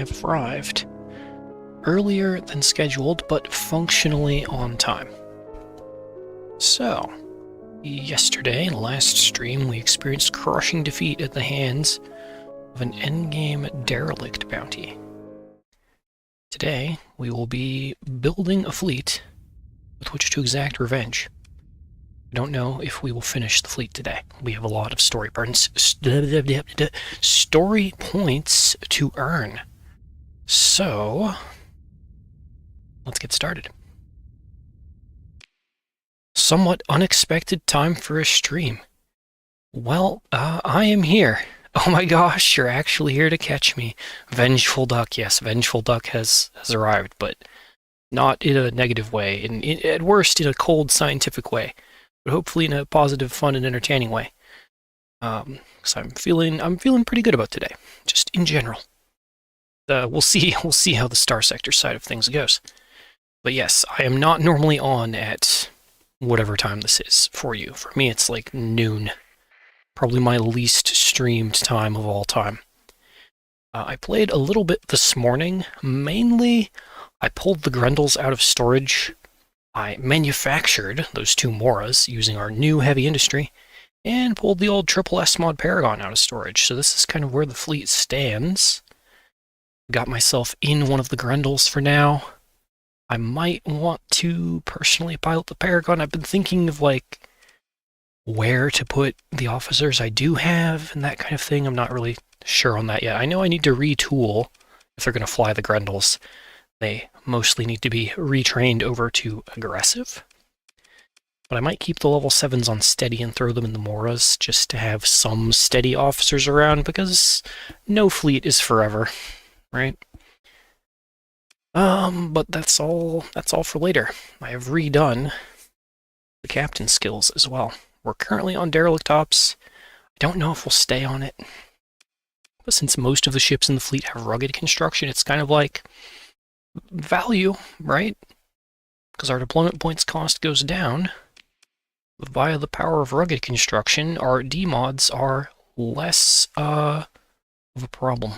have arrived. Earlier than scheduled, but functionally on time. So, yesterday, last stream, we experienced crushing defeat at the hands of an endgame derelict bounty. Today, we will be building a fleet with which to exact revenge. I don't know if we will finish the fleet today. We have a lot of story points to earn. So, let's get started. Somewhat unexpected time for a stream. Well, I am here. Oh my gosh, you're actually here to catch me. Vengeful Duck, yes, Vengeful Duck has arrived, but not in a negative way. At worst, in a cold, scientific way. But hopefully in a positive, fun, and entertaining way. Because I'm feeling pretty good about today, just in general. We'll see how the Starsector side of things goes. But yes, I am not normally on at whatever time this is for you. For me, it's like noon. Probably my least streamed time of all time. I played a little bit this morning. Mainly, I pulled the Grendels out of storage. I manufactured those two Moras using our new heavy industry, and pulled the old S mod Paragon out of storage. So this is kind of where the fleet stands. Got myself in one of the Grendels for now. I might want to personally pilot the Paragon. I've been thinking of like where to put the officers I do have and that kind of thing. I'm not really sure on that yet. I know I need to retool if they're going to fly the Grendels. They mostly need to be retrained over to aggressive. But I might keep the level 7s on steady and throw them in the Moras just to have some steady officers around, because no fleet is forever, right? But that's all for later. I have redone the captain skills as well. We're currently on derelict ops. I don't know if we'll stay on it. But since most of the ships in the fleet have rugged construction, it's kind of like value, right? Because our deployment points cost goes down. Via the power of rugged construction, our D-mods are less of a problem.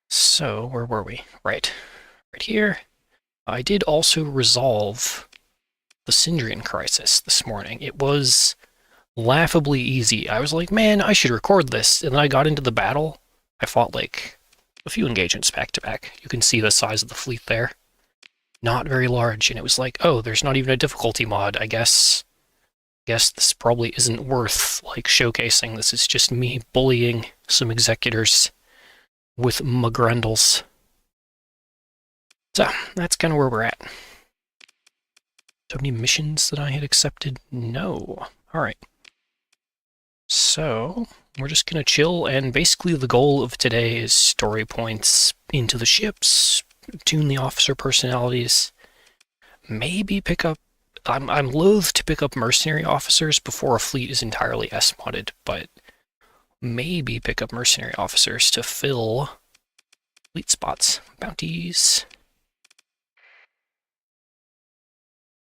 So, where were we? Right here. I did also resolve the Syndrian crisis this morning. It was laughably easy. I was like, man, I should record this. And then I got into the battle. I fought like a few engagements back to back. You can see the size of the fleet there. Not very large, and it was like, oh, there's not even a difficulty mod. I guess this probably isn't worth like showcasing. This is just me bullying some executors with my Grendels. So that's kind of where we're at. So many missions that I had accepted? No. All right. So we're just gonna chill, and basically the goal of today is story points into the ships, tune the officer personalities, maybe pick up... I'm loath to pick up mercenary officers before a fleet is entirely S-modded, but maybe pick up mercenary officers to fill fleet spots. Bounties.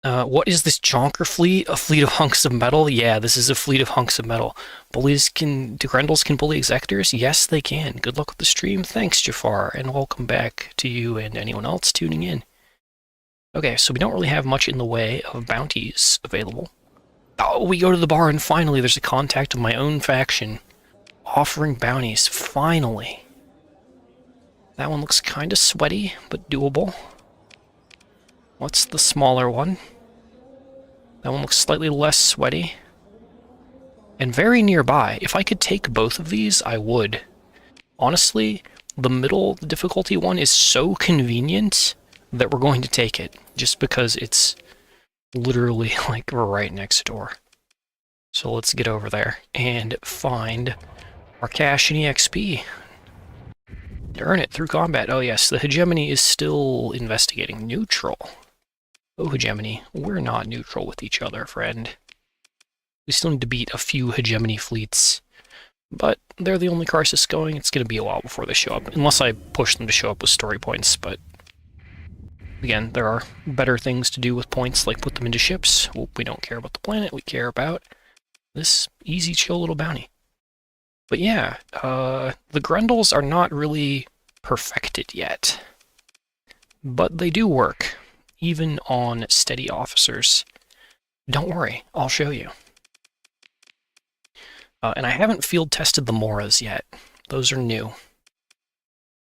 What is this Jonker fleet? A fleet of hunks of metal? Yeah, this is a fleet of hunks of metal. Do Grendels can bully executors? Yes, they can. Good luck with the stream. Thanks, Jafar, and welcome back to you and anyone else tuning in. Okay, so we don't really have much in the way of bounties available. Oh, we go to the bar, and finally there's a contact of my own faction offering bounties. Finally. That one looks kind of sweaty, but doable. What's the smaller one? That one looks slightly less sweaty. And very nearby. If I could take both of these, I would. Honestly, the middle difficulty one is so convenient that we're going to take it. Just because it's literally like right next door. So let's get over there and find our cash and EXP. Earn it through combat. Oh yes, the hegemony is still investigating. Neutral. Oh, hegemony, we're not neutral with each other, friend. We still need to beat a few hegemony fleets. But they're the only crisis going. It's going to be a while before they show up. Unless I push them to show up with story points, but... Again, there are better things to do with points, like put them into ships. Well, we don't care about the planet, we care about this easy, chill little bounty. But yeah, the Grendels are not really perfected yet. But they do work, even on steady officers. Don't worry, I'll show you. And I haven't field tested the Moras yet. Those are new.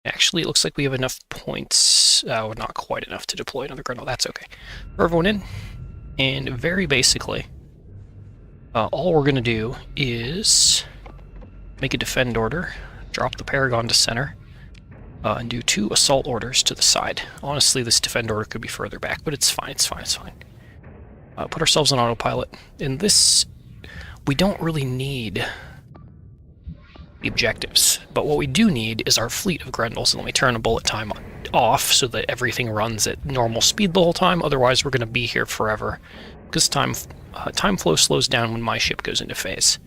Actually, it looks like we have enough points. Not quite enough to deploy another Grendel. That's okay. Throw everyone in. And very basically, all we're going to do is make a defend order, drop the Paragon to center, and do 2 assault orders to the side. Honestly, this defend order could be further back, but it's fine, it's fine, it's fine. Put ourselves on autopilot. In this, we don't really need the objectives, but what we do need is our fleet of Grendels, and let me turn a bullet time off so that everything runs at normal speed the whole time. Otherwise, we're going to be here forever, because time flow slows down when my ship goes into phase.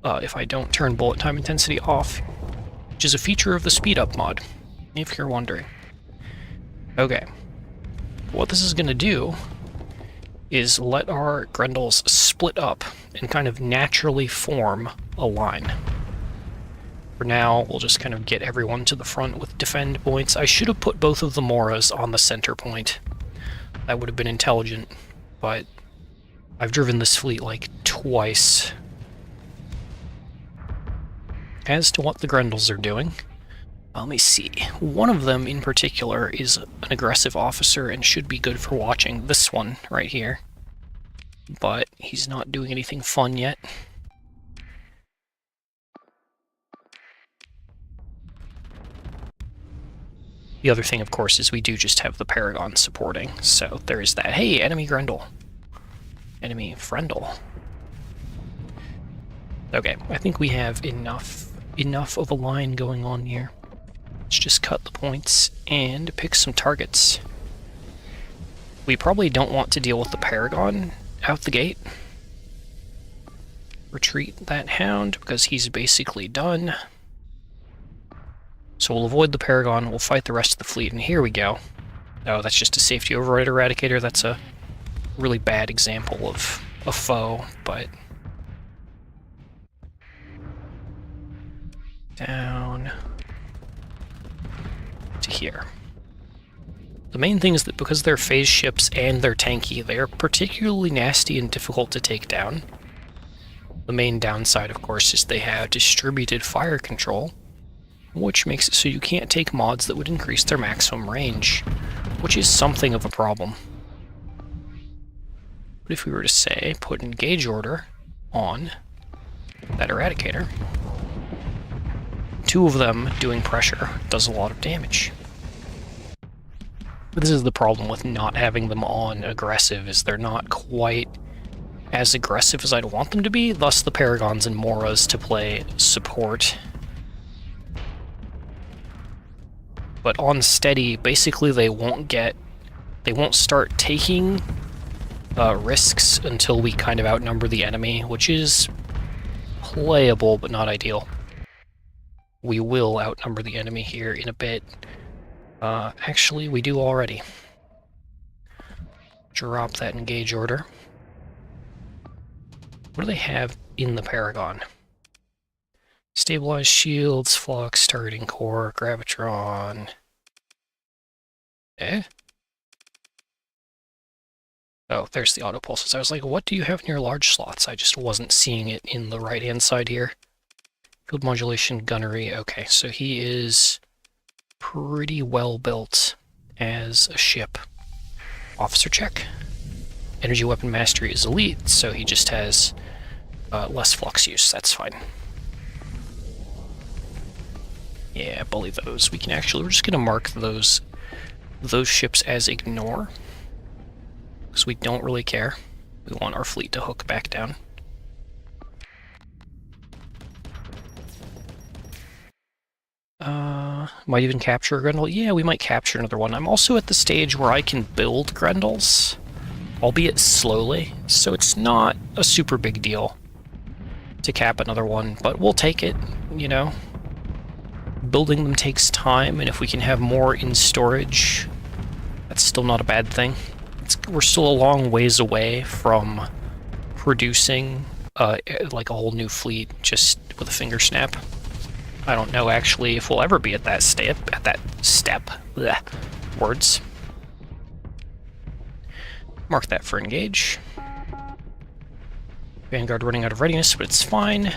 If I don't turn bullet time intensity off, which is a feature of the speed up mod, if you're wondering. Okay, what this is going to do is let our Grendels split up and kind of naturally form a line. For now, we'll just kind of get everyone to the front with defend points. I should have put both of the Moras on the center point. That would have been intelligent, but I've driven this fleet like twice. As to what the Grendels are doing, let me see. One of them in particular is an aggressive officer and should be good for watching. This one right here. But he's not doing anything fun yet. The other thing, of course, is we do just have the Paragon supporting, so there is that. Hey, enemy Grendel. Enemy Frendel. Okay, I think we have enough of a line going on here. Let's just cut the points and pick some targets. We probably don't want to deal with the Paragon out the gate. Retreat that Hound, because he's basically done. So we'll avoid the Paragon, we'll fight the rest of the fleet, and here we go. Oh, that's just a safety override eradicator. That's a really bad example of a foe, but... down to here. The main thing is that because they're phase ships and they're tanky, they're particularly nasty and difficult to take down. The main downside, of course, is they have distributed fire control, which makes it so you can't take mods that would increase their maximum range, which is something of a problem. But if we were to say, put engage order on that eradicator, 2 of them doing pressure does a lot of damage. But this is the problem with not having them on aggressive, is they're not quite as aggressive as I'd want them to be, thus the Paragons and Moras to play support. But on steady, basically they won't start taking risks until we kind of outnumber the enemy, which is playable but not ideal. We will outnumber the enemy here in a bit. Actually, we do already. Drop that engage order. What do they have in the Paragon? Stabilized shields, flux, targeting core, gravitron. Eh? Oh, there's the auto pulses. I was like, what do you have in your large slots? I just wasn't seeing it in the right-hand side here. Field modulation, gunnery. Okay, so he is pretty well built as a ship. Officer check. Energy weapon mastery is elite, so he just has less flux use. That's fine. Yeah, bully those. We can actually, we're just gonna mark those ships as ignore, because we don't really care. We want our fleet to hook back down. Might even capture a Grendel. Yeah, we might capture another one. I'm also at the stage where I can build Grendels, albeit slowly, so it's not a super big deal to cap another one, but we'll take it, you know. Building them takes time, and if we can have more in storage, that's still not a bad thing. We're still a long ways away from producing like a whole new fleet just with a finger snap. I don't know actually if we'll ever be at that step. Blech. Words. Mark that for engage. Vanguard running out of readiness, but it's fine.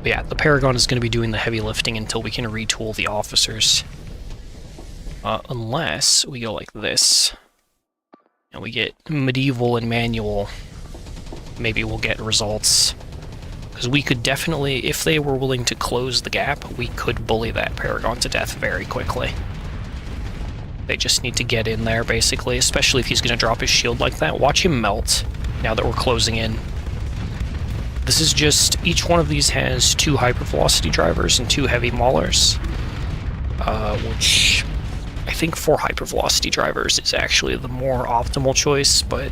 But yeah, the Paragon is going to be doing the heavy lifting until we can retool the officers. Unless we go like this, and we get medieval and manual, maybe we'll get results. Because we could definitely, if they were willing to close the gap, we could bully that Paragon to death very quickly. They just need to get in there, basically, especially if he's going to drop his shield like that. Watch him melt, now that we're closing in. This is just, each one of these has 2 hypervelocity drivers and 2 heavy maulers, which I think 4 hypervelocity drivers is actually the more optimal choice, but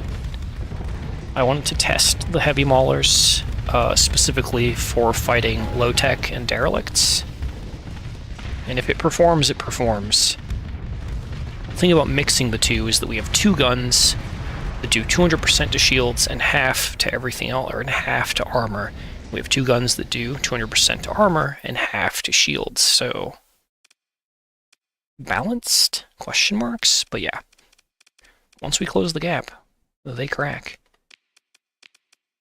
I wanted to test the heavy maulers, specifically for fighting low-tech and derelicts. And if it performs, it performs. The thing about mixing the two is that we have 2 guns that do 200% to shields and half to everything else, or half to armor. We have 2 guns that do 200% to armor and half to shields, so balanced? Question marks? But yeah, once we close the gap, they crack.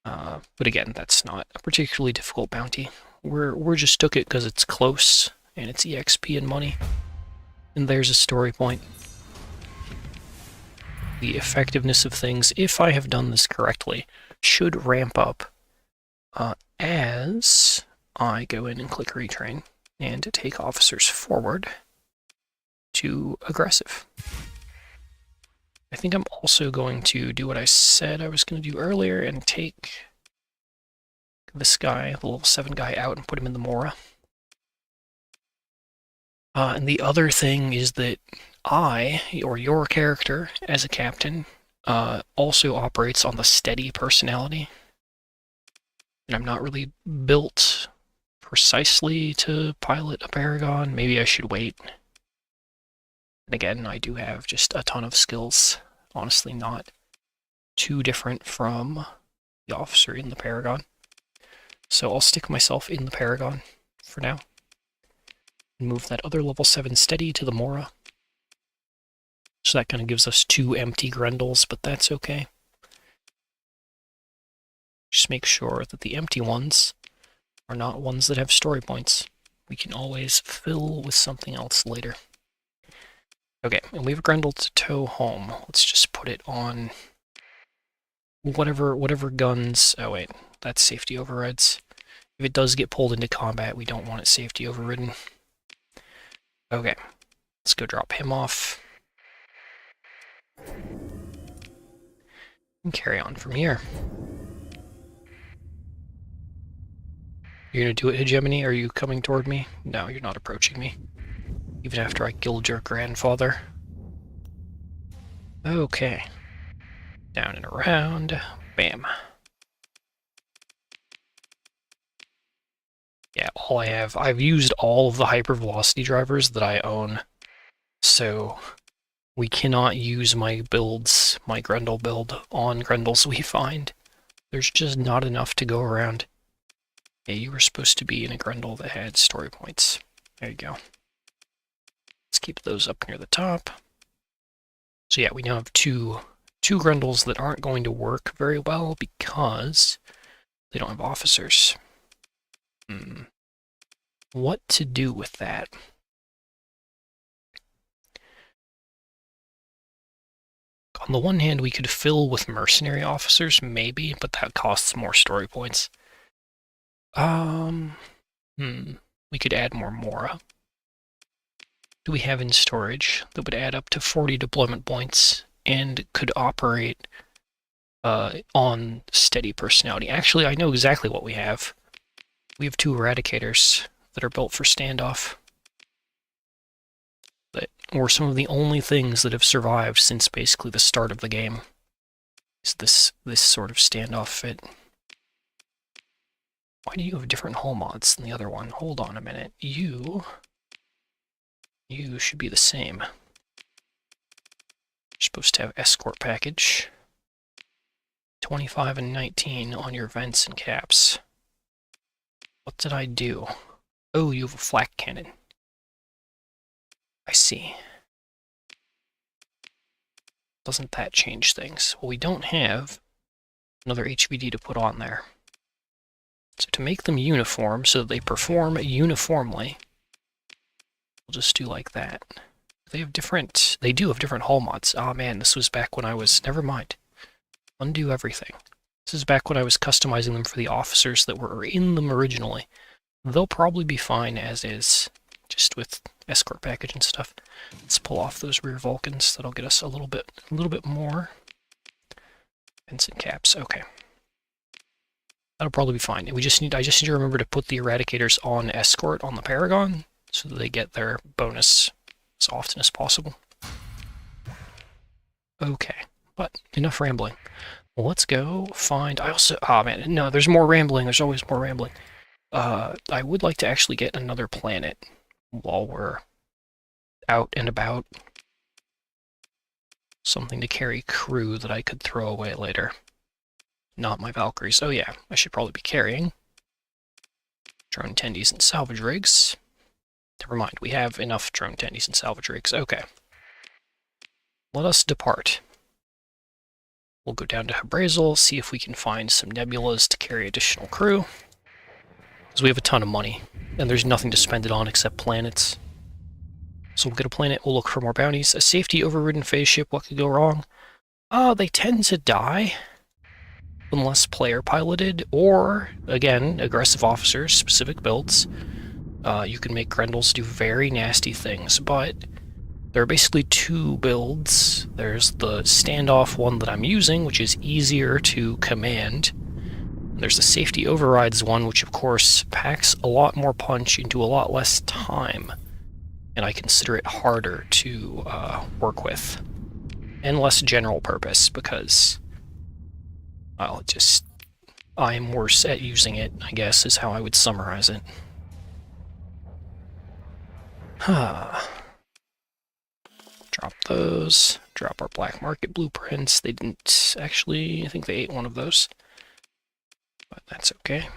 But again, that's not a particularly difficult bounty. We're just took it because it's close and it's EXP and money. And there's a story point. The effectiveness of things, if I have done this correctly, should ramp up as I go in and click retrain and take officers forward to aggressive. I think I'm also going to do what I said I was going to do earlier and take this guy, the level 7 guy, out and put him in the Mora. And the other thing is that I, or your character as a captain, also operates on the steady personality. And I'm not really built precisely to pilot a Paragon. Maybe I should wait. And again, I do have just a ton of skills. Honestly, not too different from the officer in the Paragon. So I'll stick myself in the Paragon for now. And move that other level 7 steady to the Mora. So that kind of gives us 2 empty Grendels, but that's okay. Just make sure that the empty ones are not ones that have story points. We can always fill with something else later. Okay, and we have Grendel to tow home. Let's just put it on whatever guns... Oh wait, that's safety overrides. If it does get pulled into combat, we don't want it safety overridden. Okay, let's go drop him off. And carry on from here. You're gonna do it, Hegemony? Are you coming toward me? No, you're not approaching me. Even after I killed your grandfather. Okay. Down and around. Bam. Yeah, I've used all of the hypervelocity drivers that I own. So we cannot use my builds, my Grendel build, on Grendels we find. There's just not enough to go around. Yeah, you were supposed to be in a Grendel that had story points. There you go. Let's keep those up near the top. So yeah, we now have two Grendels that aren't going to work very well because they don't have officers. What to do with that? On the one hand, we could fill with mercenary officers, maybe, but that costs more story points. We could add more Mora. Do we have in storage that would add up to 40 deployment points and could operate on steady personality? Actually, I know exactly what we have. We have 2 Eradicators that are built for standoff. That were some of the only things that have survived since basically the start of the game. Is this sort of standoff fit? Why do you have different hull mods than the other one? Hold on a minute. You should be the same. Just supposed to have escort package. 25 and 19 on your vents and caps. What did I do? Oh, you have a flak cannon. I see. Doesn't that change things? Well, we don't have another HVD to put on there. So to make them uniform, so that they perform uniformly, we'll just do like that. They have different... They do have different hull mods. Oh man, this was back when I was... Never mind. Undo everything. This is back when I was customizing them for the officers that were in them originally. They'll probably be fine as is, just with escort package and stuff. Let's pull off those rear Vulcans. That'll get us a little bit more. Vincent caps. Okay. That'll probably be fine. I just need to remember to put the Eradicators on escort on the Paragon so that they get their bonus as often as possible. Okay, but enough rambling. Well, let's go find... Oh man, no, there's more rambling. There's always more rambling. I would like to actually get another planet while we're out and about. Something to carry crew that I could throw away later. Not my Valkyries. Oh yeah, I should probably be carrying drone tendies and salvage rigs. Never mind, we have enough drone tendies and salvage rigs. Okay. Let us depart. We'll go down to Hebrazel, see if we can find some nebulas to carry additional crew. Because we have a ton of money, and there's nothing to spend it on except planets. So we'll get a planet, we'll look for more bounties. A safety overridden phase ship, what could go wrong? They tend to die unless player piloted, or, again, aggressive officers, specific builds. You can make Grendels do very nasty things, but there are basically two builds. There's the standoff one that I'm using, which is easier to command. There's the safety overrides one, which of course packs a lot more punch into a lot less time, and I consider it harder to work with, and less general purpose, because, well, I'm worse at using it, I guess, is how I would summarize it. Drop those, drop our black market blueprints. They didn't actually, I think they ate one of those, but that's okay.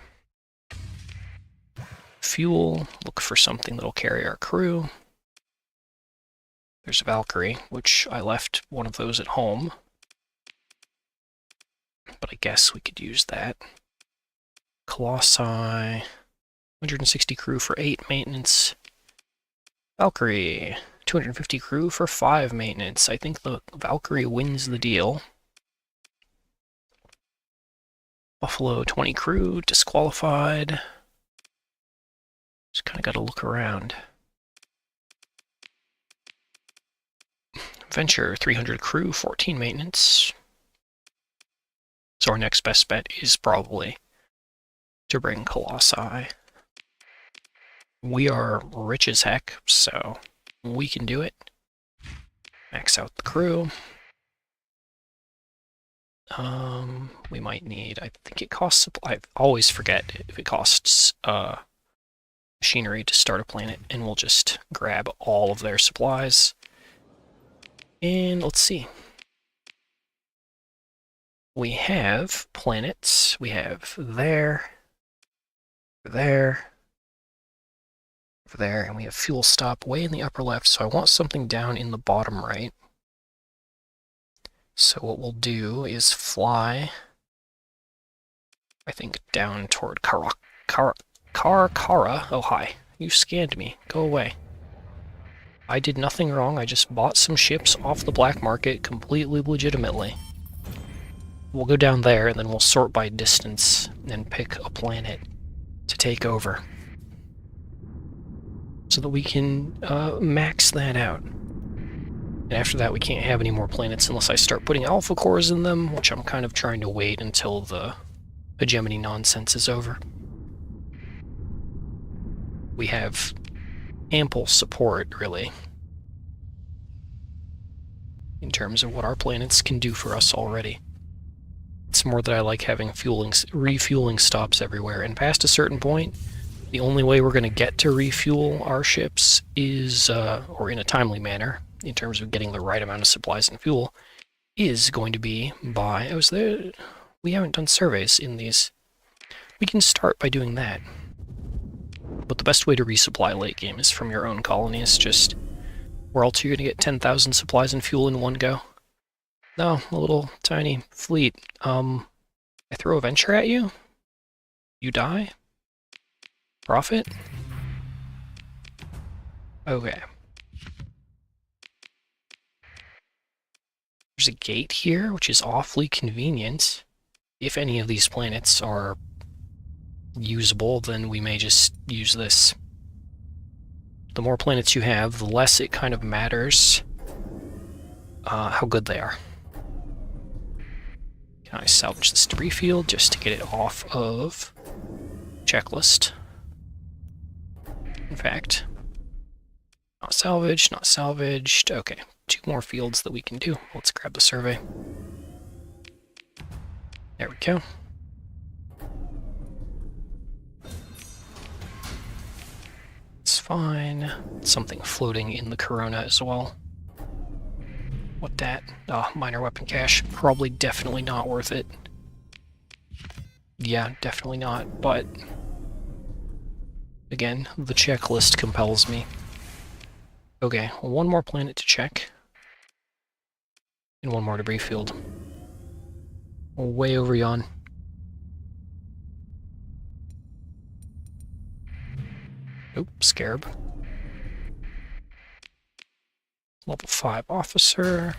Fuel, look for something that'll carry our crew. There's a Valkyrie, which I left one of those at home, but I guess we could use that. Colossi, 160 crew for 8 maintenance. Valkyrie, 250 crew for 5 maintenance. I think the Valkyrie wins the deal. Buffalo, 20 crew, disqualified. Just kind of got to look around. Venture, 300 crew, 14 maintenance. So our next best bet is probably to bring Colossi. We are rich as heck, so we can do it. Max out the crew. We might need, I think it costs, I always forget if it costs machinery to start a planet, and we'll just grab all of their supplies. And let's see. We have planets. We have there, there, over there, and we have fuel stop way in the upper left, so I want something down in the bottom right. So what we'll do is fly, I think, down toward Kara. Oh, hi. You scanned me. Go away. I did nothing wrong. I just bought some ships off the black market completely legitimately. We'll go down there, and then we'll sort by distance and pick a planet to take over, so that we can max that out. And after that, we can't have any more planets unless I start putting alpha cores in them, which I'm kind of trying to wait until the hegemony nonsense is over. We have ample support, really, in terms of what our planets can do for us already. It's more that I like having refueling stops everywhere, and past a certain point, the only way we're going to get to refuel our ships is, or in a timely manner, in terms of getting the right amount of supplies and fuel is going to be by... we haven't done surveys in these. We can start by doing that. But the best way to resupply late game is from your own colonies. Just where else are you going to get 10,000 supplies and fuel in one go? No, a little tiny fleet. I throw a venture at you? You die? Profit? Okay. There's a gate here, which is awfully convenient. If any of these planets are usable, then we may just use this. The more planets you have, the less it kind of matters how good they are. Can I salvage this debris field just to get it off of checklist? In fact, not salvaged, not salvaged. Okay, 2 more fields that we can do. Let's grab the survey. There we go. It's fine. Something floating in the corona as well. What that? Oh, minor weapon cache. Probably definitely not worth it. Yeah, definitely not, but again, the checklist compels me. Okay, one more planet to check. And one more debris field. Way over yon. Oop, scarab. Level 5 officer,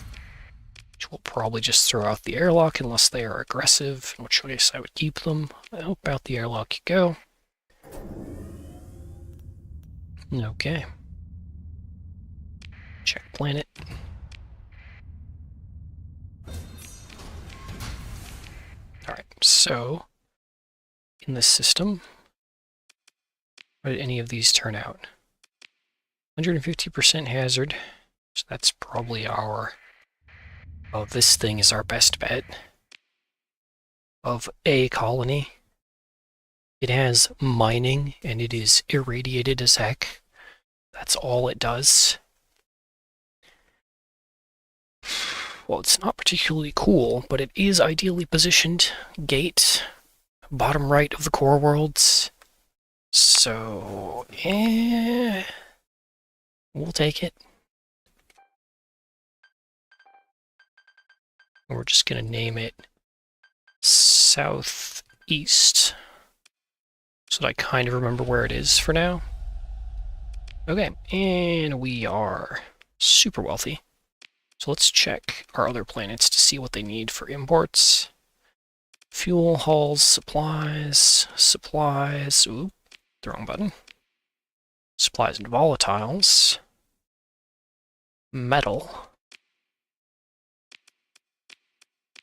which will probably just throw out the airlock unless they are aggressive, in which case I would keep them. Oh, out the airlock you go. Okay. Check planet. Alright, so in this system, how did any of these turn out? 150% hazard. So that's probably our... Oh, this thing is our best bet of a colony. It has mining, and it is irradiated as heck. That's all it does. Well, it's not particularly cool, but it is ideally positioned. Gate, bottom right of the core worlds. So, we'll take it. We're just going to name it Southeast, so that I kind of remember where it is for now. Okay, and we are super wealthy. So let's check our other planets to see what they need for imports. Fuel, hulls, supplies, ooh, the wrong button. Supplies and volatiles. Metal.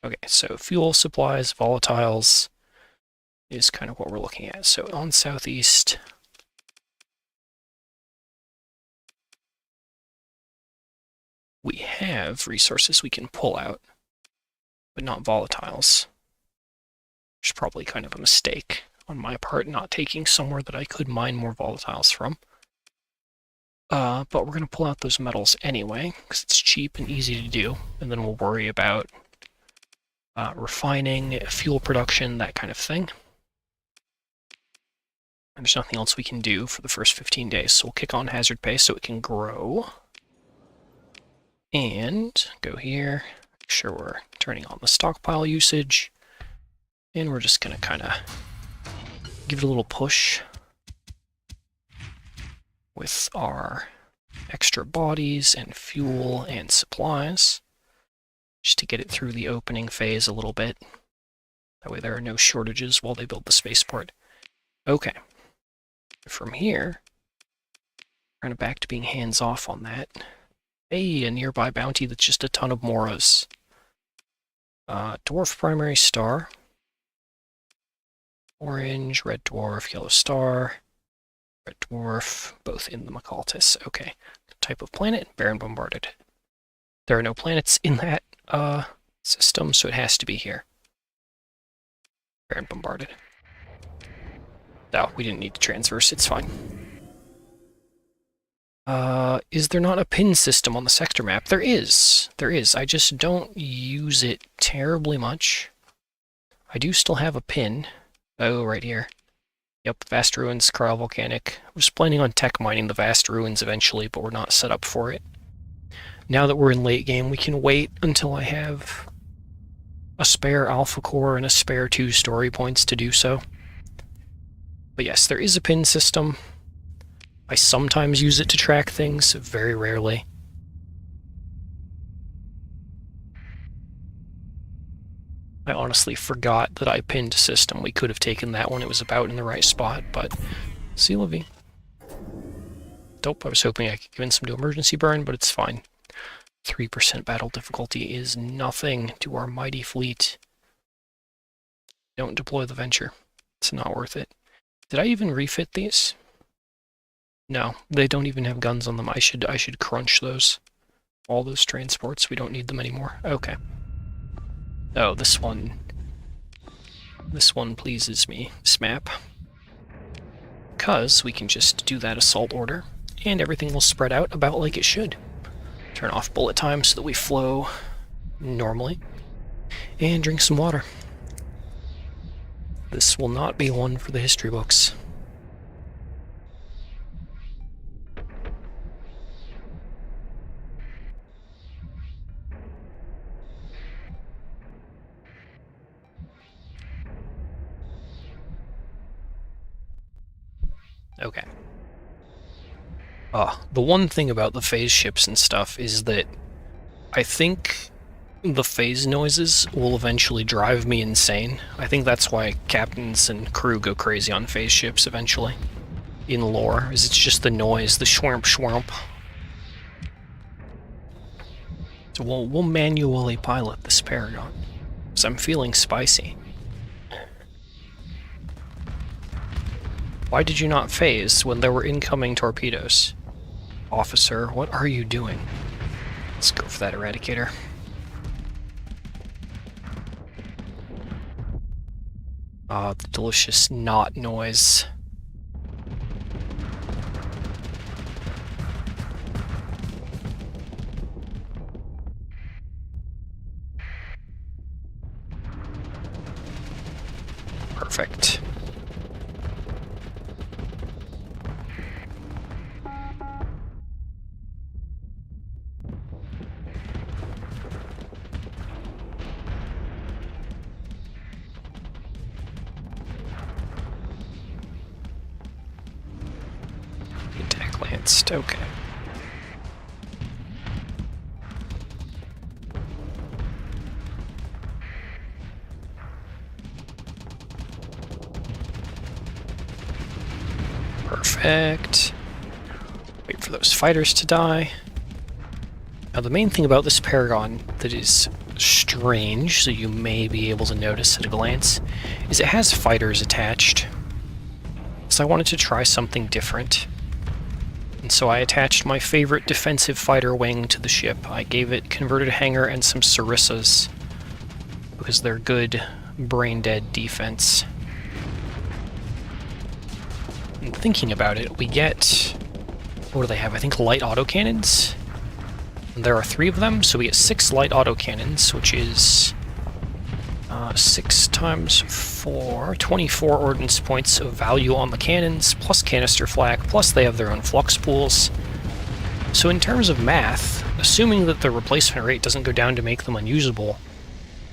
Okay, so fuel, supplies, volatiles is kind of what we're looking at. So on Southeast, we have resources we can pull out, but not volatiles. Which is probably kind of a mistake on my part, not taking somewhere that I could mine more volatiles from. But we're going to pull out those metals anyway, because it's cheap and easy to do, and then we'll worry about refining, fuel production, that kind of thing. And there's nothing else we can do for the first 15 days, so we'll kick on hazard pay so it can grow. And go here, make sure we're turning on the stockpile usage, and we're just going to kind of give it a little push with our extra bodies and fuel and supplies, just to get it through the opening phase a little bit. That way there are no shortages while they build the spaceport. Okay. From here, we're kind of back to being hands-off on that. Hey, a nearby bounty that's just a ton of Moras. Dwarf primary star. Orange, red dwarf, yellow star. Red dwarf, both in the Macaltis. Okay. Type of planet, barren bombarded. There are no planets in that system, so it has to be here. Barren bombarded. No, we didn't need to transverse, it's fine. Is there not a pin system on the sector map? There is. There is. I just don't use it terribly much. I do still have a pin. Oh, right here. Yep, Vast Ruins, Cryovolcanic. I was planning on tech mining the Vast Ruins eventually, but we're not set up for it. Now that we're in late game, we can wait until I have a spare alpha core and a spare 2 story points to do so. But yes, there is a pin system. I sometimes use it to track things, very rarely. I honestly forgot that I pinned a system. We could have taken that when it was about in the right spot, but see Levy. Dope, I was hoping I could give in some to emergency burn, but it's fine. 3% battle difficulty is nothing to our mighty fleet. Don't deploy the Venture. It's not worth it. Did I even refit these? No, they don't even have guns on them. I should crunch those. All those transports, we don't need them anymore. Okay. Oh, this one pleases me, SMAP. Because we can just do that assault order, and everything will spread out about like it should. Turn off bullet time so that we flow normally. And drink some water. This will not be one for the history books. Okay. The one thing about the phase ships and stuff is that I think the phase noises will eventually drive me insane. I think that's why captains and crew go crazy on phase ships eventually. In lore, is it's just the noise, the schwamp schwamp. So we'll manually pilot this Paragon, because I'm feeling spicy. Why did you not phase when there were incoming torpedoes? Officer, what are you doing? Let's go for that Eradicator. Ah, the delicious knot noise. Perfect. Attack lanced, okay. Perfect. Wait for those fighters to die. Now the main thing about this Paragon that is strange, so you may be able to notice at a glance, is it has fighters attached. So I wanted to try something different. And so I attached my favorite defensive fighter wing to the ship. I gave it converted hangar and some Sarissas, because they're good brain-dead defense. And thinking about it, we get... what do they have? I think light autocannons? And there are 3 of them, so we get 6 light autocannons, which is 6 times 4, 24 ordnance points of value on the cannons, plus canister flak, plus they have their own flux pools. So in terms of math, assuming that the replacement rate doesn't go down to make them unusable,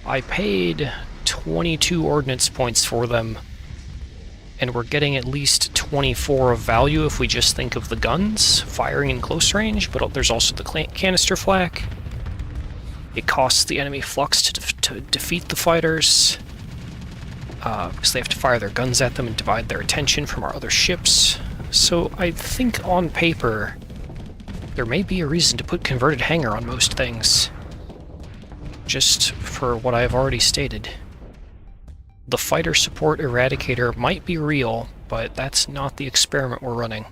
I paid 22 ordnance points for them, and we're getting at least 24 of value if we just think of the guns firing in close range, but there's also the canister flak. It costs the enemy flux to defeat the fighters, because they have to fire their guns at them and divide their attention from our other ships. So I think on paper, there may be a reason to put converted hangar on most things, just for what I've already stated. The fighter support Eradicator might be real, but that's not the experiment we're running.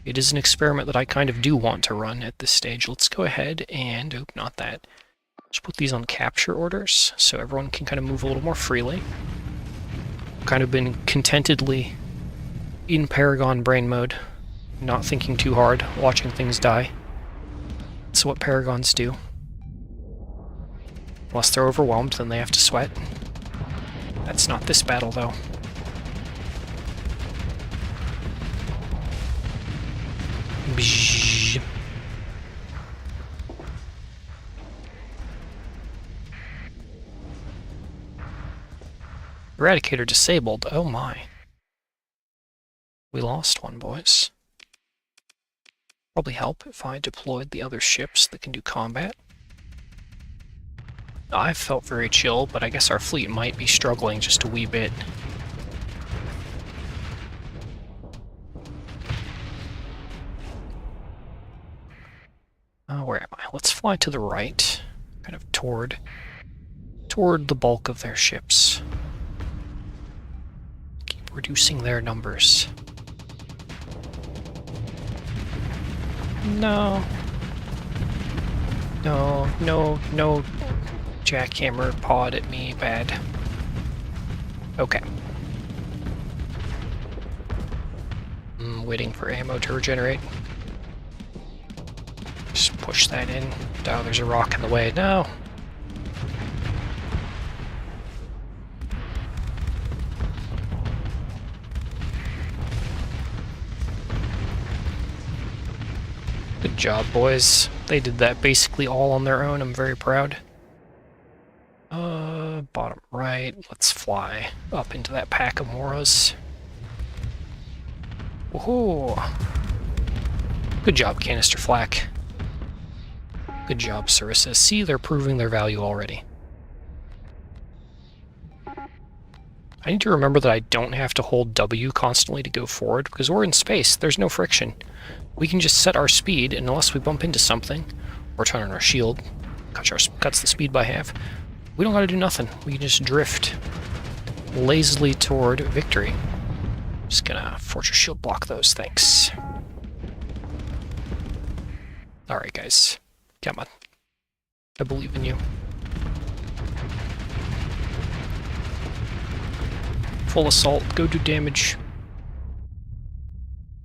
It is an experiment that I kind of do want to run at this stage. Let's go ahead and... oh, not that. Just put these on capture orders, so everyone can kind of move a little more freely. Kind of been contentedly in Paragon brain mode not thinking too hard, watching things die. That's what Paragons do. Unless they're overwhelmed, then they have to sweat. That's not this battle, though. Bzzz. Eradicator disabled. Oh my. We lost one, boys. Probably help if I deployed the other ships that can do combat. I felt very chill, but I guess our fleet might be struggling just a wee bit. Where am I? Let's fly to the right, kind of toward the bulk of their ships. Keep reducing their numbers. No. No, no, no. Jackhammer pawed at me, bad. Okay. I'm waiting for ammo to regenerate. Just push that in. Oh, there's a rock in the way. No! Good job, boys. They did that basically all on their own. I'm very proud. Bottom right. Let's fly up into that pack of Moras. Woohoo! Good job, Canister Flak. Good job, Sarissa. See, they're proving their value already. I need to remember that I don't have to hold W constantly to go forward, because we're in space. There's no friction. We can just set our speed, and unless we bump into something, or turn on our shield, cuts the speed by half, we don't gotta do nothing. We can just drift lazily toward victory. Just gonna Fortress Shield block those, thanks. Alright, guys. Come on. I believe in you. Full assault, go do damage.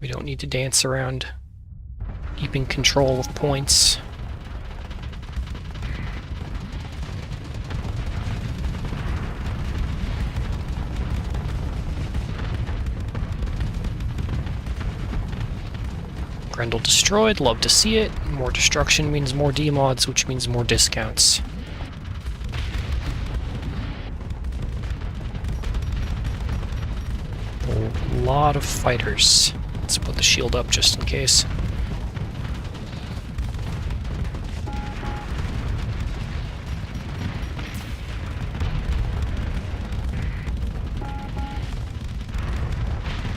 We don't need to dance around keeping control of points. Grendel destroyed, love to see it. More destruction means more demods, which means more discounts. A lot of fighters. Let's put the shield up just in case.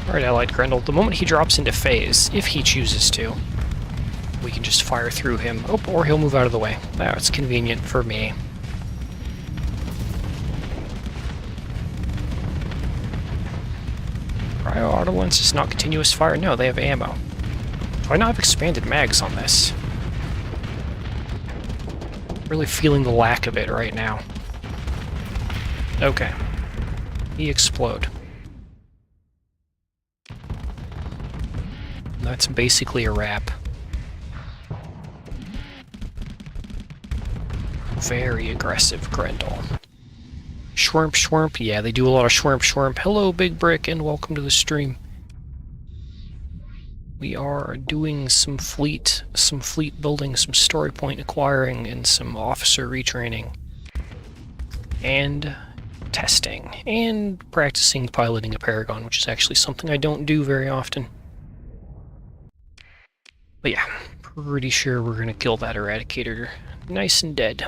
Alright, Allied Grendel. The moment he drops into phase, if he chooses to, we can just fire through him. Oh, or he'll move out of the way. That's convenient for me. Cryo auto lens is not continuous fire. No, they have ammo. Do I not have expanded mags on this? Really feeling the lack of it right now. Okay. He explode. That's basically a wrap. Very aggressive, Grendel. Shwirp, shwirp. Yeah, they do a lot of shwirp, shwirp. Hello, Big Brick, and welcome to the stream. We are doing some fleet building, some story point acquiring, and some officer retraining. And testing. And practicing piloting a Paragon, which is actually something I don't do very often. But yeah, pretty sure we're gonna kill that Eradicator nice and dead.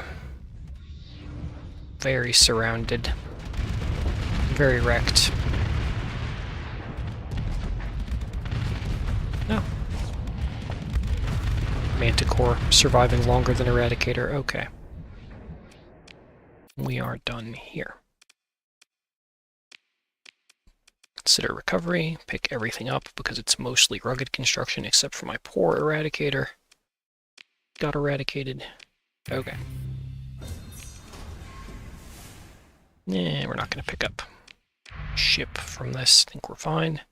Very surrounded. Very wrecked. No. Manticore surviving longer than Eradicator. Okay. We are done here. Consider recovery, pick everything up because it's mostly rugged construction except for my poor Eradicator. Got eradicated. Okay. Yeah, we're not going to pick up ship from this. I think we're fine.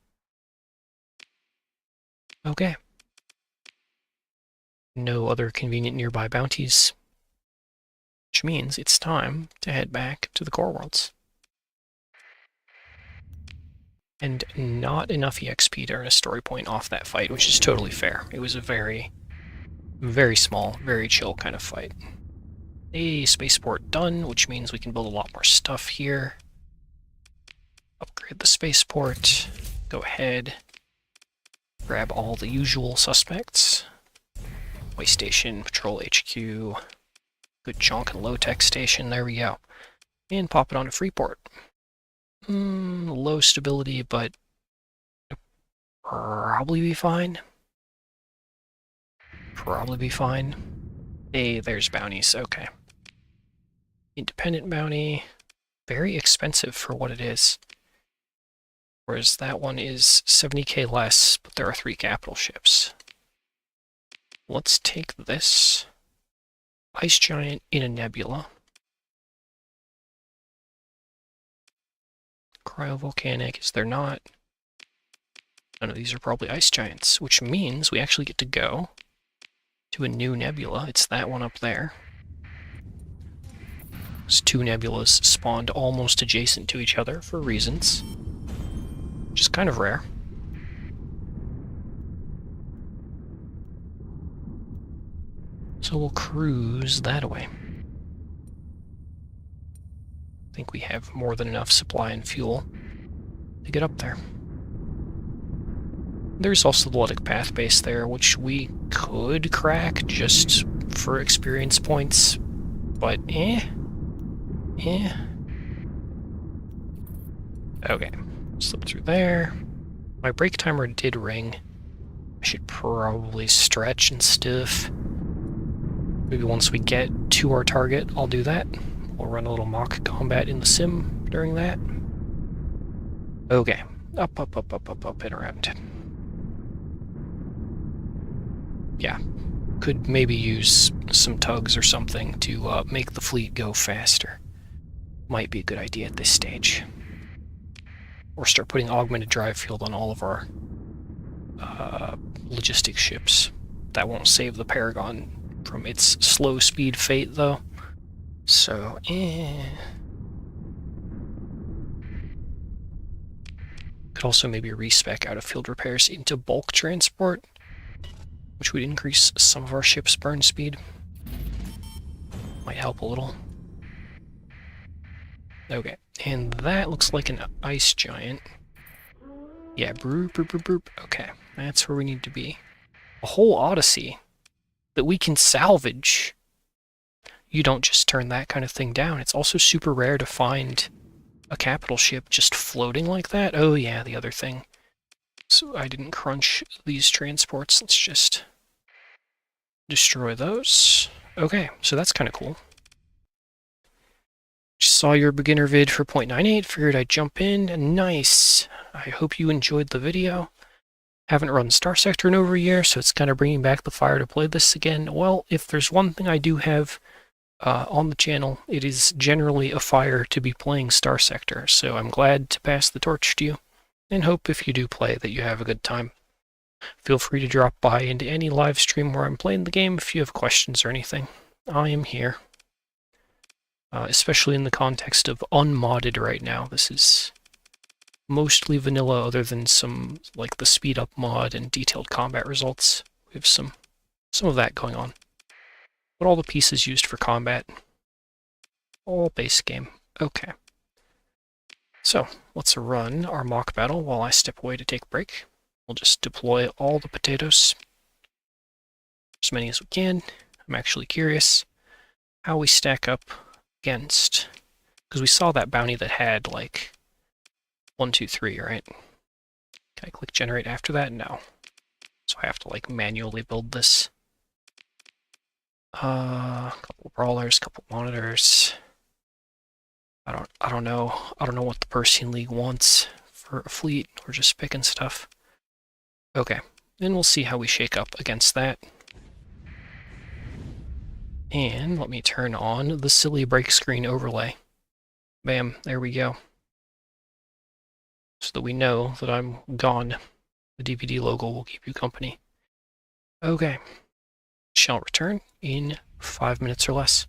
Okay. No other convenient nearby bounties, which means it's time to head back to the core worlds. And not enough EXP to earn a story point off that fight, which is totally fair. It was a very, very small, very chill kind of fight. A spaceport done, which means we can build a lot more stuff here. Upgrade the spaceport. Go ahead. Grab all the usual suspects. Way station, patrol HQ, good chunk and low-tech station, there we go. And pop it on a Freeport. Low stability, but probably be fine. Probably be fine. Hey, there's bounties, okay. Independent bounty, very expensive for what it is. Whereas that one is 70k less, but there are 3 capital ships. Let's take this ice giant in a nebula. Cryovolcanic, is there not? None of these are probably ice giants, which means we actually get to go to a new nebula. It's that one up there. Those 2 nebulas spawned almost adjacent to each other for reasons, which is kind of rare. So we'll cruise that way. I think we have more than enough supply and fuel to get up there. There's also the Luddic Path base there, which we could crack just for experience points, but Okay, slip through there. My brake timer did ring. I should probably stretch and stuff. Maybe once we get to our target, I'll do that. We'll run a little mock combat in the sim during that. Okay, up, and around. Yeah, could maybe use some tugs or something to make the fleet go faster. Might be a good idea at this stage. Or start putting augmented drive field on all of our logistics ships. That won't save the Paragon from its slow speed fate, though. So, Could also maybe respec out of field repairs into bulk transport, which would increase some of our ship's burn speed. Might help a little. Okay, and that looks like an ice giant. Yeah, broop. Okay, that's where we need to be. A whole Odyssey that we can salvage. You don't just turn that kind of thing down. It's also super rare to find a capital ship just floating like that. Oh yeah, the other thing. So I didn't crunch these transports. Let's just destroy those. Okay, so that's kind of cool. Just saw your beginner vid for 0.98, figured I'd jump in. Nice. I hope you enjoyed the video. Haven't run Starsector in over a year, so it's kind of bringing back the fire to play this again. Well, if there's one thing I do have on the channel, it is generally a fire to be playing Starsector, so I'm glad to pass the torch to you, and hope if you do play that you have a good time. Feel free to drop by into any live stream where I'm playing the game if you have questions or anything. I am here. Especially in the context of unmodded right now. This is mostly vanilla other than some, like the speed up mod and detailed combat results. We have some of that going on. But all the pieces used for combat, all base game. Okay. So, let's run our mock battle while I step away to take a break. We'll just deploy all the potatoes. As many as we can. I'm actually curious how we stack up against, because we saw that bounty that had like 1, 2, 3, right? Can I click generate after that? No. So I have to like manually build this. A couple brawlers, couple monitors. I don't know what the Persian League wants for a fleet. We're just picking stuff. Okay, then we'll see how we shake up against that. And let me turn on the silly break screen overlay. Bam, there we go. So that we know that I'm gone. The DPD logo will keep you company. Okay. Shall return in 5 minutes or less.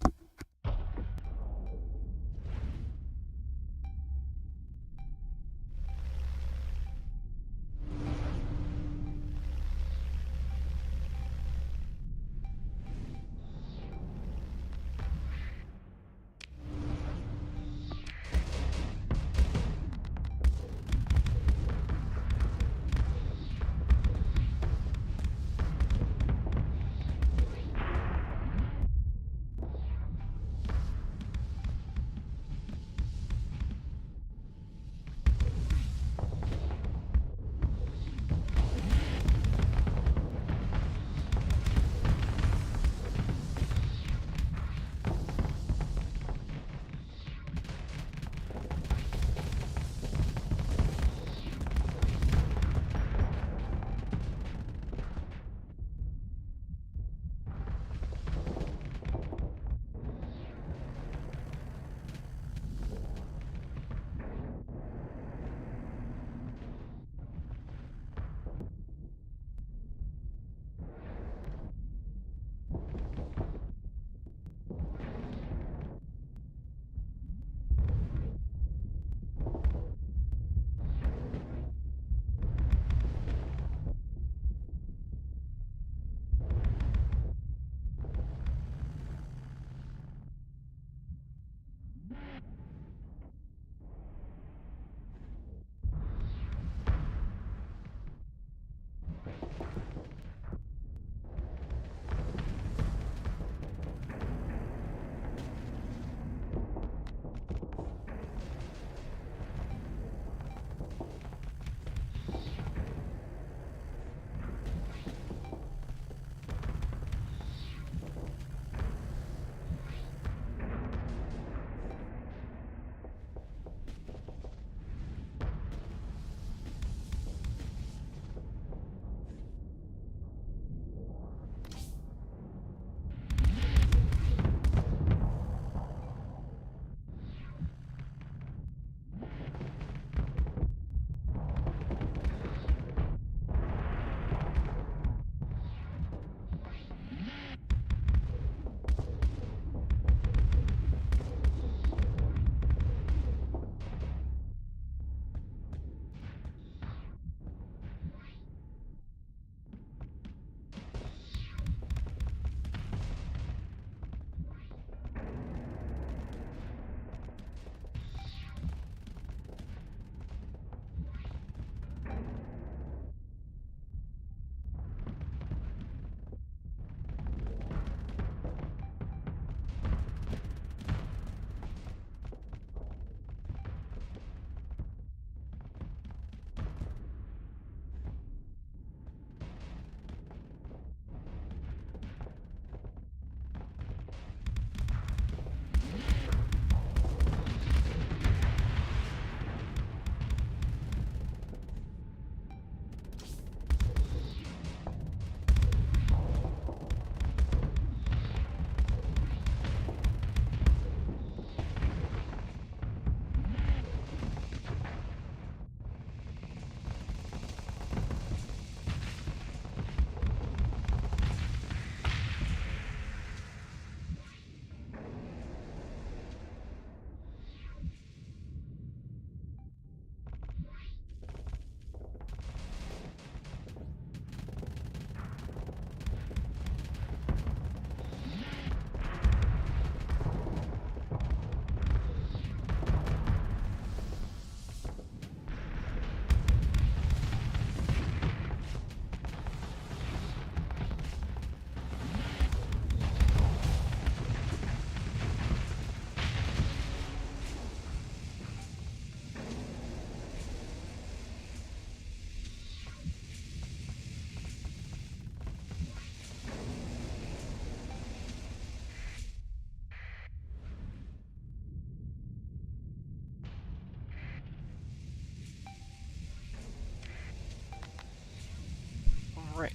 Alright.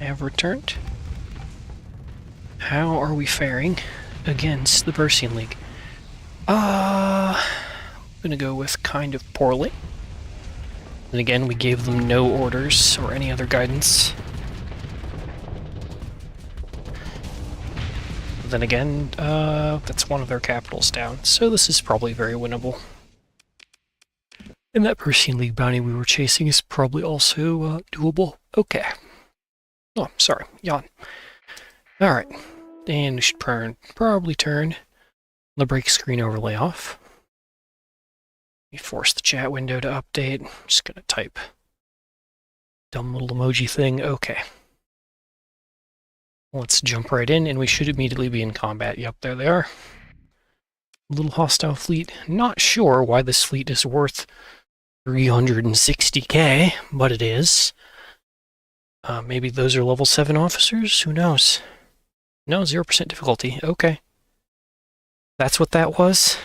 I have returned. How are we faring against the Bersian League? I'm gonna go with kind of poorly. And again, we gave them no orders or any other guidance. Then again, that's one of their capitals down, so this is probably very winnable. And that Persine League bounty we were chasing is probably also doable. Okay. Oh, sorry, yawn. Alright, and we should probably turn the break screen overlay off. We force the chat window to update. I'm just gonna type dumb little emoji thing. Okay. Let's jump right in, and we should immediately be in combat. Yep, there they are. Little hostile fleet. Not sure why this fleet is worth 360k, but it is. Maybe those are level 7 officers? Who knows? No, 0% difficulty. Okay. That's what that was?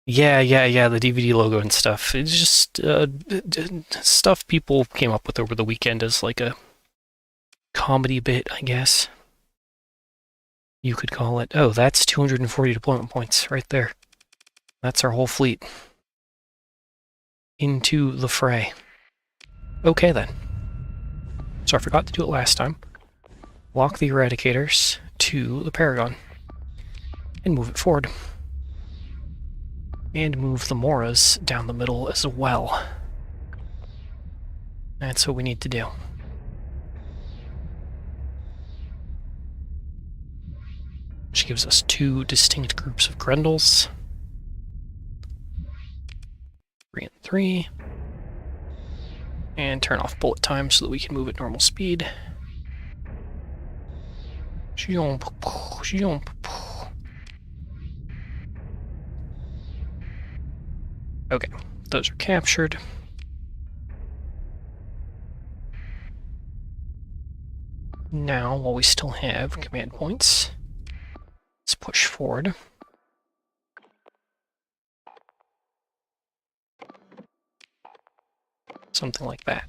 Yeah, the DVD logo and stuff. It's just stuff people came up with over the weekend as like a comedy bit, I guess. You could call it. Oh, that's 240 deployment points right there. That's our whole fleet. Into the fray. Okay then. So I forgot to do it last time. Lock the Eradicators to the Paragon. And move it forward. And move the Moras down the middle as well. That's what we need to do. Which gives us 2 distinct groups of Grendels. 3 and 3. And turn off bullet time so that we can move at normal speed. Okay, those are captured. Now, while we still have command points, let's push forward. Something like that.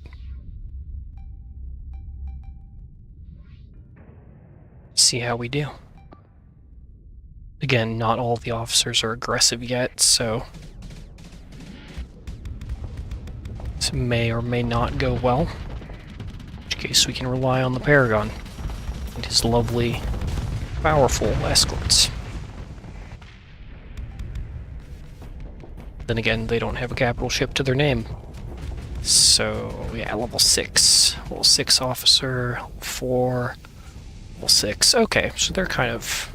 See how we do. Again, not all of the officers are aggressive yet, so this may or may not go well. In which case we can rely on the Paragon and his lovely, powerful escorts. Then again, they don't have a capital ship to their name. So, yeah, level 6. Level 6 officer, level 4, level 6. Okay, so they're kind of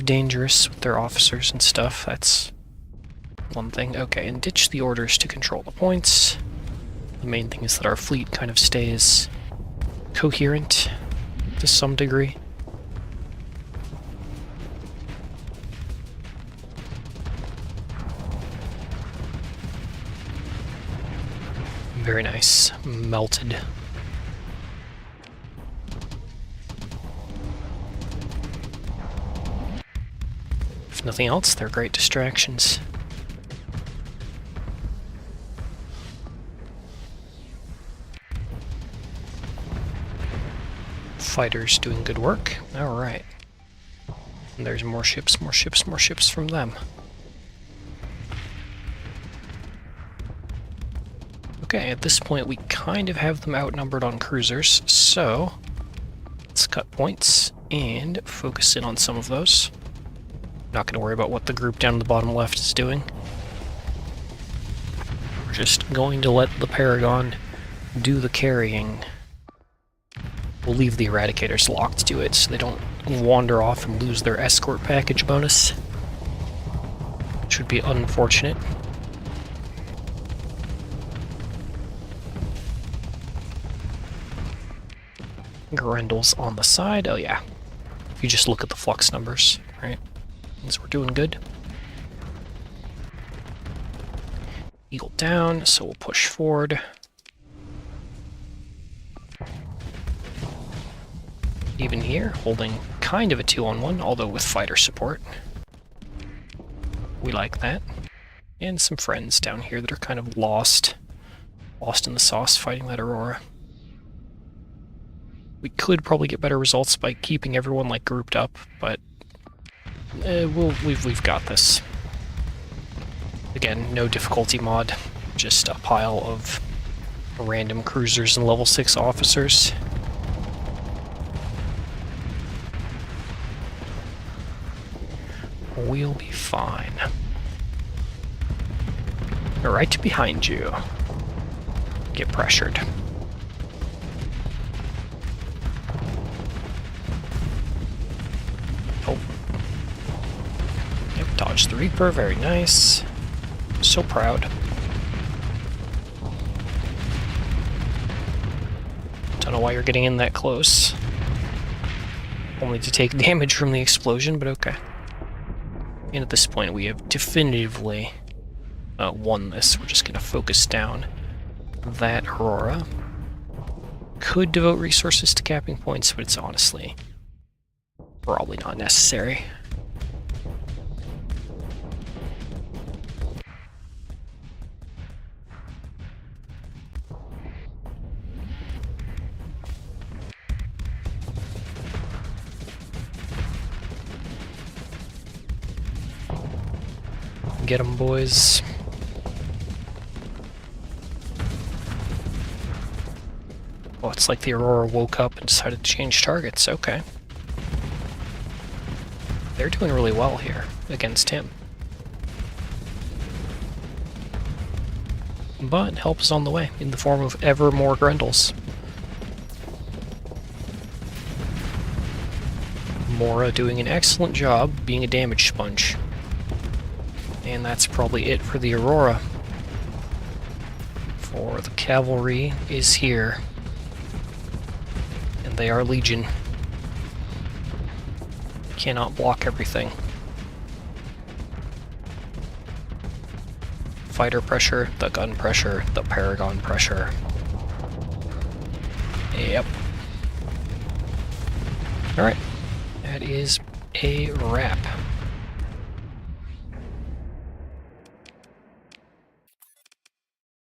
dangerous with their officers and stuff. That's one thing. Okay, and ditch the orders to control the points. The main thing is that our fleet kind of stays coherent to some degree. Very nice. Melted. If nothing else, they're great distractions. Fighters doing good work. Alright. And there's more ships from them. Okay, at this point we kind of have them outnumbered on cruisers, so let's cut points and focus in on some of those. Not going to worry about what the group down in the bottom left is doing. We're just going to let the Paragon do the carrying. We'll leave the Eradicators locked to it so they don't wander off and lose their escort package bonus, which would be unfortunate. Grendel's on the side. Oh yeah. If you just look at the flux numbers, right? Means we're doing good. Eagle down, so we'll push forward. Even here, holding kind of a 2-on-1, although with fighter support. We like that. And some friends down here that are kind of lost in the sauce fighting that Aurora. We could probably get better results by keeping everyone like grouped up, but we've got this. Again, no difficulty mod. just a pile of random cruisers and level 6 officers. We'll be fine. Right behind you. Get pressured. Oh. Yep, dodge the Reaper, very nice. So proud. Don't know why you're getting in that close. Only to take damage from the explosion, but okay. And at this point, we have definitively won this. We're just going to focus down that Aurora. Could devote resources to capping points, but it's honestly probably not necessary. Get 'em, boys. Oh, it's like the Aurora woke up and decided to change targets. Okay. They're doing really well here against him. But help is on the way in the form of ever more Grendels. Mora doing an excellent job being a damage sponge. And that's probably it for the Aurora. For the cavalry is here. And they are Legion. Cannot block everything. Fighter pressure, the gun pressure, the Paragon pressure. Yep. Alright. That is a wrap.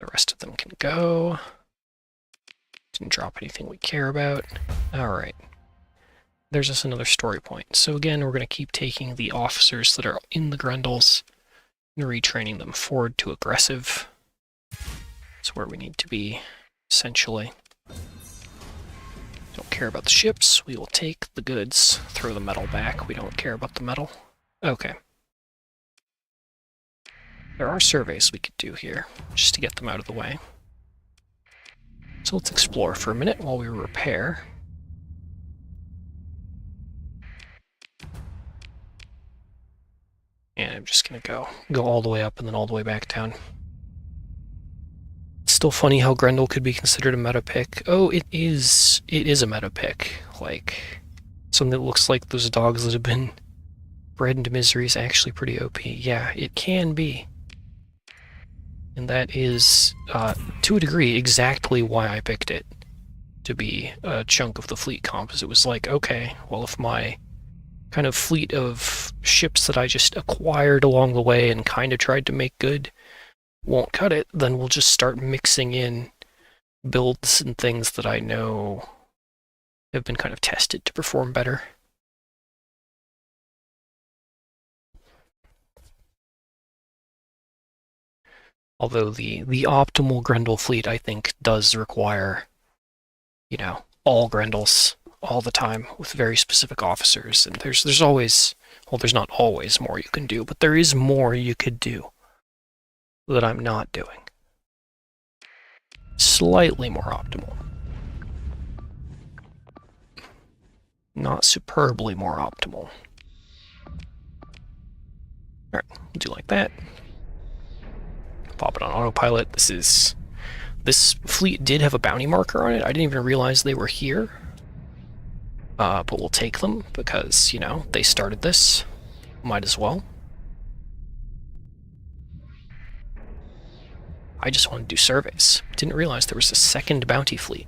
The rest of them can go. Didn't drop anything we care about. Alright. There's just another story point. So again, we're going to keep taking the officers that are in the Grendels and retraining them forward to aggressive. That's where we need to be, essentially. Don't care about the ships. We will take the goods. Throw the metal back. We don't care about the metal. Okay. There are surveys we could do here, just to get them out of the way. So let's explore for a minute while we repair. And I'm just gonna go all the way up and then all the way back down. It's still funny how Grendel could be considered a meta pick. Oh, it is a meta pick. Like, something that looks like those dogs that have been bred into misery is actually pretty OP. Yeah, it can be. And that is, to a degree, exactly why I picked it to be a chunk of the fleet comp. It was like, okay, well, if my kind of fleet of ships that I just acquired along the way and kind of tried to make good won't cut it, then we'll just start mixing in builds and things that I know have been kind of tested to perform better. Although the optimal Grendel fleet, I think, does require, you know, all Grendels all the time with very specific officers. And there's always, well, there's not always more you can do, but there is more you could do that I'm not doing. Slightly more optimal. Not superbly more optimal. Alright, do like that. Pop it on autopilot. This fleet did have a bounty marker on it. I didn't even realize they were here. But we'll take them because, you know, they started this. Might as well. I just wanted to do surveys. Didn't realize there was a second bounty fleet.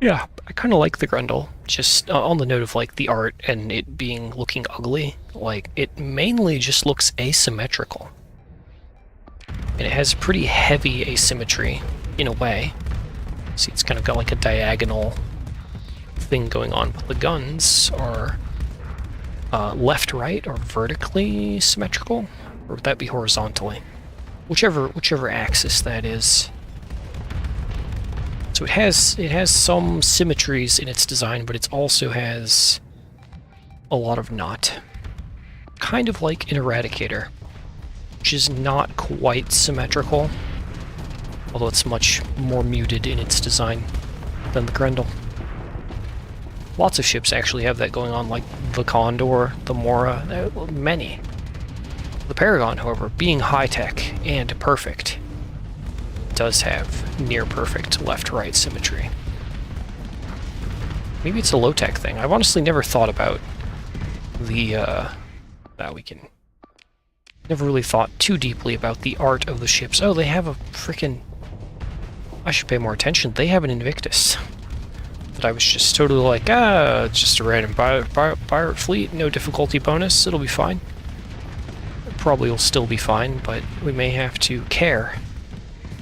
Yeah, I kind of like the Grendel, just on the note of like the art and it looking ugly, like it mainly just looks asymmetrical. And it has pretty heavy asymmetry in a way. See, it's kind of got like a diagonal thing going on, but the guns are left, right, or vertically symmetrical? Or would that be horizontally? Whichever axis that is. So it has some symmetries in its design, but it also has a lot of not. Kind of like an Eradicator, which is not quite symmetrical, although it's much more muted in its design than the Grendel. Lots of ships actually have that going on, like the Condor, the Mora, many. The Paragon, however, being high-tech and perfect, does have near-perfect left-right symmetry. Maybe it's a low-tech thing. I've honestly never thought about the, never really thought too deeply about the art of the ships. Oh, they have a frickin'... I should pay more attention. They have an Invictus. That I was just totally like, it's just a random pirate fleet, no difficulty bonus, it'll be fine. It probably will still be fine, but we may have to care.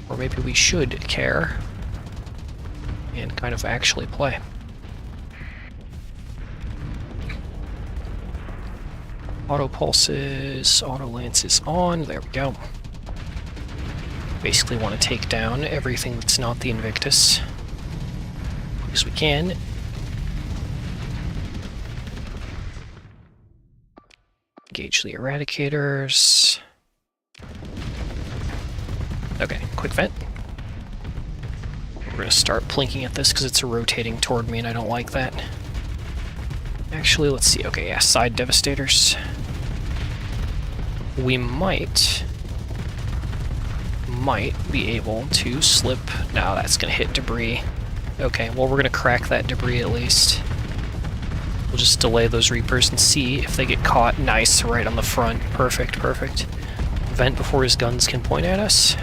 Or maybe we should care. And kind of actually play. Auto pulses, auto lances on, there we go. Basically want to take down everything that's not the Invictus. As we can. Engage the Eradicators. Okay, quick vent. We're going to start plinking at this because it's rotating toward me and I don't like that. Actually, let's see. Okay, yeah, side Devastators. We might be able to slip... No, that's going to hit debris. Okay, well, we're going to crack that debris at least. We'll just delay those Reapers and see if they get caught. Nice, right on the front. Perfect, perfect. Vent before his guns can point at us.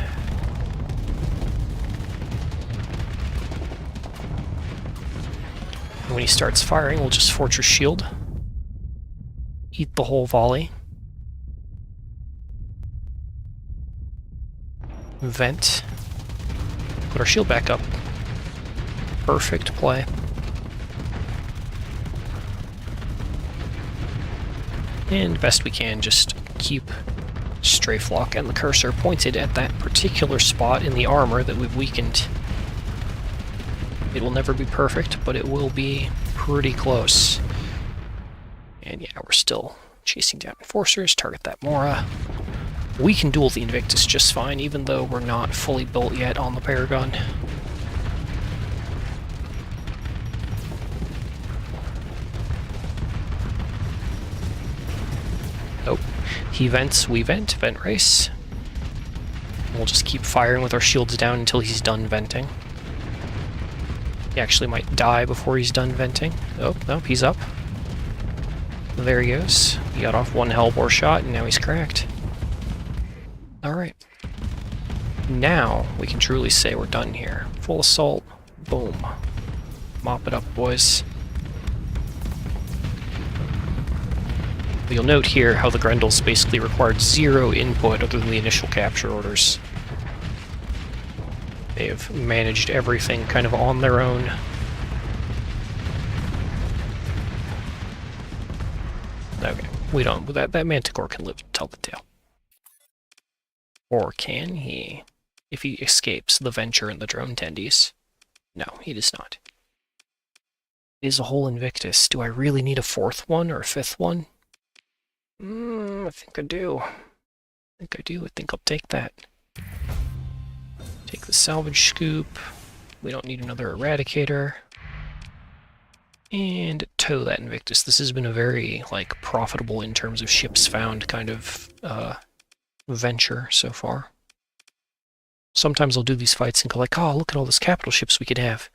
And when he starts firing, we'll just Fortress Shield. Eat the whole volley. Vent. Put our shield back up. Perfect play. And best we can, just keep Strafe Lock and the cursor pointed at that particular spot in the armor that we've weakened. It will never be perfect, but it will be pretty close. And yeah, we're still chasing down Enforcers, target that Mora. We can duel the Invictus just fine, even though we're not fully built yet on the Paragon. Oh, he vents, we vent, vent race. We'll just keep firing with our shields down until he's done venting. He actually might die before he's done venting. Oh, nope, he's up. There he goes. He got off one Hellbore shot, and now he's cracked. Alright. Now we can truly say we're done here. Full assault. Boom. Mop it up, boys. But you'll note here how the Grendels basically required 0 input other than the initial capture orders. They've managed everything kind of on their own. Okay, we don't. That Manticore can live to tell the tale. Or can he? If he escapes the Venture and the Drone Tendies. No, he does not. It is a whole Invictus. Do I really need a 4th one or a 5th one? I think I do. I think I'll take that. Take the Salvage Scoop. We don't need another Eradicator. And tow that Invictus. This has been a very, like, profitable in terms of ships found kind of, venture so far. Sometimes I'll do these fights and go like, oh, look at all those capital ships we could have.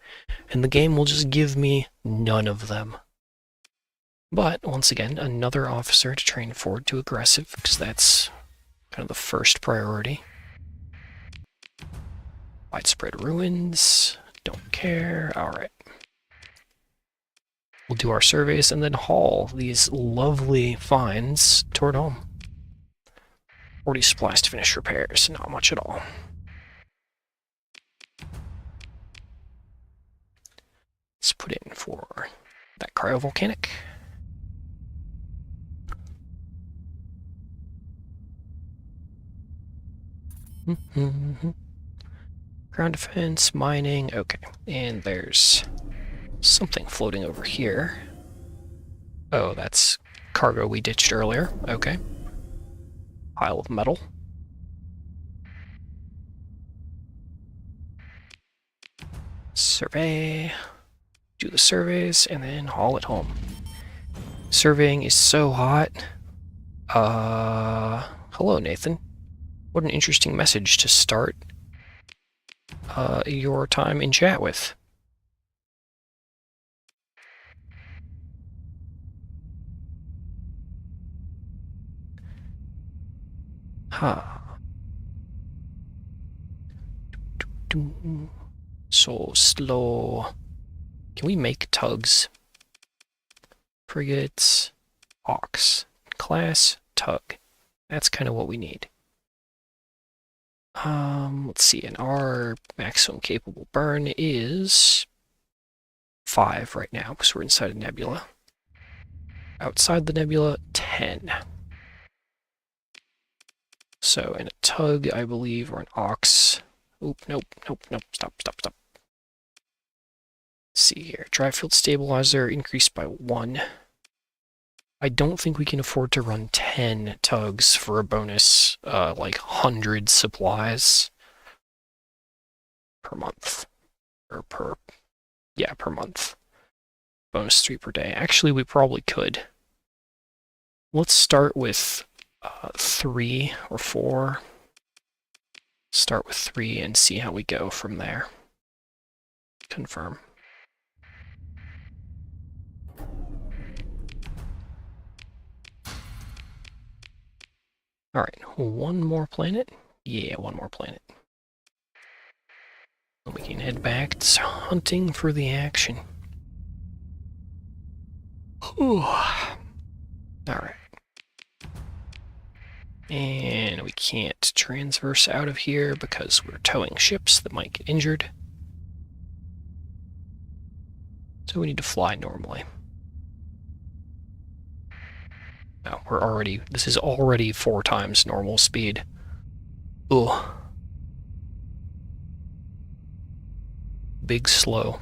And the game will just give me none of them. But, once again, another officer to train forward to aggressive, because that's kind of the first priority. Widespread ruins. Don't care. Alright. We'll do our surveys and then haul these lovely finds toward home. 40 supplies to finish repairs. Not much at all. Let's put in for that cryovolcanic. Ground defense, mining, okay. And there's something floating over here. Oh, that's cargo we ditched earlier. Okay. Pile of metal. Survey. Do the surveys, and then haul it home. Surveying is so hot. Hello, Nathan. What an interesting message to start your time in chat with. Huh. So slow. Can we make tugs? Frigates, Hawks, class, tug. That's kind of what we need. Let's see, and our maximum capable burn is 5 right now, because we're inside a nebula. Outside the nebula, 10. So in a tug, I believe, or an ox. Oop, nope, stop. Let's see here. Drive field stabilizer increased by 1. I don't think we can afford to run 10 tugs for a bonus, like 100 supplies per month. Or per month. Bonus 3 per day. Actually, we probably could. Let's start with 3 or 4. Start with 3 and see how we go from there. Confirm. Alright, one more planet? Yeah, one more planet. We can head back to hunting for the action. Alright. And we can't transverse out of here because we're towing ships that might get injured. So we need to fly normally. No, this is already 4 times normal speed. Ugh. Big slow.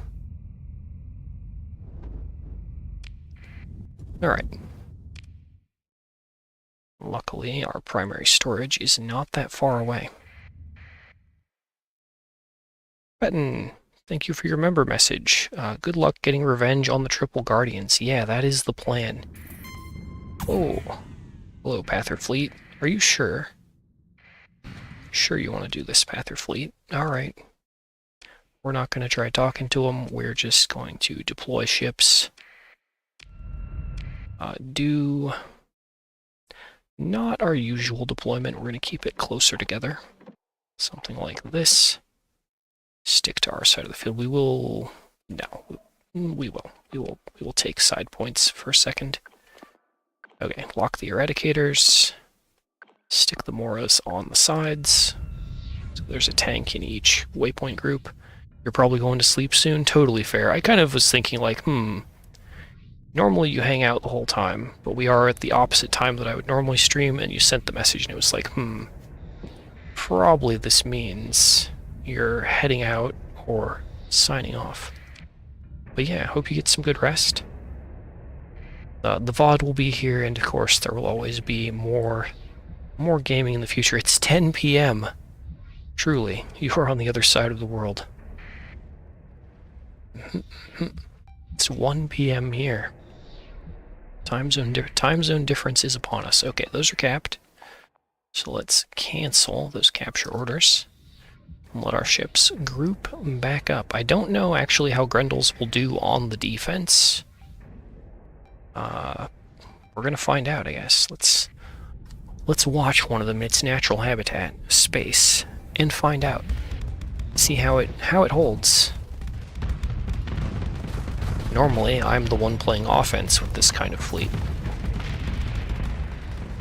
Alright. Luckily, our primary storage is not that far away. Button, thank you for your member message. Good luck getting revenge on the Triple Guardians. Yeah, that is the plan. Oh. Hello, Pather Fleet. Are you sure? Sure you want to do this, Pather Fleet? Alright. We're not going to try talking to them. We're just going to deploy ships. Do not our usual deployment. We're going to keep it closer together. Something like this. Stick to our side of the field. We will... No. We will. We will take side points for a second. Okay, lock the eradicators. Stick the Moras on the sides. So there's a tank in each waypoint group. You're probably going to sleep soon. Totally fair. I kind of was thinking like, normally you hang out the whole time, but we are at the opposite time that I would normally stream, and you sent the message and it was like, probably this means you're heading out or signing off. But yeah, hope you get some good rest. The VOD will be here, and of course there will always be more gaming in the future. It's 10 p.m. Truly, you are on the other side of the world. It's 1 p.m. here. Time zone difference is upon us. Okay, those are capped. So let's cancel those capture orders. And let our ships group back up. I don't know actually how Grendels will do on the defense. We're gonna find out, I guess. Let's watch one of them in its natural habitat, space, and find out. See how it holds. Normally, I'm the one playing offense with this kind of fleet.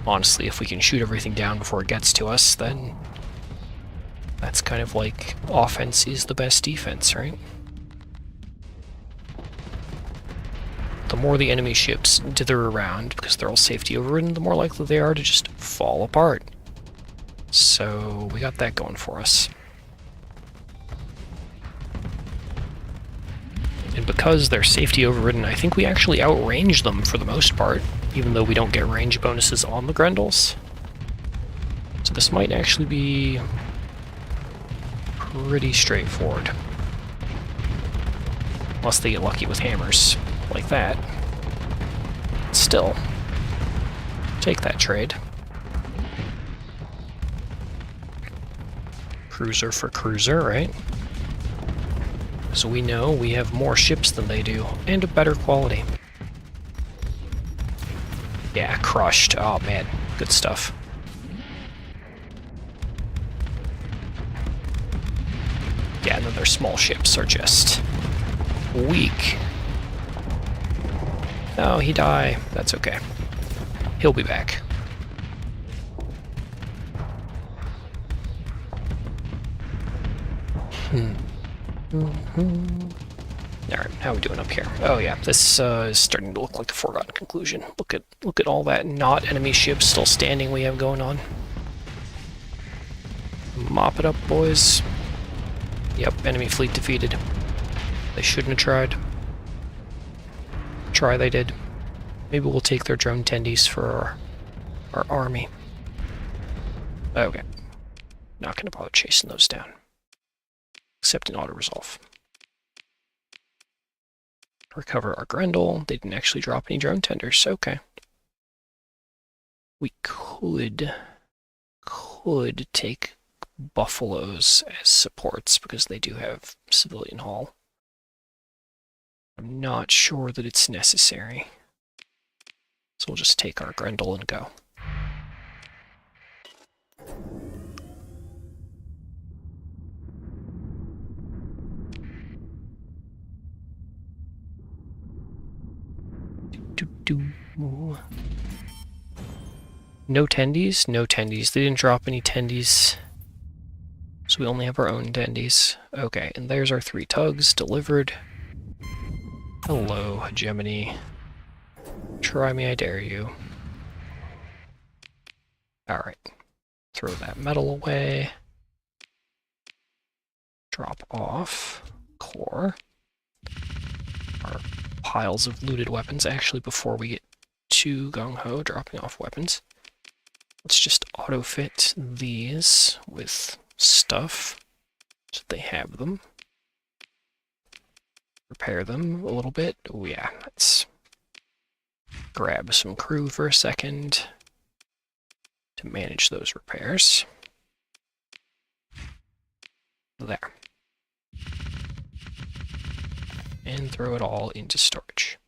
Honestly, if we can shoot everything down before it gets to us, then that's kind of like offense is the best defense, right? The more the enemy ships dither around, because they're all safety overridden, the more likely they are to just fall apart. So we got that going for us. And because they're safety overridden, I think we actually outrange them for the most part, even though we don't get range bonuses on the Grendels. So this might actually be pretty straightforward. Unless they get lucky with hammers like that. Still, take that trade. Cruiser for cruiser, right? So we know we have more ships than they do, and a better quality. Yeah, crushed. Oh man, good stuff. Yeah, and then their small ships are just weak. No, he died. That's okay. He'll be back. Alright, how are we doing up here? Oh yeah, this is starting to look like a foregone conclusion. Look at all that not enemy ships still standing we have going on. Mop it up, boys. Yep, enemy fleet defeated. They shouldn't have tried. Try they did. Maybe we'll take their drone tendies for our army. Okay. Not gonna bother chasing those down. Except in auto-resolve. Recover our Grendel. They didn't actually drop any drone tenders. Okay. We could take buffaloes as supports because they do have civilian hull. I'm not sure that it's necessary. So we'll just take our Grendel and go. No tendies? No tendies. They didn't drop any tendies. So we only have our own tendies. Okay, and there's our 3 tugs delivered. Hello, hegemony. Try me, I dare you. Alright. Throw that metal away. Drop off. Core. Our piles of looted weapons. Actually, before we get too gung-ho dropping off weapons, let's just auto-fit these with stuff so they have them. Repair them a little bit. Oh yeah, let's grab some crew for a second to manage those repairs. There. And throw it all into storage.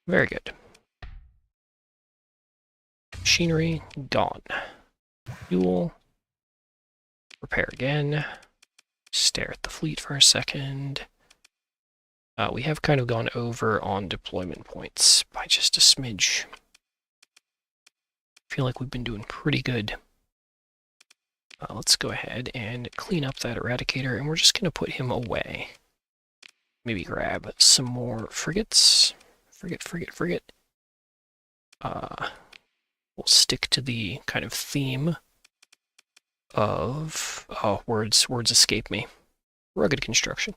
Very good. Machinery, gone. Fuel. Repair again. Stare at the fleet for a second. We have kind of gone over on deployment points by just a smidge. I feel like we've been doing pretty good. Let's go ahead and clean up that Eradicator, and we're just going to put him away. Maybe grab some more frigates. Frigate. We'll stick to the kind of theme of... Oh, words escape me. Rugged construction.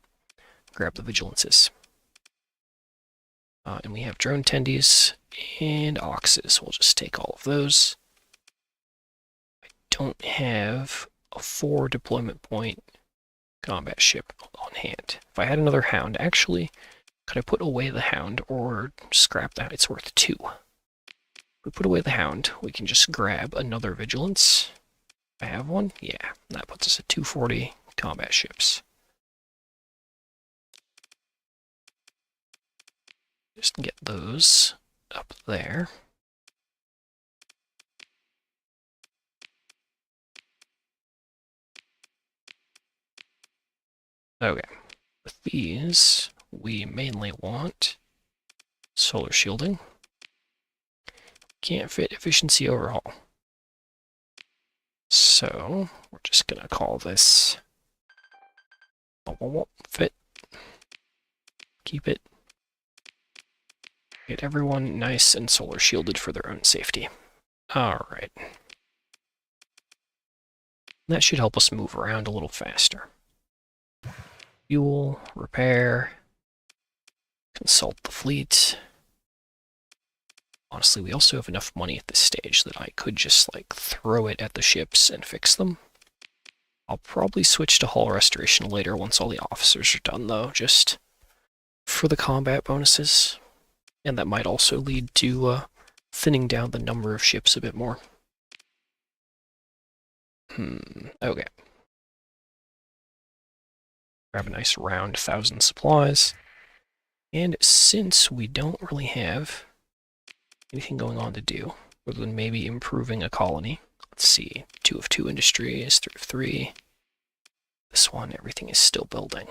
Grab the Vigilances. And we have drone tendies and oxes. We'll just take all of those. I don't have a 4 deployment point combat ship on hand. If I had another Hound, actually, could I put away the Hound or scrap that? It's worth 2. If we put away the Hound, we can just grab another Vigilance. I have one? Yeah, that puts us at 240 combat ships. Just get those up there. Okay, with these, we mainly want solar shielding. Can't fit efficiency overhaul. So, we're just gonna call this fit. Keep it. Get everyone nice and solar shielded for their own safety. Alright. That should help us move around a little faster. Fuel, repair, consult the fleet. Honestly, we also have enough money at this stage that I could just, like, throw it at the ships and fix them. I'll probably switch to hull restoration later once all the officers are done, though, just for the combat bonuses. And that might also lead to thinning down the number of ships a bit more. Okay. Grab a nice round 1,000 supplies. And since we don't really have anything going on to do, other than maybe improving a colony, let's see, 2 of 2 industries, 3 of 3. This one, everything is still building.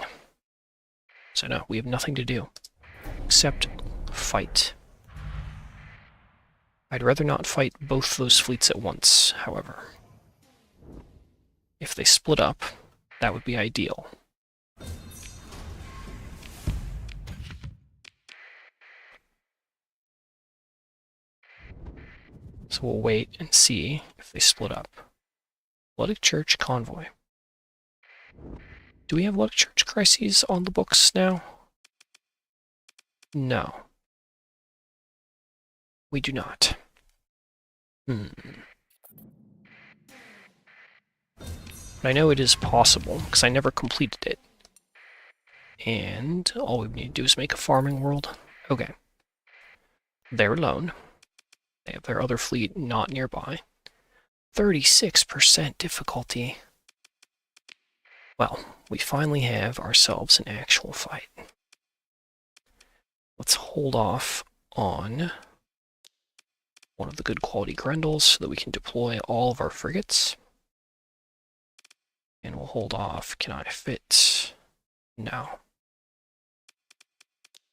So no, we have nothing to do except fight. I'd rather not fight both those fleets at once, however. If they split up, that would be ideal. So we'll wait and see if they split up. Luddic Church Convoy. Do we have Luddic Church crises on the books now? No. We do not. But I know it is possible, because I never completed it. And all we need to do is make a farming world. Okay. They're alone. They have their other fleet not nearby. 36% difficulty. Well, we finally have ourselves an actual fight. Let's hold off on one of the good quality Grendels so that we can deploy all of our frigates. And we'll hold off. Can I fit? No.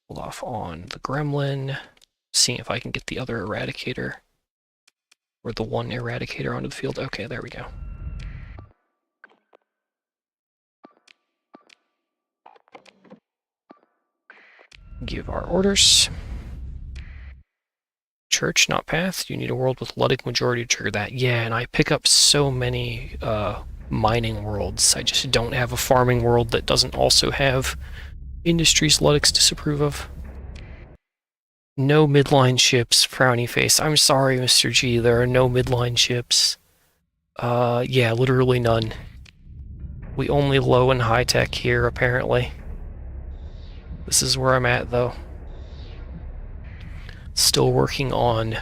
Hold off on the Gremlin. Seeing if I can get the other Eradicator. Or the one Eradicator onto the field. Okay, there we go. Give our orders. Church, not path. You need a world with Luddic majority to trigger that. Yeah, and I pick up so many mining worlds. I just don't have a farming world that doesn't also have industries Luddics disapprove of. No midline ships, frowny face. I'm sorry, Mr. G, there are no midline ships. Yeah, literally none. We only low and high tech here, apparently. This is where I'm at, though. Still working on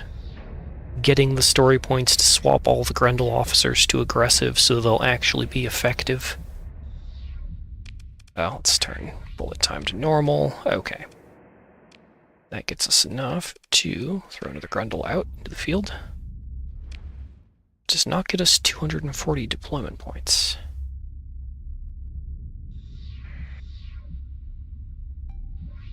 getting the story points to swap all the Grendel officers to aggressive so they'll actually be effective. Well, let's turn bullet time to normal. Okay. That gets us enough to throw another Grendel out into the field. Does not get us 240 deployment points.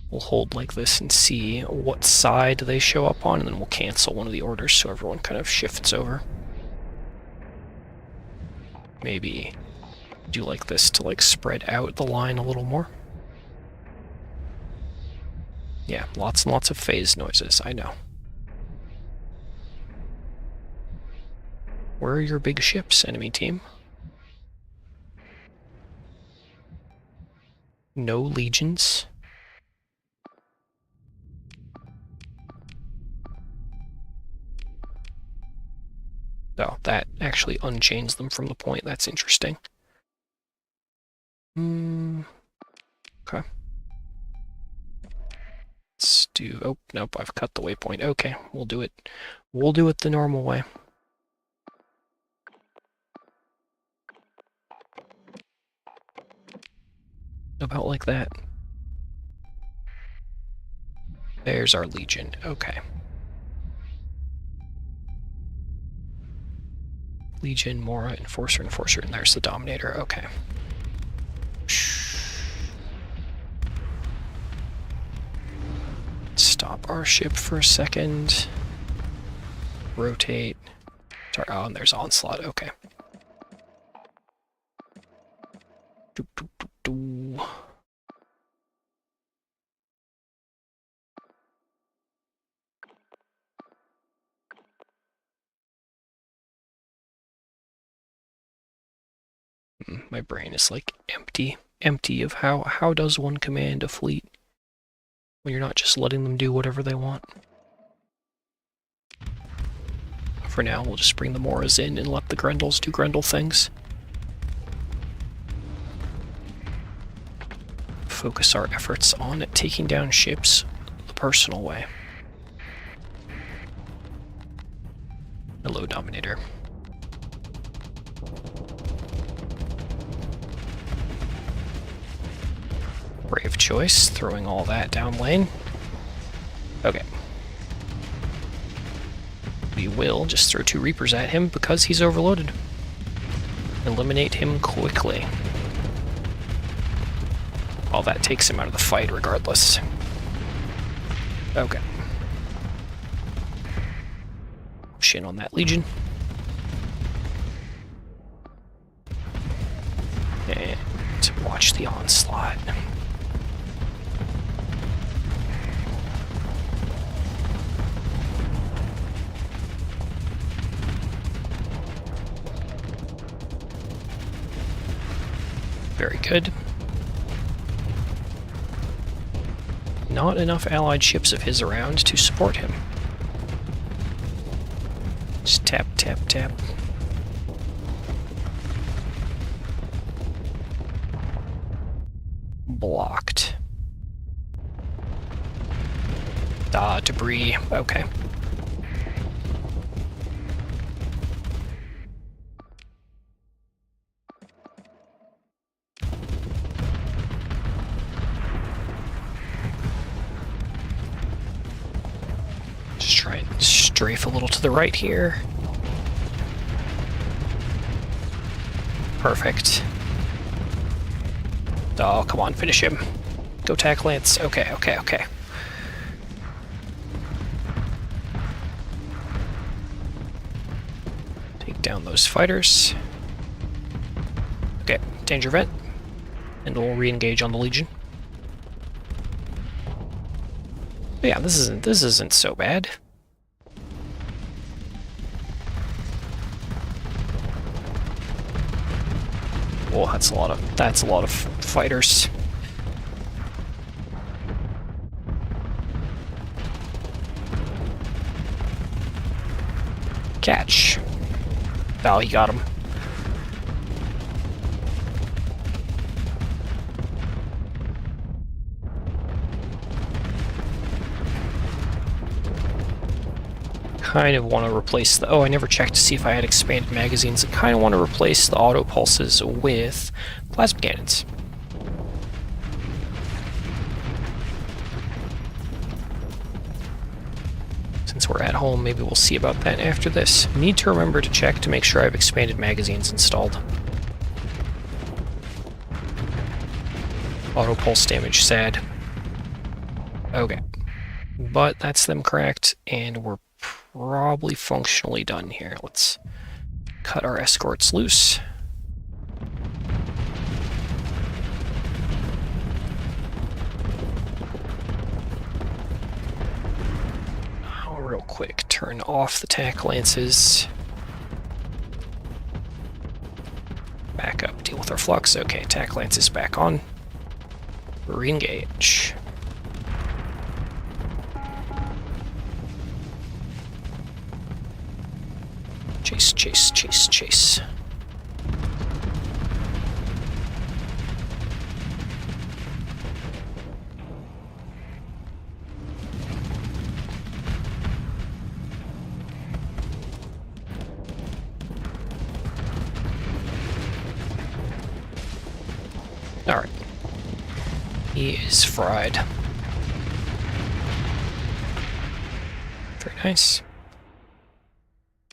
We'll hold like this and see what side they show up on, and then we'll cancel one of the orders so everyone kind of shifts over. Maybe do like this to like spread out the line a little more. Yeah, lots and lots of phase noises, I know. Where are your big ships, enemy team? No legions. Oh, that actually unchains them from the point. That's interesting. Okay. Let's do... Oh, nope, I've cut the waypoint. Okay, we'll do it. We'll do it the normal way. About like that. There's our legion. Okay. Legion, Mora, Enforcer, Enforcer, and there's the Dominator. Okay. Stop our ship for a second. Rotate. Sorry, oh, and there's Onslaught. Okay. Doo, doo, doo, doo. My brain is like empty of how does one command a fleet when you're not just letting them do whatever they want. For now, we'll just bring the Moras in and let the Grendels do Grendel things. Focus our efforts on taking down ships the personal way. Hello, Dominator. Brave choice, throwing all that down lane. Okay. We will just throw 2 Reapers at him because he's overloaded. Eliminate him quickly. All that takes him out of the fight regardless. Okay. Push in on that Legion. And watch the onslaught. Very good. Not enough allied ships of his around to support him. Just tap, tap, tap. Blocked. Ah, debris. Okay. Just try and strafe a little to the right here. Perfect. Oh, come on, finish him. Go tack Lance. Okay, okay, okay. Take down those fighters. Okay, danger vent. And we'll re-engage on the Legion. But yeah, this isn't so bad. Oh, that's a lot of fighters. Catch. Oh, he got him. Kind of want to replace the... Oh, I never checked to see if I had expanded magazines. I kind of want to replace the auto pulses with plasma cannons. Since we're at home, maybe we'll see about that after this. Need to remember to check to make sure I have expanded magazines installed. Auto pulse damage, sad. Okay. But that's them cracked, and we're probably functionally done here. Let's cut our escorts loose. Oh, real quick, turn off the tack lances. Back up, deal with our flux. Okay, tack lances back on. Re-engage. Chase, chase, chase, chase. All right. He is fried. Very nice.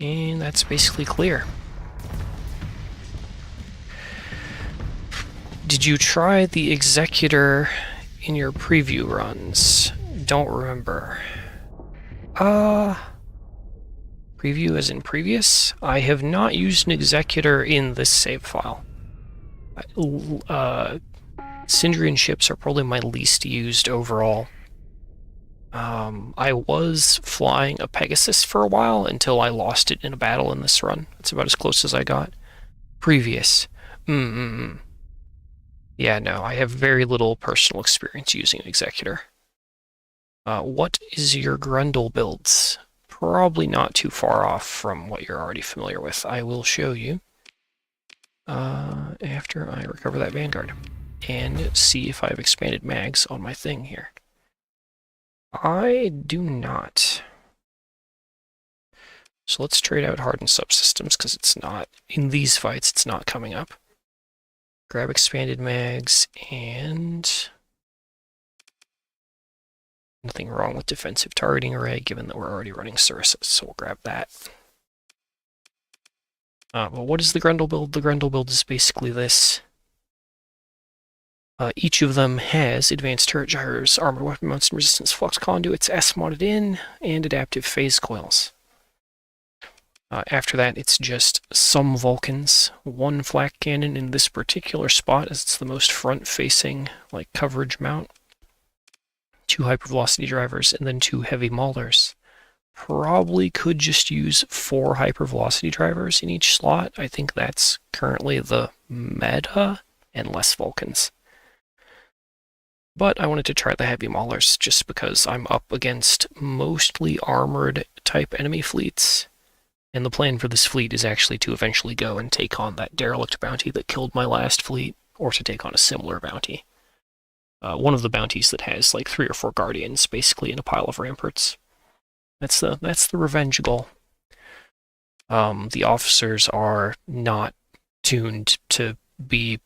And that's basically clear. Did you try the Executor in your preview runs? Don't remember. Preview as in previous? I have not used an Executor in this save file. Syndrian ships are probably my least used overall. I was flying a Pegasus for a while until I lost it in a battle in this run. That's about as close as I got. Previous. Mm-mm. Yeah, no, I have very little personal experience using an Executor. What is your Grendel builds? Probably not too far off from what you're already familiar with. I will show you after I recover that Vanguard and see if I have expanded mags on my thing here. I do not. So let's trade out hardened subsystems because it's not, in these fights, it's not coming up. Grab expanded mags and nothing wrong with defensive targeting array given that we're already running Sursus, so we'll grab that. But what is the Grendel build? The Grendel build is basically this. Each of them has advanced turret gyros, armored weapon mounts, and resistance flux conduits, S-modded in, and adaptive phase coils. After that, it's just some Vulcans, one flak cannon in this particular spot, as it's the most front-facing, like, coverage mount, 2 hypervelocity drivers, and then 2 heavy maulers. Probably could just use 4 hypervelocity drivers in each slot. I think that's currently the meta, and less Vulcans. But I wanted to try the heavy maulers just because I'm up against mostly armored type enemy fleets. And the plan for this fleet is actually to eventually go and take on that derelict bounty that killed my last fleet, or to take on a similar bounty. One of the bounties that has like 3 or 4 guardians basically in a pile of ramparts. That's the revenge goal. The officers are not tuned to be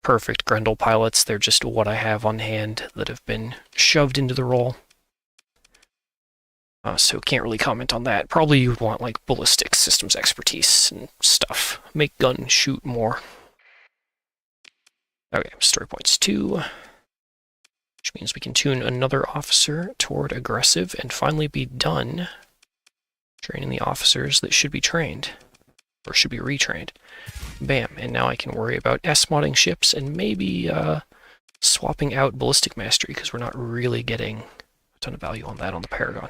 perfect Grendel pilots. They're just what I have on hand that have been shoved into the role. So can't really comment on that. Probably you'd want like ballistic systems expertise and stuff. Make gun shoot more. Okay, story points 2. Which means we can tune another officer toward aggressive and finally be done training the officers that should be trained. Or should be retrained. Bam, and now I can worry about S-modding ships and maybe swapping out ballistic mastery because we're not really getting a ton of value on that on the Paragon.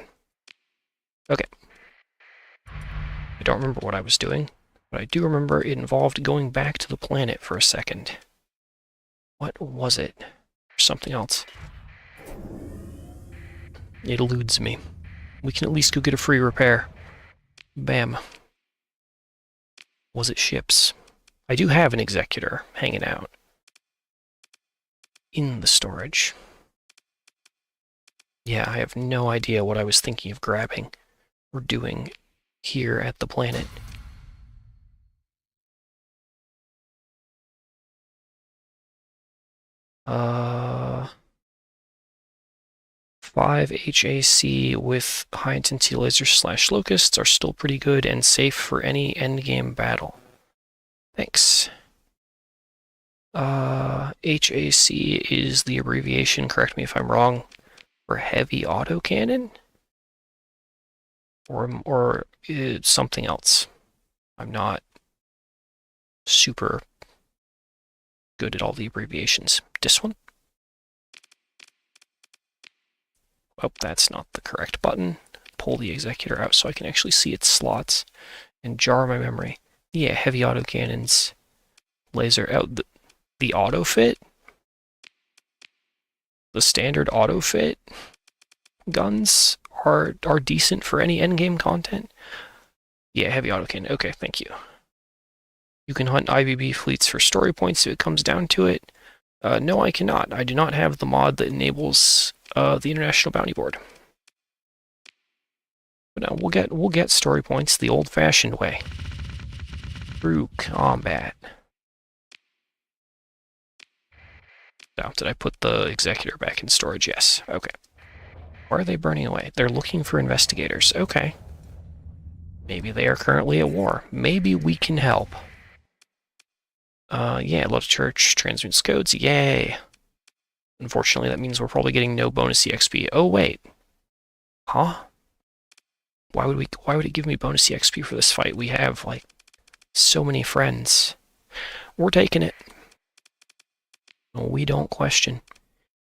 Okay. I don't remember what I was doing, but I do remember it involved going back to the planet for a second. What was it? Or something else. It eludes me. We can at least go get a free repair. Bam. Was it ships? I do have an Executor hanging out in the storage. Yeah, I have no idea what I was thinking of grabbing or doing here at the planet. Uh, 5 HAC with high intensity lasers / locusts are still pretty good and safe for any endgame battle. Thanks. HAC is the abbreviation, correct me if I'm wrong, for heavy autocannon? Or something else. I'm not super good at all the abbreviations. This one? Oh, that's not the correct button. Pull the Executor out so I can actually see its slots and jar my memory. Yeah, heavy autocannons. Laser out. The auto fit? The standard auto fit guns are decent for any endgame content. Yeah, heavy autocannon. Okay, thank you. You can hunt IBB fleets for story points if it comes down to it. No, I cannot. I do not have the mod that enables the International Bounty Board. But no, we'll get story points the old-fashioned way. Through combat. Now, did I put the Executor back in storage? Yes. Okay. Why are they burning away? They're looking for investigators. Okay. Maybe they are currently at war. Maybe we can help. Yeah, Love Church, transmutes codes. Yay. Unfortunately, that means we're probably getting no bonus EXP. Oh, wait. Huh? Why would it give me bonus EXP for this fight? We have, like, so many friends. We're taking it. We don't question.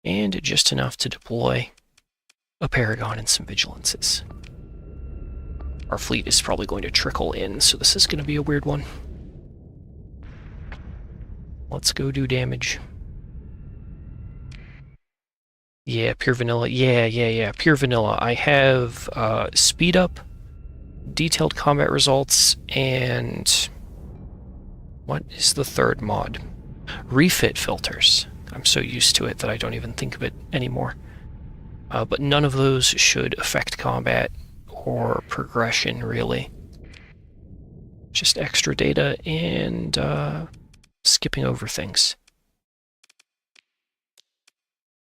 And just enough to deploy a Paragon and some Vigilances. Our fleet is probably going to trickle in, so this is going to be a weird one. let's go do damage. Yeah, pure vanilla. Yeah. Pure vanilla. I have speed up, detailed combat results, and what is the third mod? Refit filters. I'm so used to it that I don't even think of it anymore. But none of those should affect combat or progression, really. Just extra data and skipping over things.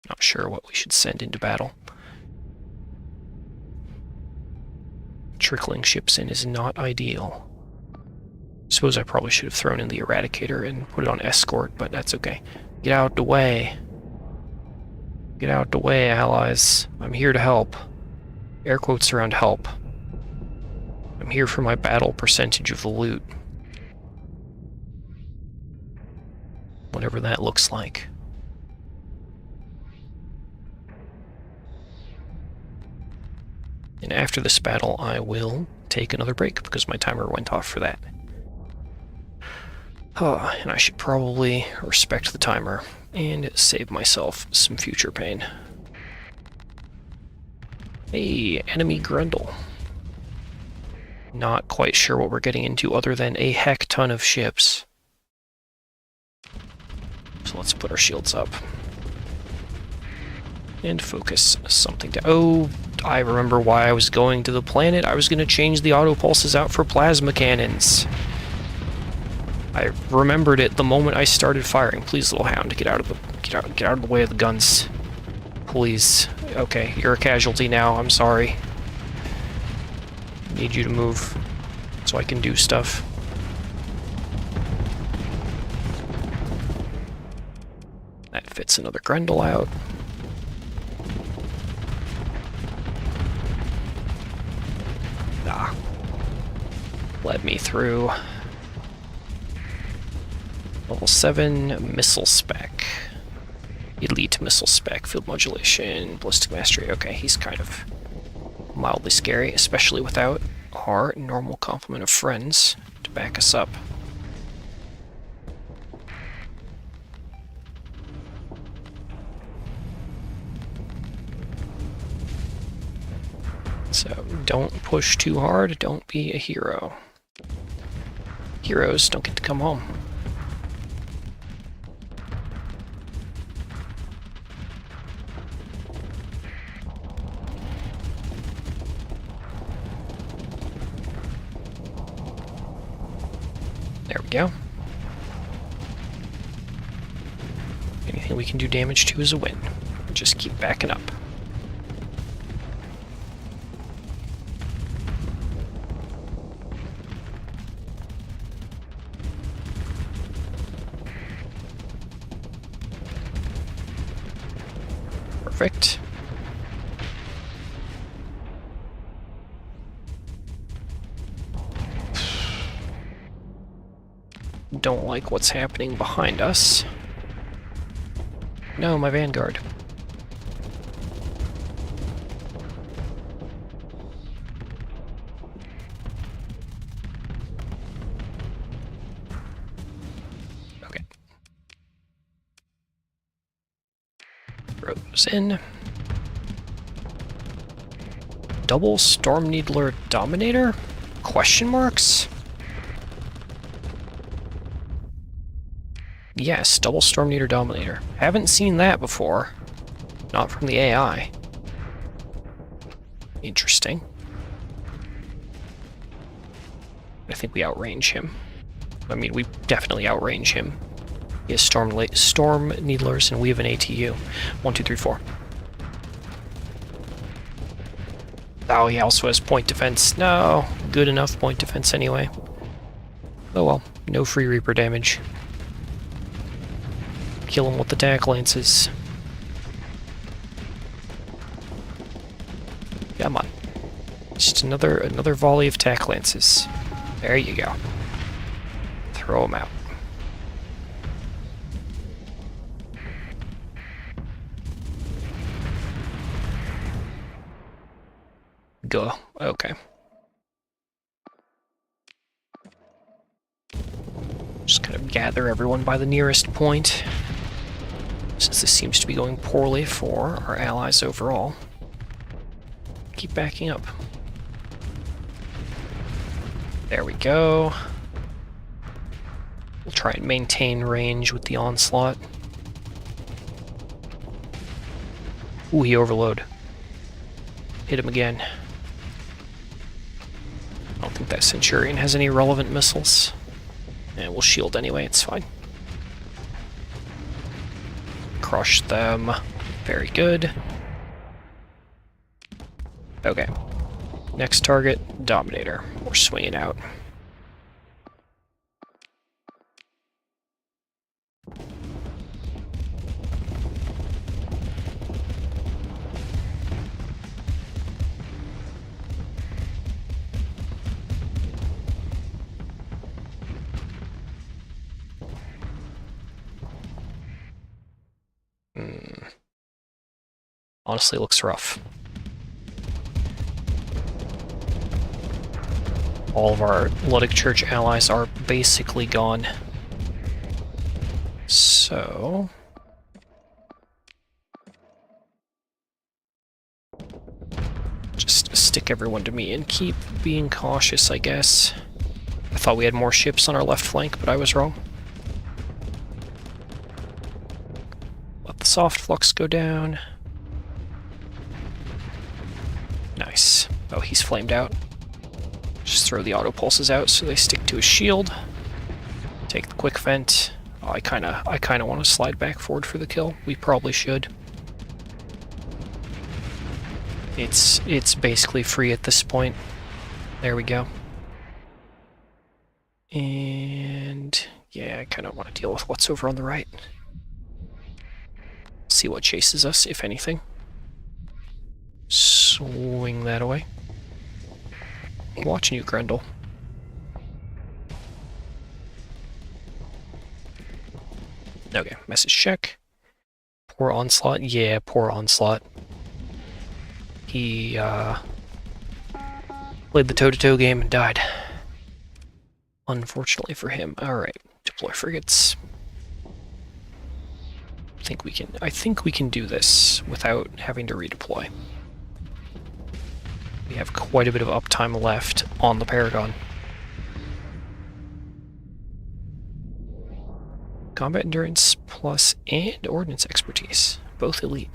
Not sure what we should send into battle. Trickling ships in is not ideal. Suppose I probably should have thrown in the Eradicator and put it on escort, but that's okay. Get out the way. Get out the way, allies. I'm here to help. Air quotes around help. I'm here for my battle percentage of the loot. Whatever that looks like. And after this battle, I will take another break because my timer went off for that. And I should probably respect the timer and save myself some future pain. Hey, enemy Grendel. Not quite sure what we're getting into other than a heck ton of ships. So let's put our shields up. And focus something down. Oh, I remember why I was going to the planet. I was going to change the auto pulses out for plasma cannons. I remembered it the moment I started firing. Please, little hound, get out of the way of the guns. Please. Okay, you're a casualty now. I'm sorry. Need you to move so I can do stuff. That fits another Grendel out. Ah. Let me through. Level 7 missile spec. Elite missile spec, field modulation, ballistic mastery. Okay, he's kind of mildly scary, especially without our normal complement of friends to back us up. So don't push too hard, don't be a hero. Heroes don't get to come home. There we go. Anything we can do damage to is a win. Just keep backing up. Perfect. Don't like what's happening behind us. No, my Vanguard. Okay. Throw those in. Double Storm Needler Dominator? Question marks? Yes, double Storm Needler Dominator. Haven't seen that before. Not from the AI. Interesting. I think we outrange him. I mean, we definitely outrange him. He has Storm Needlers, and we have an ATU. 1, 2, 3, 4. Oh, he also has point defense. No, good enough point defense anyway. Oh well, no free Reaper damage. Kill him with the tack lances. Come on. Just another volley of tack lances. There you go. Throw him out. Go. Okay. Just kind of gather everyone by the nearest point, since this seems to be going poorly for our allies overall. Keep backing up. There we go. We'll try and maintain range with the onslaught. Ooh, he overload. Hit him again. I don't think that Centurion has any relevant missiles. And we'll shield anyway, it's fine. Crush them. Very good. Okay. Next target, Dominator. We're swinging out. Honestly, looks rough. All of our Luddic Church allies are basically gone. So... just stick everyone to me and keep being cautious, I guess. I thought we had more ships on our left flank, but I was wrong. Let the soft flux go down. Nice. Oh, he's flamed out. Just throw the auto pulses out so they stick to his shield. Take the quick vent. Oh, I kinda want to slide back forward for the kill. We probably should. It's basically free at this point. There we go. And yeah, I kind of want to deal with what's over on the right. See what chases us, if anything. Swing that away. I'm watching you, Grendel. Okay, message check. Poor Onslaught. Yeah, poor Onslaught. He played the toe-to-toe game and died. Unfortunately for him. Alright, deploy frigates. I think we can do this without having to redeploy. We have quite a bit of uptime left on the Paragon. Combat endurance plus and ordnance expertise. Both elite.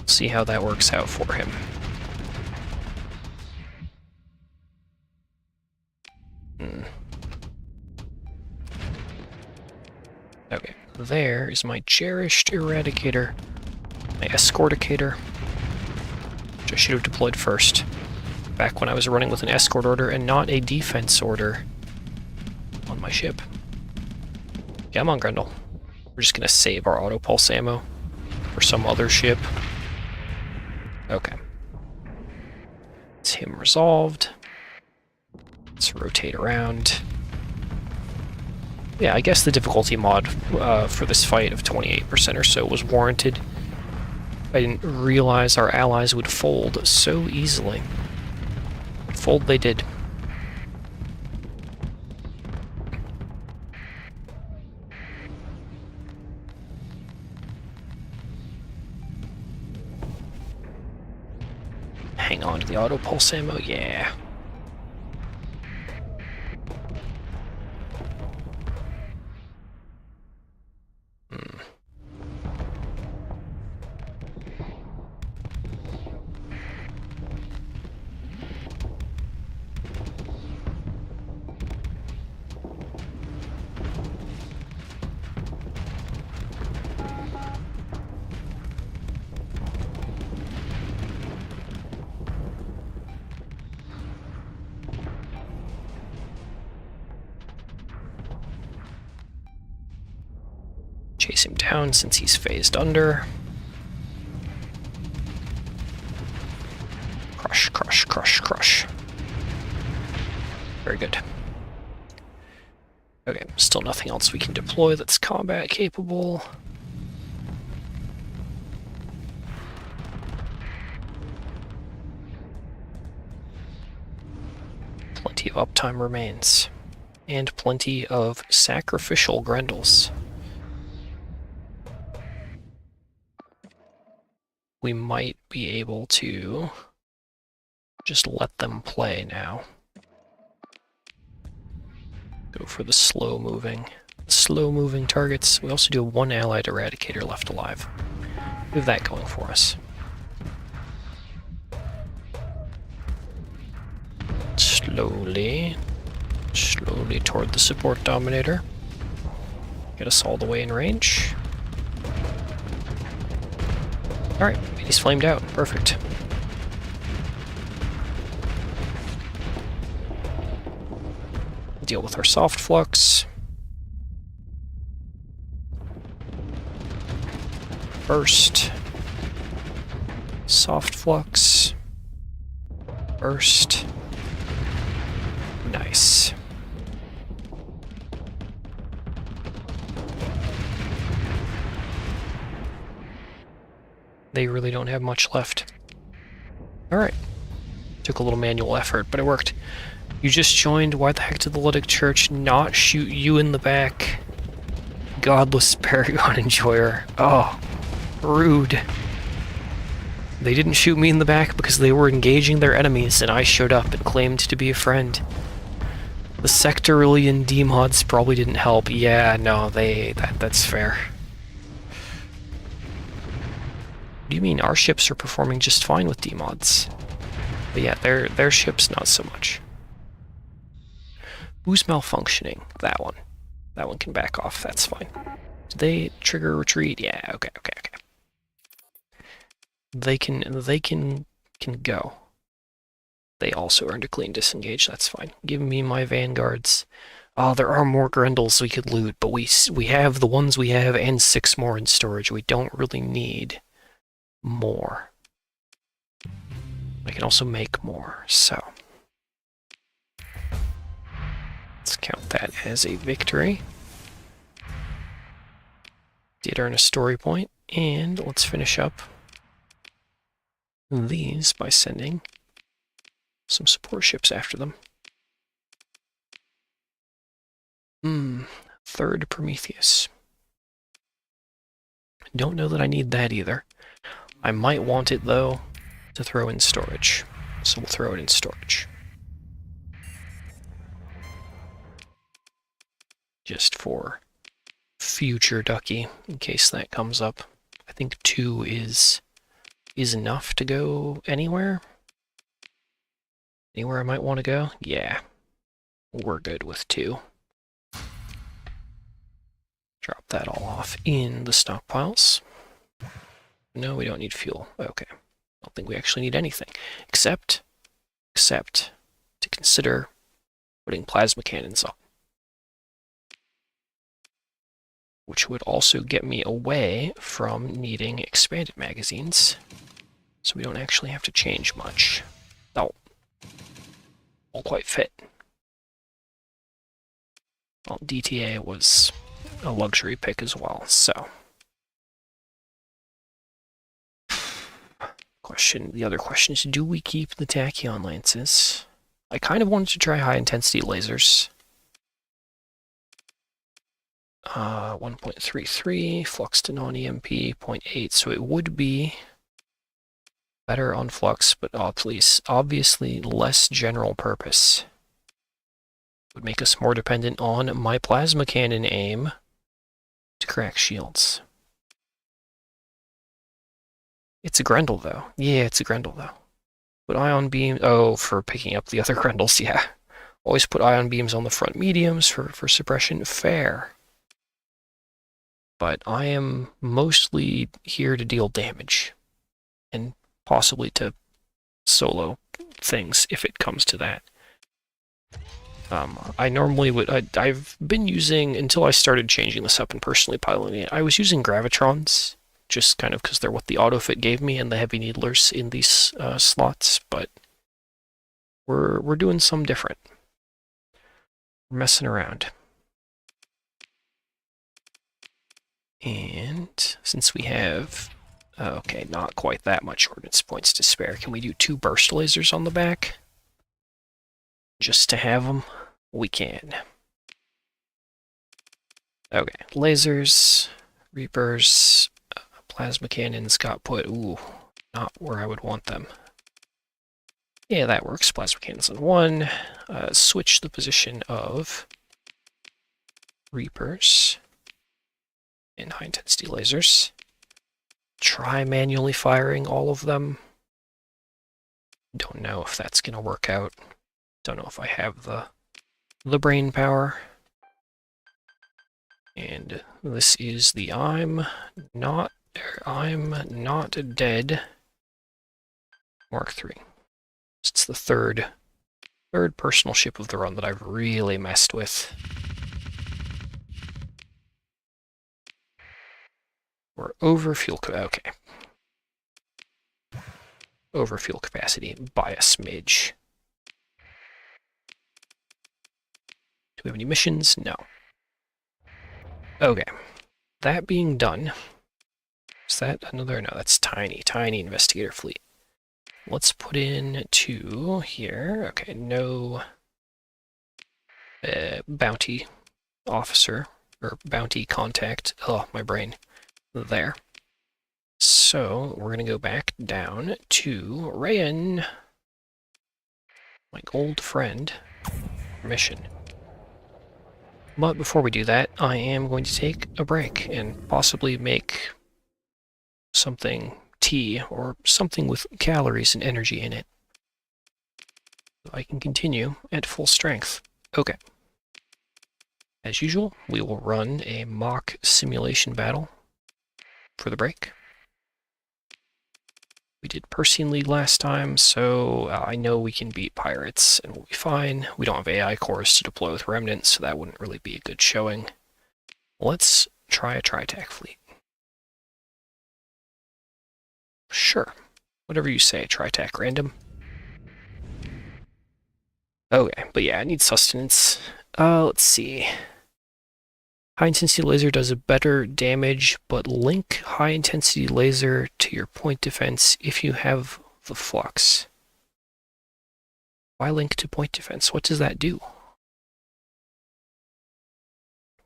See how that works out for him. Okay, there is my cherished Eradicator. My Escorticator, which I should have deployed first, back when I was running with an escort order and not a defense order on my ship. Come on, Grendel. We're just gonna save our auto pulse ammo for some other ship. Okay. It's him resolved. Let's rotate around. Yeah, I guess the difficulty mod for this fight of 28% or so was warranted. I didn't realize our allies would fold so easily. But fold they did. Hang on to the auto pulse ammo, yeah. Chase him down since he's phased under. Crush, crush, crush, crush. Very good. Okay, still nothing else we can deploy that's combat capable. Plenty of uptime remains. And plenty of sacrificial Grendels. We might be able to just let them play now. Go for the slow-moving targets. We also do have one allied eradicator left alive. We have that going for us. Slowly toward the support dominator. Get us all the way in range. Alright, he's flamed out. Perfect. Deal with our soft flux. Burst. Soft flux. Burst. Nice. They really don't have much left. Alright. Took a little manual effort, but it worked. You just joined. Why the heck did the Ludic Church not shoot you in the back? Godless Paragon enjoyer. Oh, rude. They didn't shoot me in the back because they were engaging their enemies, and I showed up and claimed to be a friend. The Sectorian D-mods probably didn't help. Yeah, no, that's fair. What do you mean? Our ships are performing just fine with D-mods. But yeah, their ships not so much. Who's malfunctioning? That one. That one can back off, that's fine. Did they trigger retreat? Yeah, okay. They can go. They also earned a clean disengage, that's fine. Give me my vanguards. Oh, there are more Grendels we could loot, but we have the ones we have and 6 more in storage. We don't really need more. I can also make more, so let's count that as a victory. Did earn a story point, and let's finish up these by sending some support ships after them. Third Prometheus. Don't know that I need that either. I might want it, though, to throw in storage. So we'll throw it in storage. Just for future Ducky, in case that comes up. I think 2 is enough to go anywhere. Anywhere I might want to go? Yeah. We're good with 2. Drop that all off in the stockpiles. No, we don't need fuel. Okay. I don't think we actually need anything. Except to consider putting plasma cannons up. Which would also get me away from needing expanded magazines. So we don't actually have to change much. Oh. All quite fit. Well, DTA was a luxury pick as well, so. The other question is, do we keep the Tachyon Lances? I kind of wanted to try high-intensity lasers. 1.33, flux to non-EMP, 0.8, so it would be better on flux, but obviously less general purpose. Would make us more dependent on my plasma cannon aim to crack shields. It's a Grendel, though. Yeah, it's a Grendel, though. Put ion beam... Oh, for picking up the other Grendels, yeah. Always put ion beams on the front mediums for suppression. Fair. But I am mostly here to deal damage. And possibly to solo things, if it comes to that. I normally would... I've been using... Until I started changing this up and personally piloting it, I was using Gravitrons. Just kind of because they're what the autofit gave me and the heavy needlers in these slots, but we're doing some different. We're messing around. And since we have, okay, not quite that much ordnance points to spare, can we do 2 burst lasers on the back? just to have them, we can. Okay, lasers, reapers, plasma cannons got put, ooh, not where I would want them. Yeah, that works. Plasma cannons on 1. Switch the position of reapers and high-intensity lasers. Try manually firing all of them. Don't know if that's going to work out. Don't know if I have the brain power. And this is the I'm not dead Mark III. It's the third personal ship of the run that I've really messed with. We're over fuel okay. Over fuel capacity by a smidge. Do we have any missions? No. Okay. That being done, is that another? No, that's tiny investigator fleet. Let's put in 2 here. Okay, no bounty officer, or bounty contact. Oh, my brain. There. So, we're going to go back down to Rayan, my old friend, mission. But before we do that, I am going to take a break and possibly make something tea or something with calories and energy in it. So I can continue at full strength. Okay. As usual, we will run a mock simulation battle for the break. We did Persian League last time, so I know we can beat pirates and we'll be fine. We don't have AI cores to deploy with remnants, so that wouldn't really be a good showing. Let's try a tri-tac fleet. Sure. Whatever you say, tri-tac random. Okay, but yeah, I need sustenance. Let's see. High-intensity laser does a better damage, but link high-intensity laser to your point defense if you have the flux. Why link to point defense? What does that do?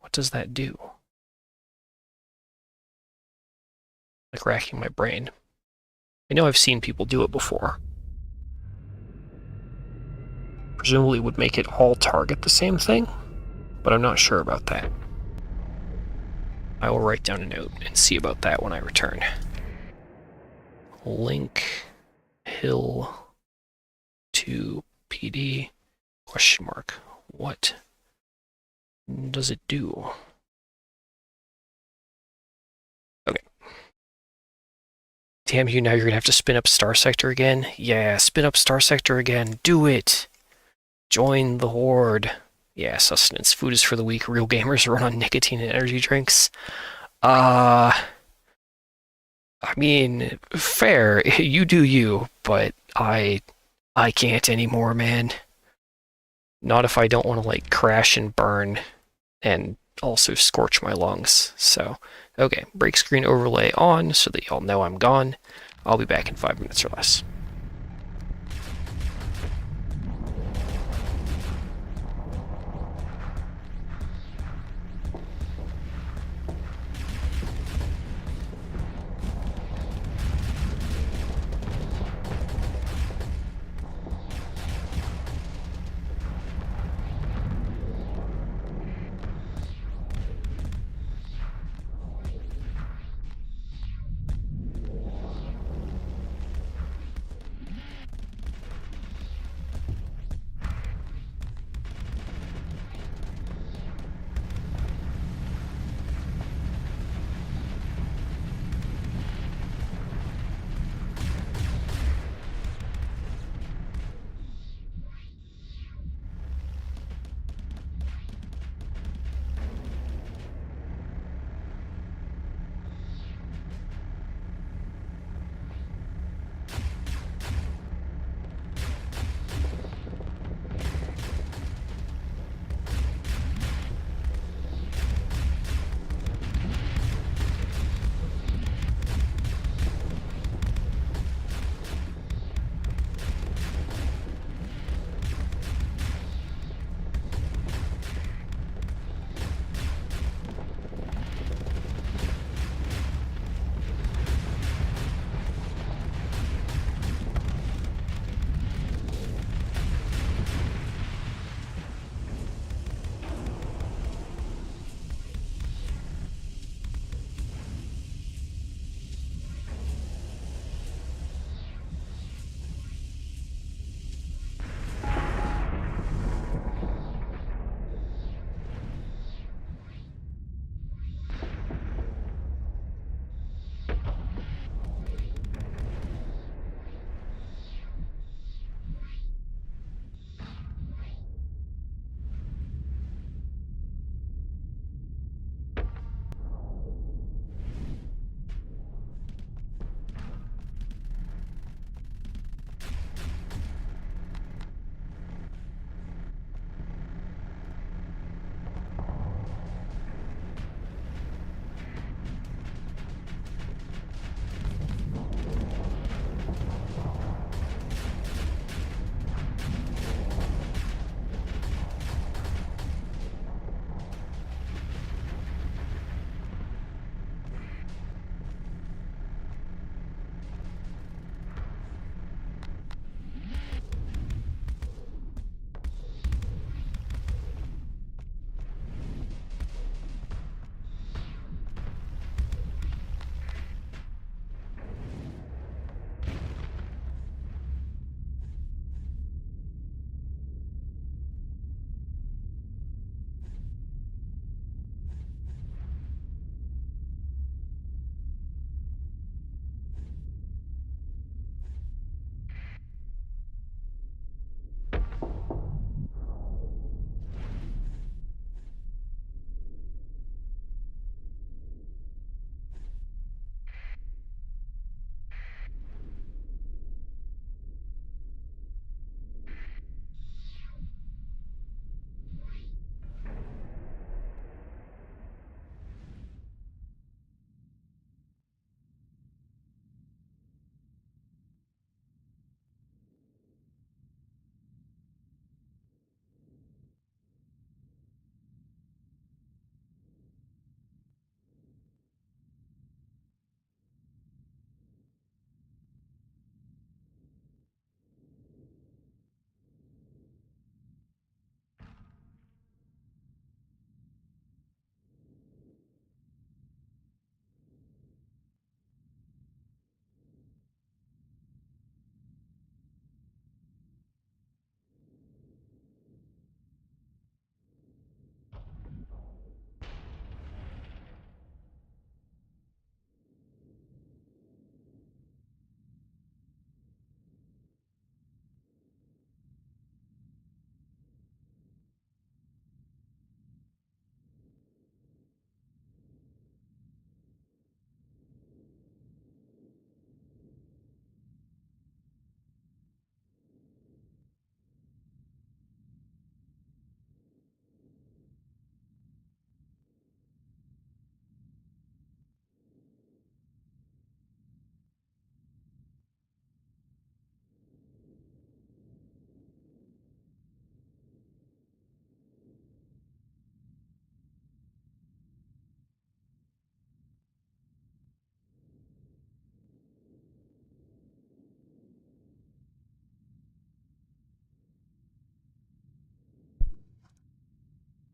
What does that do? Like racking my brain. I know I've seen people do it before. Presumably it would make it all target the same thing, but I'm not sure about that. I will write down a note and see about that when I return. Link hill to PD question mark. What does it do? Okay. Damn you, now you're gonna have to spin up Starsector again? Yeah, spin up Starsector again. Do it! Join the horde. Yeah, sustenance. Food is for the weak. Real gamers run on nicotine and energy drinks. I mean, fair. You do you, but I can't anymore, man. Not if I don't want to, like, crash and burn and also scorch my lungs. So, okay, break screen overlay on so that y'all know I'm gone. I'll be back in 5 minutes or less.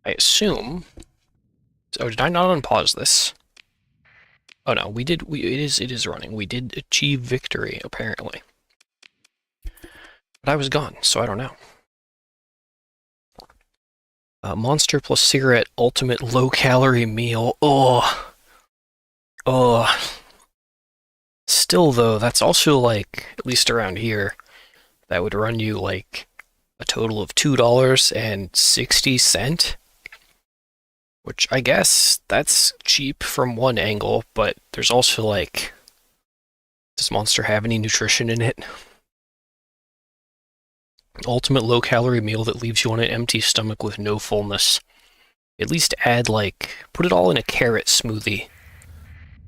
I assume... Oh, did I not unpause this? Oh no, we did, it is running. We did achieve victory, apparently. But I was gone, so I don't know. Monster plus cigarette ultimate low-calorie meal. Oh. Oh. Still, though, that's also, like, at least around here, that would run you, like, a total of $2.60, which I guess that's cheap from one angle, but there's also, like, does Monster have any nutrition in it? Ultimate low-calorie meal that leaves you on an empty stomach with no fullness. At least add, like, put it all in a carrot smoothie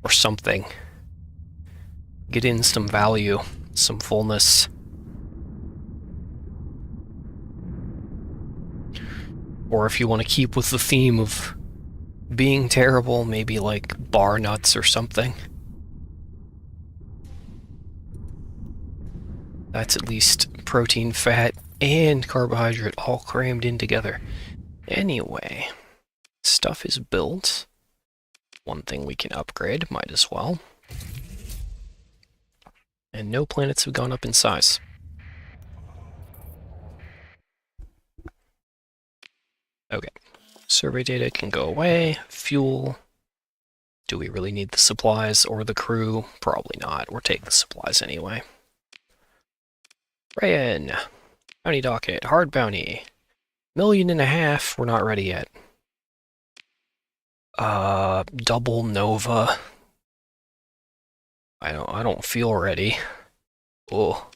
or something. Get in some value, some fullness. Or if you want to keep with the theme of being terrible, maybe like bar nuts or something. That's at least protein, fat, and carbohydrate all crammed in together. Anyway, stuff is built. One thing we can upgrade, might as well. And no planets have gone up in size. Okay, survey data can go away. Fuel. Do we really need the supplies or the crew? Probably not. We'll take the supplies anyway. Rayan. Bounty docket. Hard bounty. 1.5 million. We're not ready yet. Double Nova. I don't feel ready. Oh.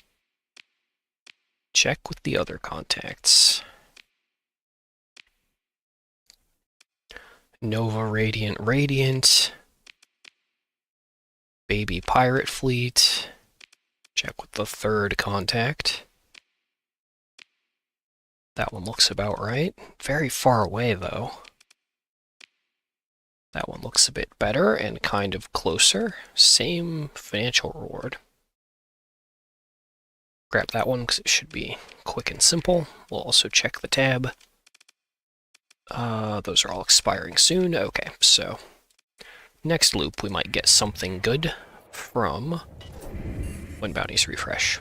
Check with the other contacts. Nova Radiant. Baby Pirate Fleet. Check with the third contact. That one looks about right. Very far away, though. That one looks a bit better and kind of closer. Same financial reward. Grab that one because it should be quick and simple. We'll also check the tab. Those are all expiring soon. Okay, so next loop we might get something good from when bounties refresh.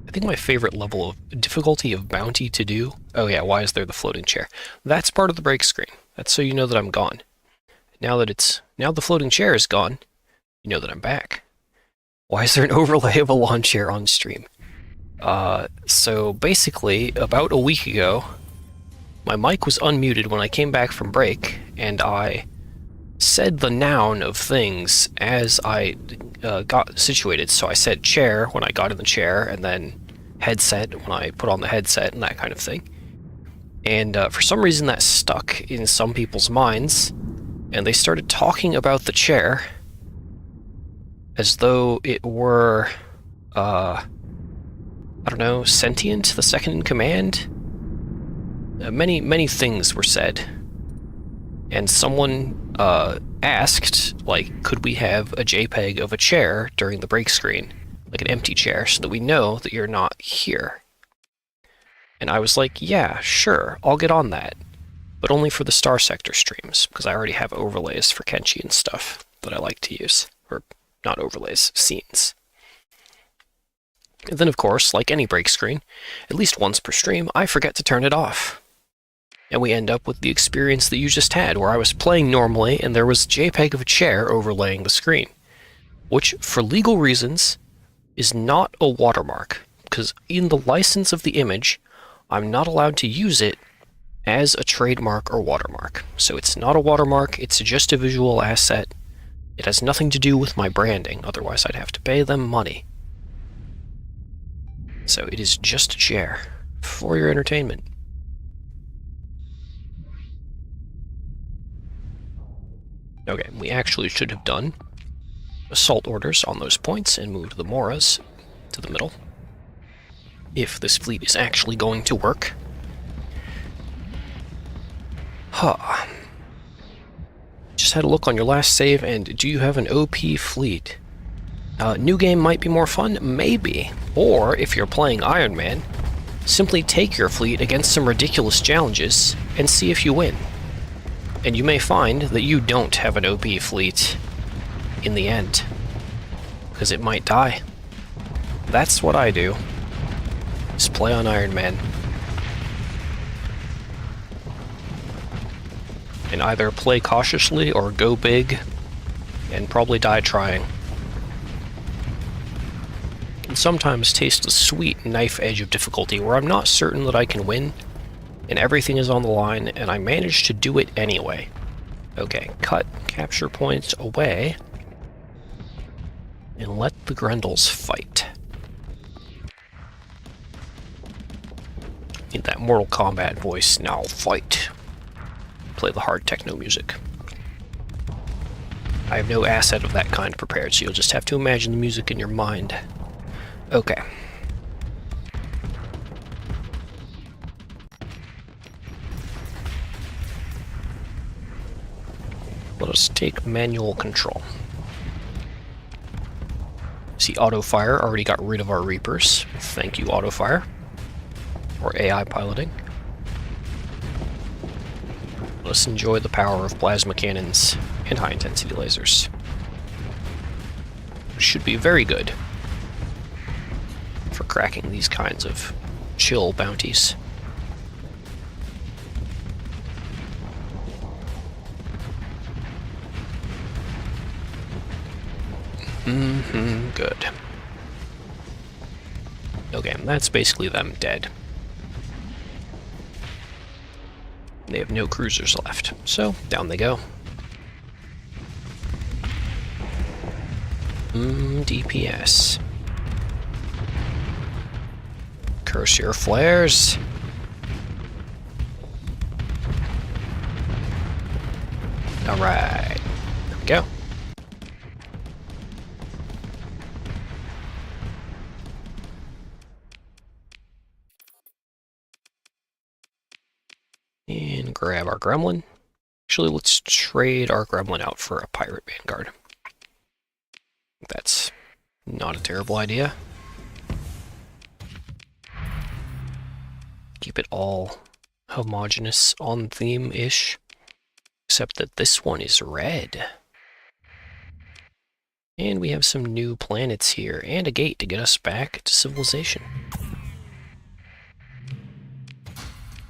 I think my favorite level of difficulty of bounty to do... Oh yeah, why is there the floating chair? That's part of the break screen. That's so you know that I'm gone. Now the floating chair is gone, you know that I'm back. Why is there an overlay of a lawn chair on stream? So basically, about a week ago, my mic was unmuted when I came back from break, and I said the noun of things as I got situated. So I said chair when I got in the chair, and then headset when I put on the headset, and that kind of thing. And for some reason that stuck in some people's minds, and they started talking about the chair as though it were, I don't know, sentient, the second in command? Many things were said. And someone asked, like, could we have a JPEG of a chair during the break screen? Like an empty chair, so that we know that you're not here. And I was like, yeah, sure, I'll get on that. But only for the Starsector streams, because I already have overlays for Kenshi and stuff that I like to use. Or, not overlays, scenes. And then, of course, like any break screen, at least once per stream, I forget to turn it off. And we end up with the experience that you just had, where I was playing normally and there was a JPEG of a chair overlaying the screen. Which, for legal reasons, is not a watermark, because in the license of the image, I'm not allowed to use it as a trademark or watermark. So it's not a watermark, it's just a visual asset. It has nothing to do with my branding, otherwise I'd have to pay them money. So it is just a chair, for your entertainment. Okay, we actually should have done assault orders on those points and moved the Moras to the middle. If this fleet is actually going to work. Huh. Just had a look on your last save, and do you have an OP fleet? New game might be more fun? Maybe. Or, if you're playing Iron Man, Simply take your fleet against some ridiculous challenges and see if you win. And you may find that you don't have an OP fleet in the end, because it might die. That's what I do. Just play on Iron Man. And either play cautiously or go big, and probably die trying. Can sometimes taste the sweet knife edge of difficulty where I'm not certain that I can win, and everything is on the line, and I manage to do it anyway. Okay, cut capture points away, and let the Grendels fight. Need that Mortal Kombat voice, now fight. Play the hard techno music. I have no asset of that kind prepared, so you'll just have to imagine the music in your mind. Okay. Let us take manual control. See, auto fire already got rid of our Reapers. Thank you, auto fire. Or AI piloting. Let's enjoy the power of plasma cannons and high-intensity lasers. Should be very good for cracking these kinds of chill bounties. Good. Okay, that's basically them dead. They have no cruisers left, so down they go. DPS. Curse your flares. Alright, there we go. And grab our gremlin. Actually, let's trade our gremlin out for a pirate vanguard. That's not a terrible idea. Keep it all homogeneous on theme-ish. Except that this one is red. And we have some new planets here, and a gate to get us back to civilization.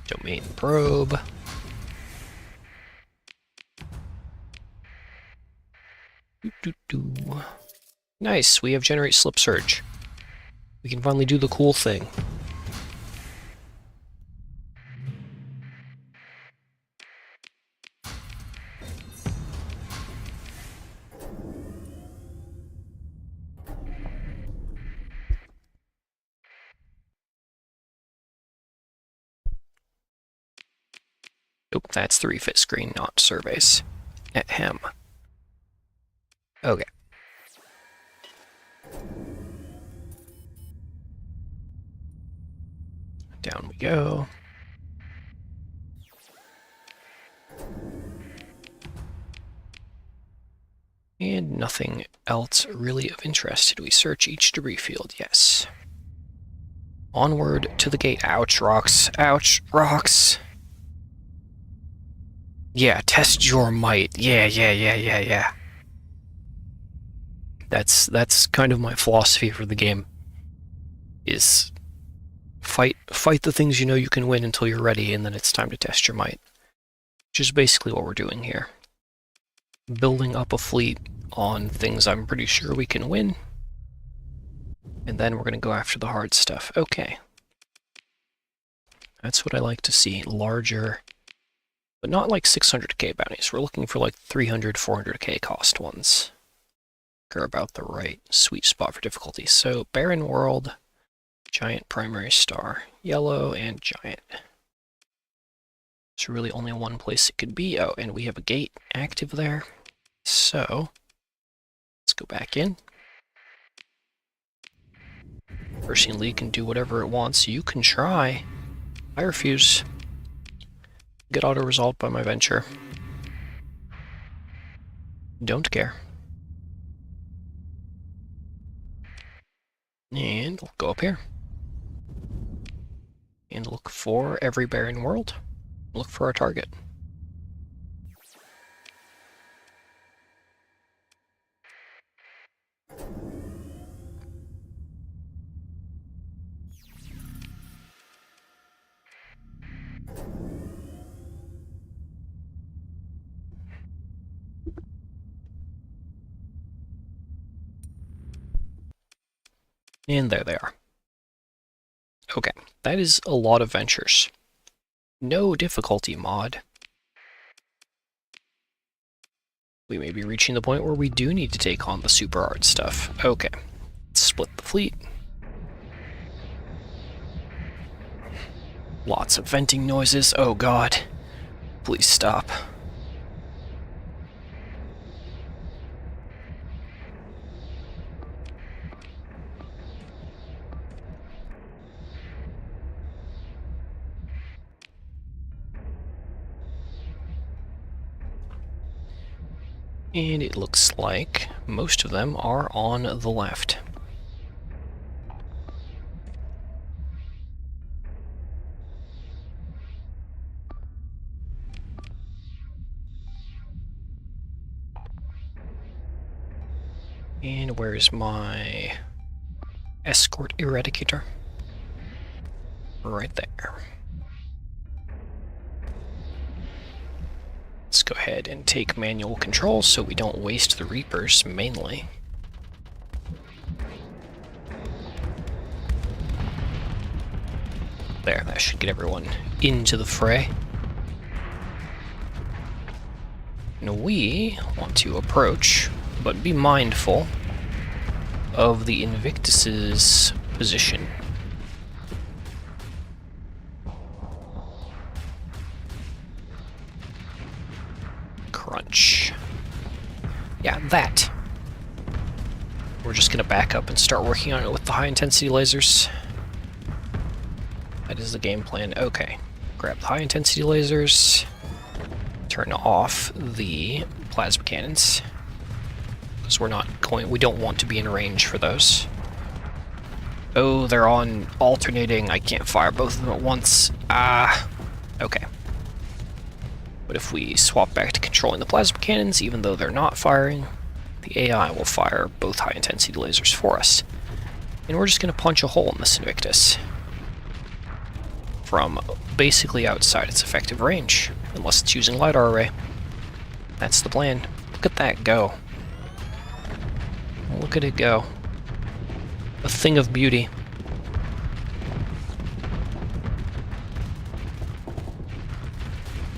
Domain probe. Nice, we have generate slip surge. We can finally do the cool thing. Nope, that's the refit screen, not surveys. Ahem. Okay. Down we go. And nothing else really of interest. Did we search each debris field? Yes. Onward to the gate. Ouch, rocks. Ouch, rocks. Yeah, test your might. Yeah. That's kind of my philosophy for the game. Is fight the things you know you can win until you're ready, and then it's time to test your might. Which is basically what we're doing here. Building up a fleet on things I'm pretty sure we can win. And then we're going to go after the hard stuff. Okay. That's what I like to see. Larger, but not like 600k bounties. We're looking for like 300, 400k cost ones. Are about the right sweet spot for difficulty. So, barren world, giant primary star, yellow, and giant. There's really only one place it could be. Oh, and we have a gate active there. So, let's go back in. Persian League can do whatever it wants. You can try. I refuse. Get auto-resolved by my venture. Don't care. And we'll go up here. And look for every barren world. Look for our target. And there they are. Okay, that is a lot of ventures. No difficulty mod. We may be reaching the point where we do need to take on the super hard stuff. Okay, let's split the fleet. Lots of venting noises. Oh god. Please stop. And it looks like most of them are on the left. And where's my escort eradicator? Right there. Let's go ahead and take manual control so we don't waste the Reapers, mainly. There, that should get everyone into the fray. And we want to approach, but be mindful of the Invictus's position. Crunch. Yeah, that. We're just gonna back up and start working on it with the high-intensity lasers. That is the game plan. Okay. Grab the high-intensity lasers. Turn off the plasma cannons. Because we don't want to be in range for those. Oh, they're on alternating. I can't fire both of them at once. Okay. But if we swap back to controlling the plasma cannons, even though they're not firing, the AI will fire both high-intensity lasers for us. And we're just going to punch a hole in this Invictus from basically outside its effective range, unless it's using LiDAR array. That's the plan. Look at that go. Look at it go. A thing of beauty.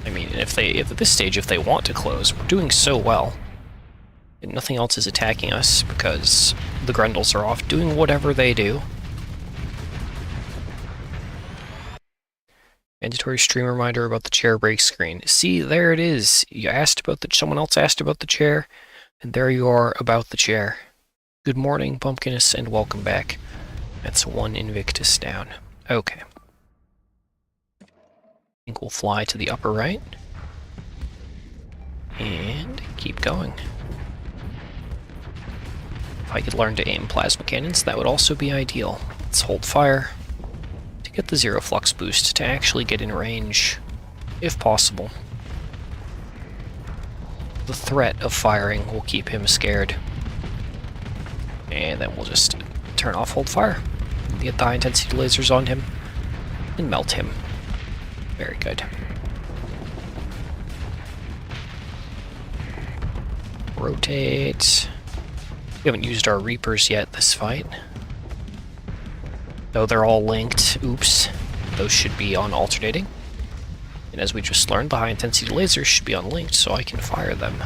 I mean, if at this stage, if they want to close, we're doing so well. And nothing else is attacking us because the Grendels are off doing whatever they do. Mandatory stream reminder about the chair break screen. See, there it is. Someone else asked about the chair, and there you are about the chair. Good morning, Pumpkinus, and welcome back. That's one Invictus down. Okay. I think we'll fly to the upper right. And keep going. If I could learn to aim plasma cannons, that would also be ideal. Let's hold fire to get the zero flux boost to actually get in range, if possible. The threat of firing will keep him scared. And then we'll just turn off hold fire, get the high intensity lasers on him, and melt him. Very good. Rotate. We haven't used our Reapers yet this fight. Though they're all linked. Oops. Those should be on alternating. And as we just learned, the high intensity lasers should be unlinked, so I can fire them.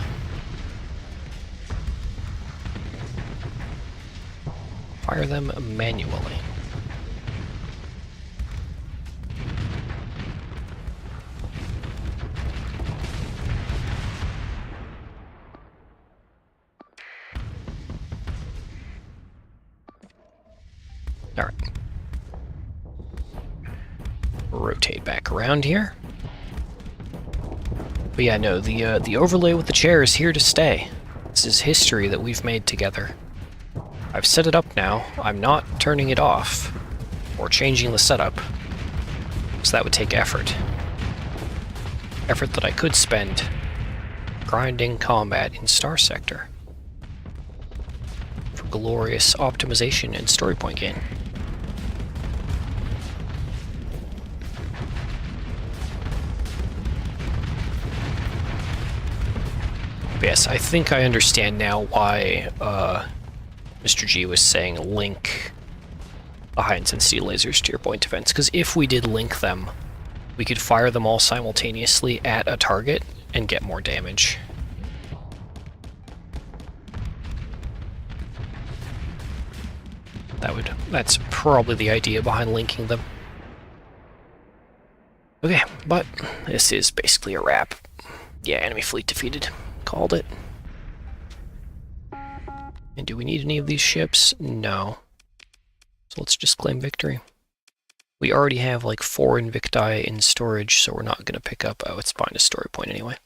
Fire them manually. Alright. Rotate back around here. But yeah, no, the overlay with the chair is here to stay. This is history that we've made together. I've set it up now. I'm not turning it off or changing the setup. So that would take effort. Effort that I could spend grinding combat in Starsector for glorious optimization and story point gain. Yes, I think I understand now why Mr. G was saying link the high-intensity lasers to your point defense, because if we did link them, we could fire them all simultaneously at a target and get more damage. That's probably the idea behind linking them. Okay, but this is basically a wrap. Yeah, enemy fleet defeated. Called it. And do we need any of these ships? No. So let's just claim victory. We already have like 4 Invicti in storage, so we're not going to pick up... Oh, it's fine a story point anyway.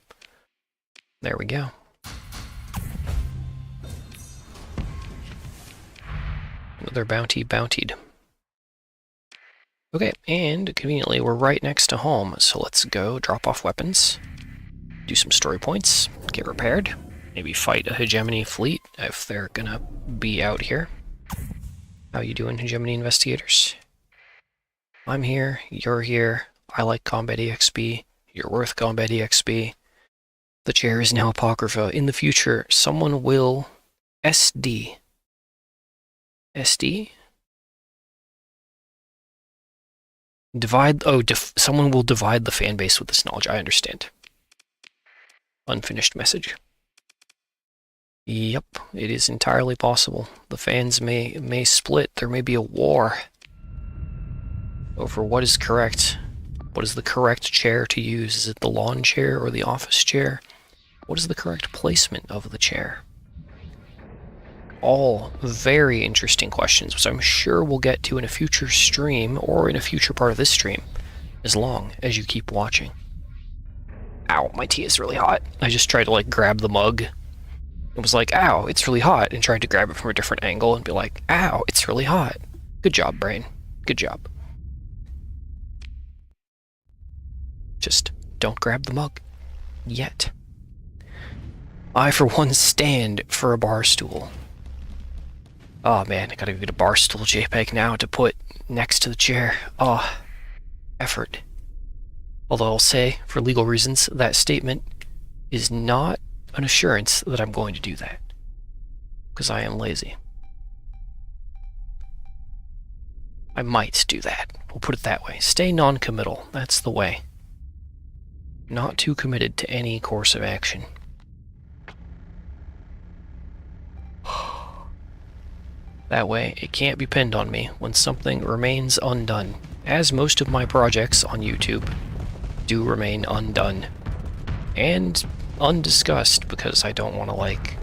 There we go. Another bounty bountied. Okay, and conveniently we're right next to home, so let's go drop off weapons, do some story points, get repaired, maybe fight a hegemony fleet if they're gonna be out here. How you doing, hegemony investigators? I'm here, you're here, I like combat EXP, you're worth combat EXP. The chair is now Apocrypha. In the future, someone will SD. SD? Divide, oh, someone will divide the fan base with this knowledge, I understand. Unfinished message. Yep, it is entirely possible. The fans may split, there may be a war over what is correct. What is the correct chair to use? Is it the lawn chair or the office chair? What is the correct placement of the chair? All very interesting questions, which I'm sure we'll get to in a future stream or in a future part of this stream, as long as you keep watching. Ow, my tea is really hot. I just tried to like grab the mug. It was like, ow, it's really hot, and tried to grab it from a different angle and be like, ow, it's really hot. Good job, brain. Good job. Just don't grab the mug. Yet. I, for one, stand for a bar stool. Oh man, I gotta get a bar stool JPEG now to put next to the chair. Oh, effort. Although I'll say, for legal reasons, that statement is not an assurance that I'm going to do that. Because I am lazy. I might do that. We'll put it that way. Stay non-committal. That's the way. Not too committed to any course of action. That way, it can't be pinned on me when something remains undone, as most of my projects on YouTube do remain undone. And undiscussed, because I don't want to, like,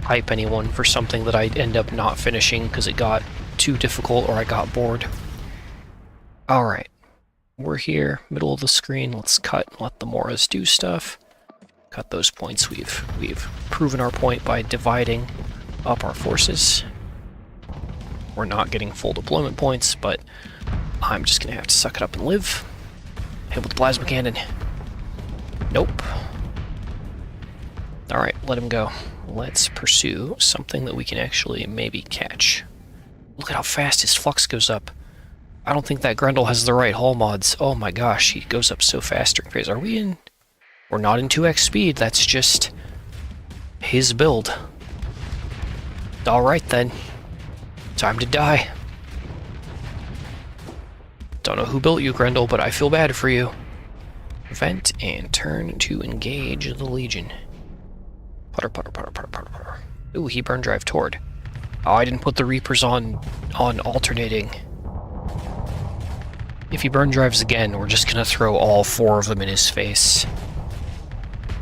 hype anyone for something that I'd end up not finishing because it got too difficult or I got bored. Alright, we're here, middle of the screen, let's cut and let the Moras do stuff. Cut those points. We've proven our point by dividing up our forces. We're not getting full deployment points, but I'm just gonna have to suck it up and live. Hit with the plasma cannon. Nope. Alright, let him go. Let's pursue something that we can actually maybe catch. Look at how fast his flux goes up. I don't think that Grendel has the right hull mods. Oh my gosh, he goes up so fast during phase. Are we in... We're not in 2x speed, that's just his build. Alright then. Time to die. Don't know who built you, Grendel, but I feel bad for you. Vent and turn to engage the Legion. Putter, putter, putter, putter, putter, putter. Ooh, he burn drive toward. Oh, I didn't put the Reapers on alternating. If he burn drives again, we're just gonna throw all 4 of them in his face.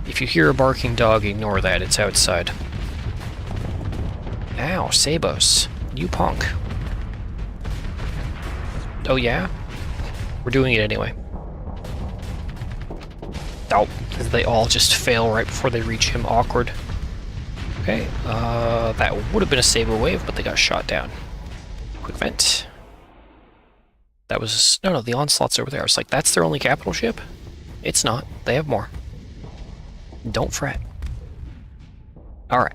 If you hear a barking dog, ignore that, it's outside. Ow, Sabos. You punk. Oh yeah? We're doing it anyway. Oh, they all just fail right before they reach him. Awkward. Okay, that would have been a Saber wave, but they got shot down. Quick vent. That was... No, the Onslaught's over there. I was like, that's their only capital ship? It's not. They have more. Don't fret. Alright.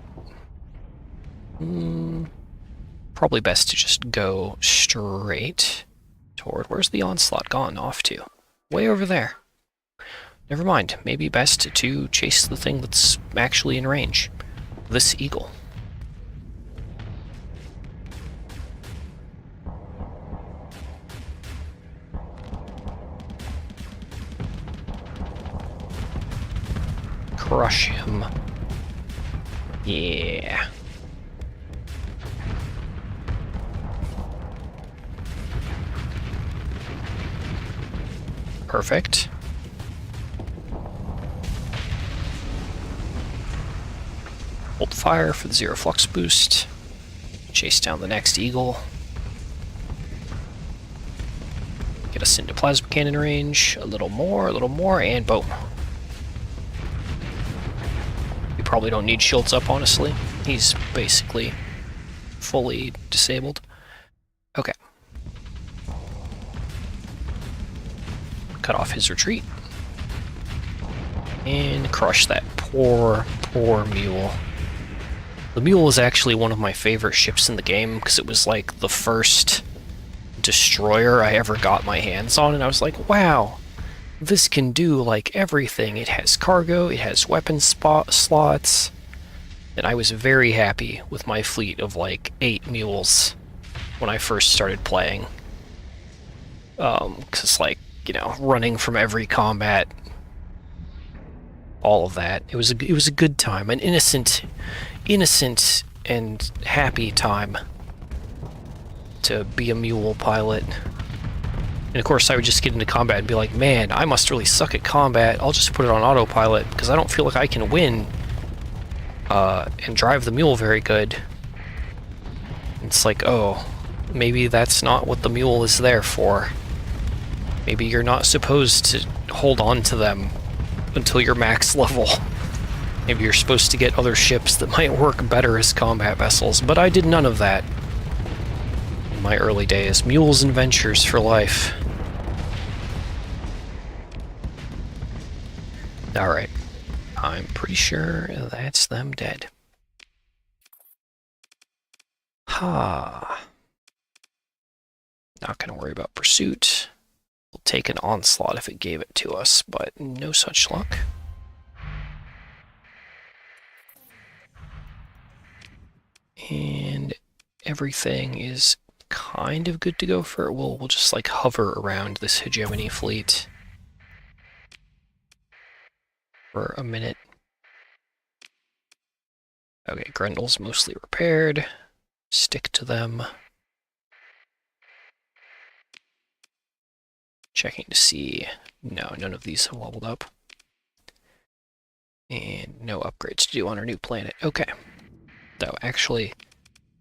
Probably best to just go straight toward... Where's the Onslaught gone off to? Way over there. Never mind. Maybe best to chase the thing that's actually in range. This eagle. Crush him. Yeah. Perfect. Hold fire for the zero flux boost. Chase down the next eagle. Get us into plasma cannon range. A little more, and boom. We probably don't need shields up, honestly. He's basically fully disabled. Okay. Cut off his retreat. And crush that poor mule. The mule was actually one of my favorite ships in the game, because it was like the first destroyer I ever got my hands on, and I was like, wow, this can do like everything. It has cargo, it has weapon slots, and I was very happy with my fleet of like 8 mules when I first started playing. Because like, you know, running from every combat, all of that. It was a good time, an innocent and happy time to be a mule pilot. And of course I would just get into combat and be like, man, I must really suck at combat. I'll just put it on autopilot because I don't feel like I can win and drive the mule very good. It's like, oh, maybe that's not what the mule is there for. Maybe you're not supposed to hold on to them until you're max level. Maybe you're supposed to get other ships that might work better as combat vessels, but I did none of that in my early days. Mules and ventures for life. Alright. I'm pretty sure that's them dead. Ha. Not gonna worry about pursuit. We'll take an onslaught if it gave it to us, but no such luck. And everything is kind of good to go for it. We'll just like hover around this hegemony fleet for a minute. Okay, Grendel's mostly repaired. Stick to them. Checking to see... No, none of these have leveled up. And no upgrades to do on our new planet. Okay. Though, actually,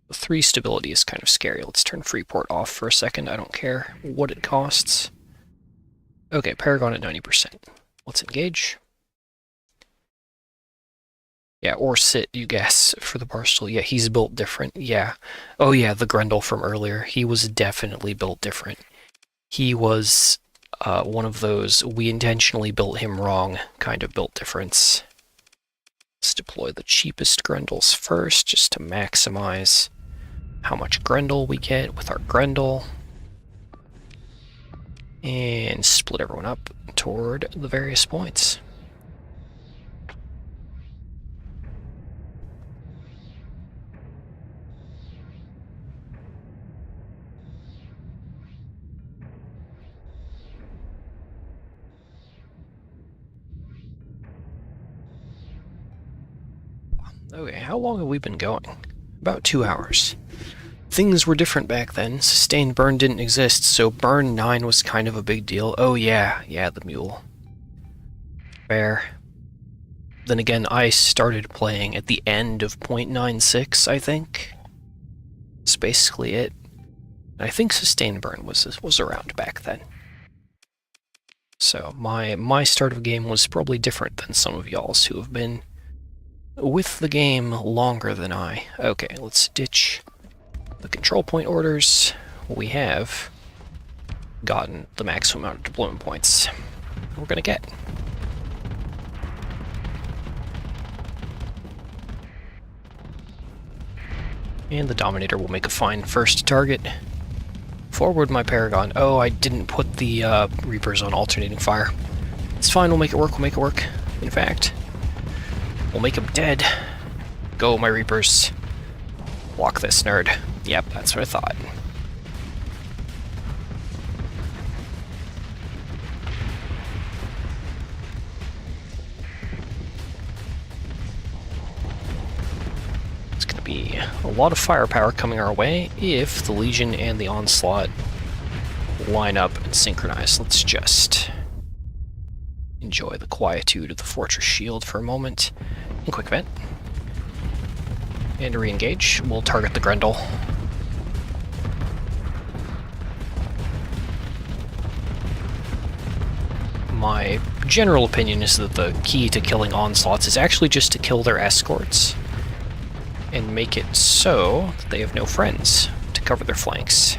the 3 stability is kind of scary. Let's turn Freeport off for a second. I don't care what it costs. Okay, Paragon at 90%. Let's engage. Yeah, or sit, you guess, for the Barstool. Yeah, he's built different. Yeah. Oh yeah, the Grendel from earlier. He was definitely built different. He was one of those we intentionally built him wrong kind of built difference. Let's deploy the cheapest Grendels first, just to maximize how much Grendel we get with our Grendel. And split everyone up toward the various points. Okay, how long have we been going? About 2 hours. Things were different back then. Sustained burn didn't exist, so burn 9 was kind of a big deal. Oh yeah, the mule. Fair. Then again, I started playing at the end of 0.96, I think. That's basically it. I think sustained burn was around back then. So my start of game was probably different than some of y'all's who have been with the game longer than I. Okay, let's ditch the control point orders. We have gotten the maximum amount of deployment points we're gonna get. And the Dominator will make a fine first target. Forward my Paragon. Oh, I didn't put the Reapers on alternating fire. It's fine, we'll make it work, we'll make it work. In fact, we'll make him dead. Go, my Reapers. Block this nerd. Yep, that's what I thought. It's gonna be a lot of firepower coming our way if the Legion and the Onslaught line up and synchronize. Let's just enjoy the quietude of the Fortress Shield for a moment. And quick vent. And re-engage. We'll target the Grendel. My general opinion is that the key to killing Onslaughts is actually just to kill their escorts and make it so that they have no friends to cover their flanks.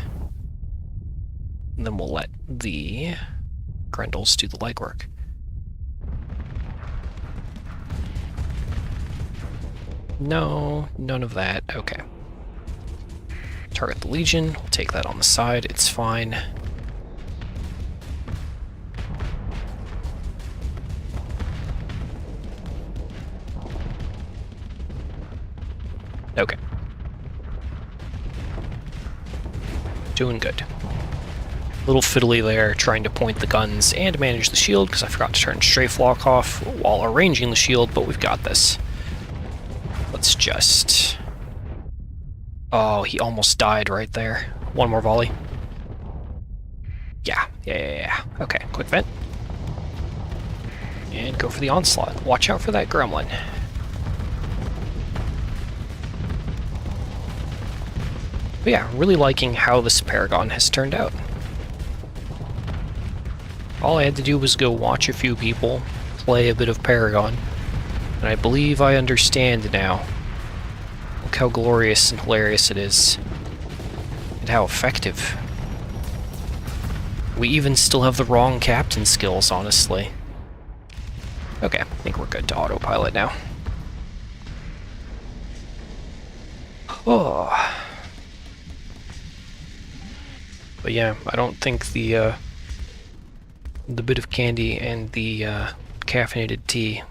And then we'll let the Grendels do the legwork. No, none of that. Okay. Target the Legion. We'll take that on the side. It's fine. Okay. Doing good. A little fiddly there, trying to point the guns and manage the shield, because I forgot to turn Strafe Lock off while arranging the shield, but we've got this. Let's just... Oh, he almost died right there. One more volley. Yeah. Okay, quick vent. And go for the Onslaught. Watch out for that Gremlin. But yeah, really liking how this Paragon has turned out. All I had to do was go watch a few people play a bit of Paragon, and I believe I understand now. Look how glorious and hilarious it is, and how effective. We even still have the wrong captain skills, honestly. Okay, I think we're good to autopilot now. Oh. But yeah, I don't think the bit of candy and the caffeinated tea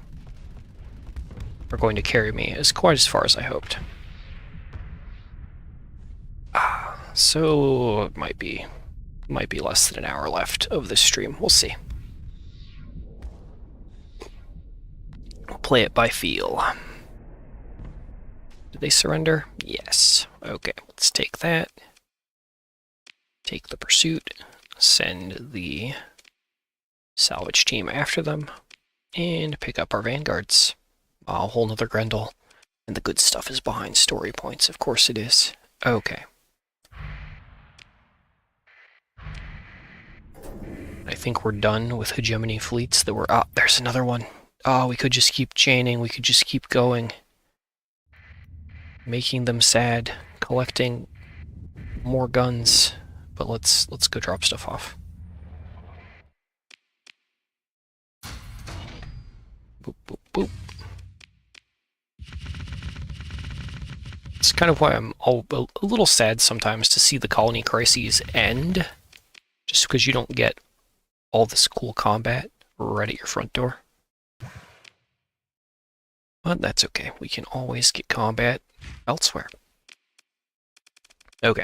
are going to carry me quite as far as I hoped. So it might be less than an hour left of this stream. We'll see. We'll play it by feel. Did they surrender? Yes. Okay, let's take that. Take the pursuit. Send the salvage team after them. And pick up our vanguards. A whole nother Grendel. And the good stuff is behind story points. Of course it is. Okay. I think we're done with hegemony fleets that were... Ah, there's another one. Oh, we could just keep chaining. We could just keep going. Making them sad. Collecting more guns. But let's go drop stuff off. Boop, boop, boop. It's kind of why I'm a little sad sometimes to see the colony crises end. Just because you don't get all this cool combat right at your front door. But that's okay. We can always get combat elsewhere. Okay.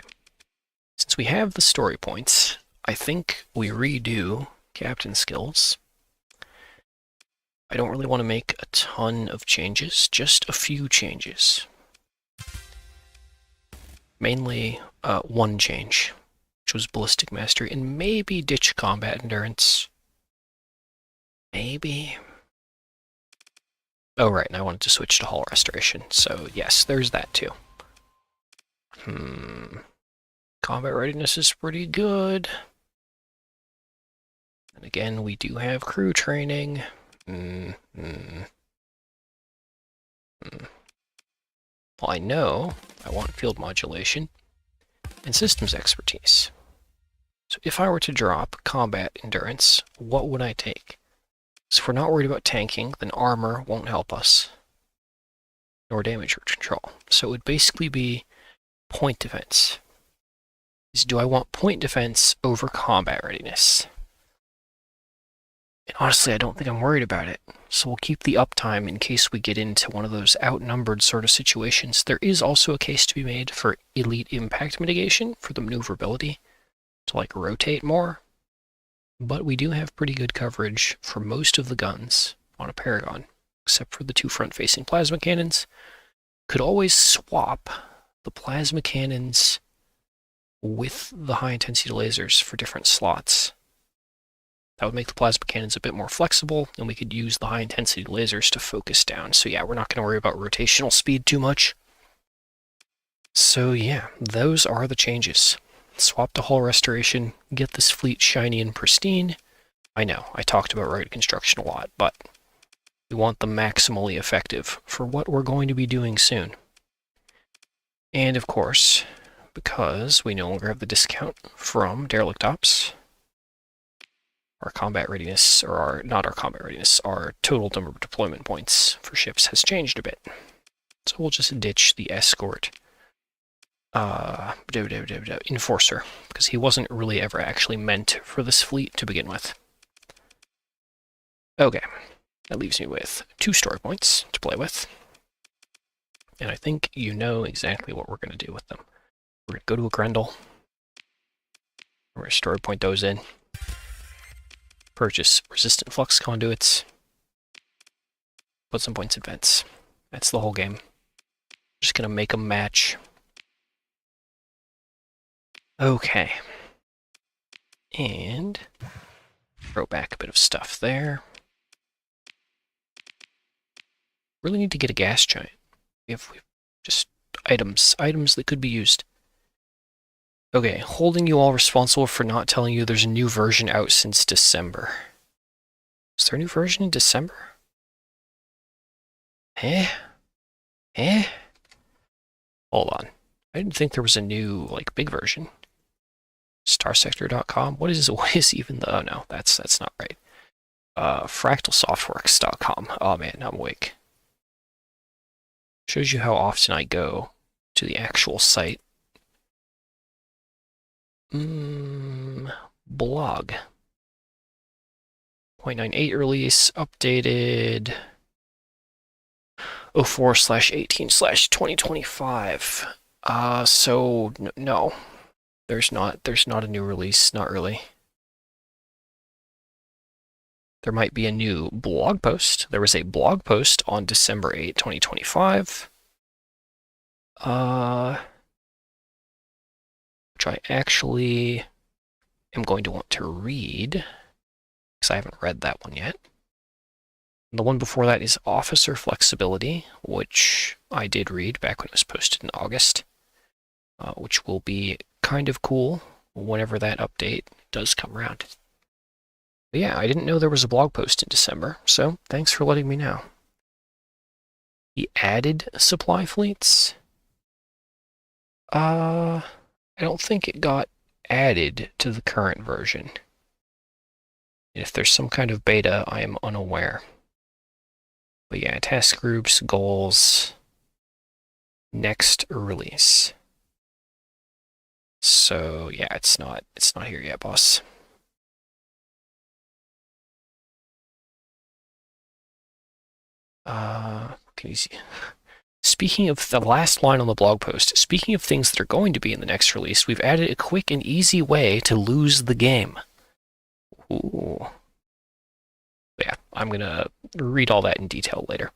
Since we have the story points, I think we redo captain skills. I don't really want to make a ton of changes, just a few changes. Mainly one change, which was Ballistic Mastery, and maybe Ditch Combat Endurance. Maybe. Oh, right, and I wanted to switch to Hull Restoration, so yes, there's that too. Combat Readiness is pretty good. And again, we do have crew training. Well, I know I want field modulation and systems expertise. So if I were to drop combat endurance, what would I take? So if we're not worried about tanking, then armor won't help us, nor damage control. So it would basically be point defense. Do I want point defense over combat readiness? And honestly, I don't think I'm worried about it. So we'll keep the uptime in case we get into one of those outnumbered sort of situations. There is also a case to be made for elite impact mitigation for the maneuverability to like rotate more. But we do have pretty good coverage for most of the guns on a Paragon, except for the two front-facing plasma cannons. Could always swap the plasma cannons with the high-intensity lasers for different slots. That would make the plasma cannons a bit more flexible, and we could use the high-intensity lasers to focus down. So yeah, we're not going to worry about rotational speed too much. So yeah, those are the changes. Swap to hull restoration, get this fleet shiny and pristine. I know, I talked about rugged construction a lot, but we want them maximally effective for what we're going to be doing soon. And of course, because we no longer have the discount from derelict ops, our combat readiness, or not our combat readiness, our total number of deployment points for ships has changed a bit. So we'll just ditch the escort enforcer, because he wasn't really ever actually meant for this fleet to begin with. Okay, that leaves me with 2 story points to play with. And I think you know exactly what we're going to do with them. We're going to go to a Grendel. We're going to story point those in. Purchase resistant flux conduits. Put some points in vents. That's the whole game. Just going to make them match. Okay. And throw back a bit of stuff there. Really need to get a gas giant. If we just items that could be used. Okay, holding you all responsible for not telling you there's a new version out since December. Is there a new version in December? Eh? Hold on. I didn't think there was a new, like, big version. Starsector.com? What is even the... Oh, no, that's not right. Fractalsoftworks.com. Oh, man, I'm awake. Shows you how often I go to the actual site. Blog. 0.98 release, updated 04/18/2025. So no. There's not a new release, not really. There might be a new blog post. There was a blog post on December 8, 2025. Which I actually am going to want to read, because I haven't read that one yet. And the one before that is Officer Flexibility, which I did read back when it was posted in August, which will be kind of cool whenever that update does come around. But yeah, I didn't know there was a blog post in December, so thanks for letting me know. He added supply fleets? I don't think it got added to the current version. If there's some kind of beta, I am unaware. But yeah, task groups, goals, next release. So yeah, it's not here yet, boss. Can you see? Speaking of the last line on the blog post, speaking of things that are going to be in the next release, we've added a quick and easy way to lose the game. Ooh. Yeah, I'm going to read all that in detail later.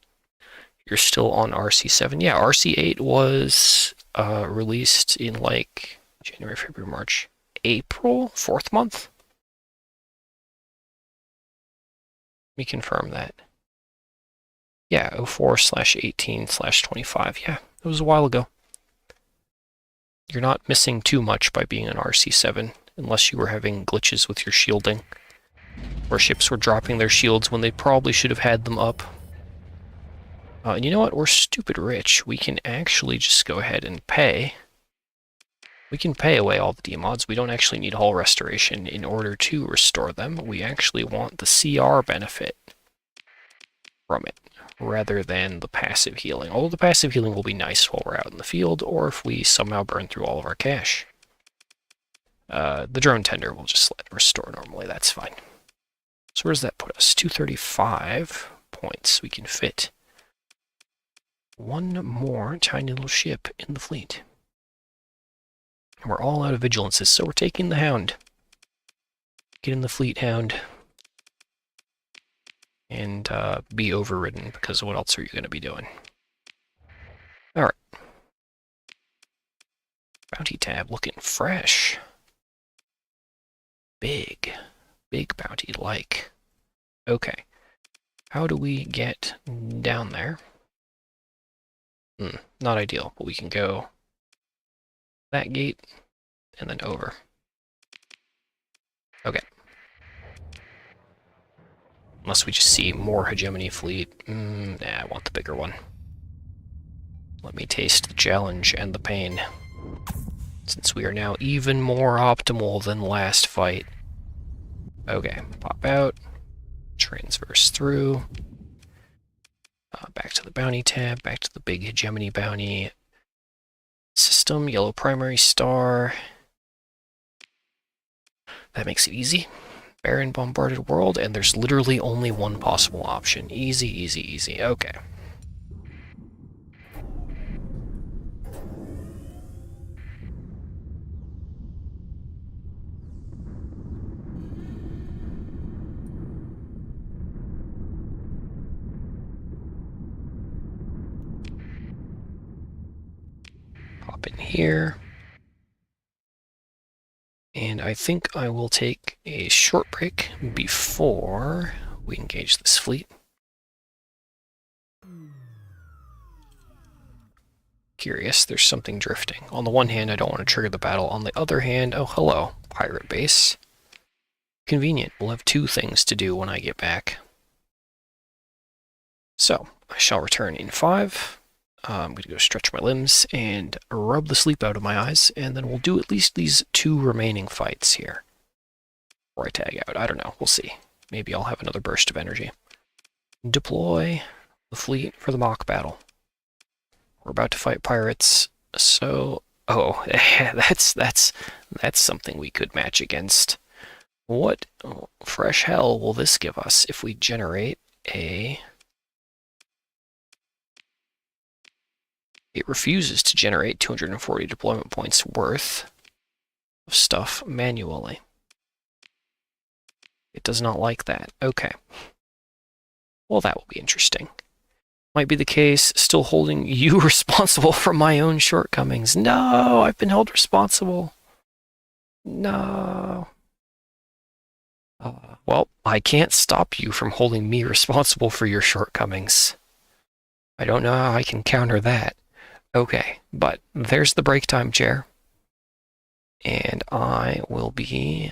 You're still on RC7. Yeah, RC8 was released in like January, February, March, April, 4th month? Let me confirm that. Yeah, 04/18/25. Yeah, it was a while ago. You're not missing too much by being an RC7, unless you were having glitches with your shielding, where ships were dropping their shields when they probably should have had them up. And you know what? We're stupid rich. We can actually just go ahead and pay We can pay away all the demods. We don't actually need hull restoration in order to restore them. We actually want the CR benefit from it, rather than the passive healing. Although the passive healing will be nice while we're out in the field, or if we somehow burn through all of our cash. The drone tender will just let it restore normally, that's fine. So where does that put us? 235 points. We can fit one more tiny little ship in the fleet. And we're all out of vigilances, so we're taking the Hound. Get in the fleet, Hound. And be overridden, because what else are you going to be doing? Alright. Bounty tab looking fresh. Big bounty like. Okay. How do we get down there? Not ideal, but we can go that gate and then over. Okay. Unless we just see more hegemony fleet. Nah, I want the bigger one. Let me taste the challenge and the pain. Since we are now even more optimal than last fight. Okay, pop out. Transverse through. Back to the bounty tab, back to the big hegemony bounty. System, yellow primary star. That makes it easy. Barren bombarded world, and there's literally only one possible option. Easy, easy, easy. Okay. Pop in here. And I think I will take a short break before we engage this fleet. Curious, there's something drifting. On the one hand, I don't want to trigger the battle. On the other hand, oh hello, pirate base. Convenient, we'll have two things to do when I get back. So, I shall return in 5. I'm going to go stretch my limbs and rub the sleep out of my eyes, and then we'll do at least these 2 remaining fights here. Before I tag out, I don't know, we'll see. Maybe I'll have another burst of energy. Deploy the fleet for the mock battle. We're about to fight pirates, so... Oh, that's something we could match against. What fresh hell will this give us if we generate a... It refuses to generate 240 deployment points worth of stuff manually. It does not like that. Okay. Well, that will be interesting. Might be the case, still holding you responsible for my own shortcomings. No, I've been held responsible. No. Well, I can't stop you from holding me responsible for your shortcomings. I don't know how I can counter that. Okay, but there's the break time chair. And I will be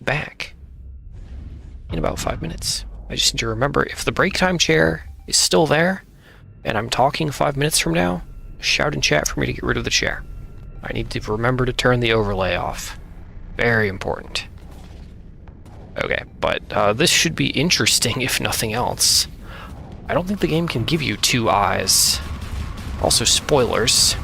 back in about 5 minutes. I just need to remember, if the break time chair is still there, and I'm talking 5 minutes from now, shout in chat for me to get rid of the chair. I need to remember to turn the overlay off. Very important. Okay, but this should be interesting if nothing else. I don't think the game can give you 2 eyes. Also, spoilers.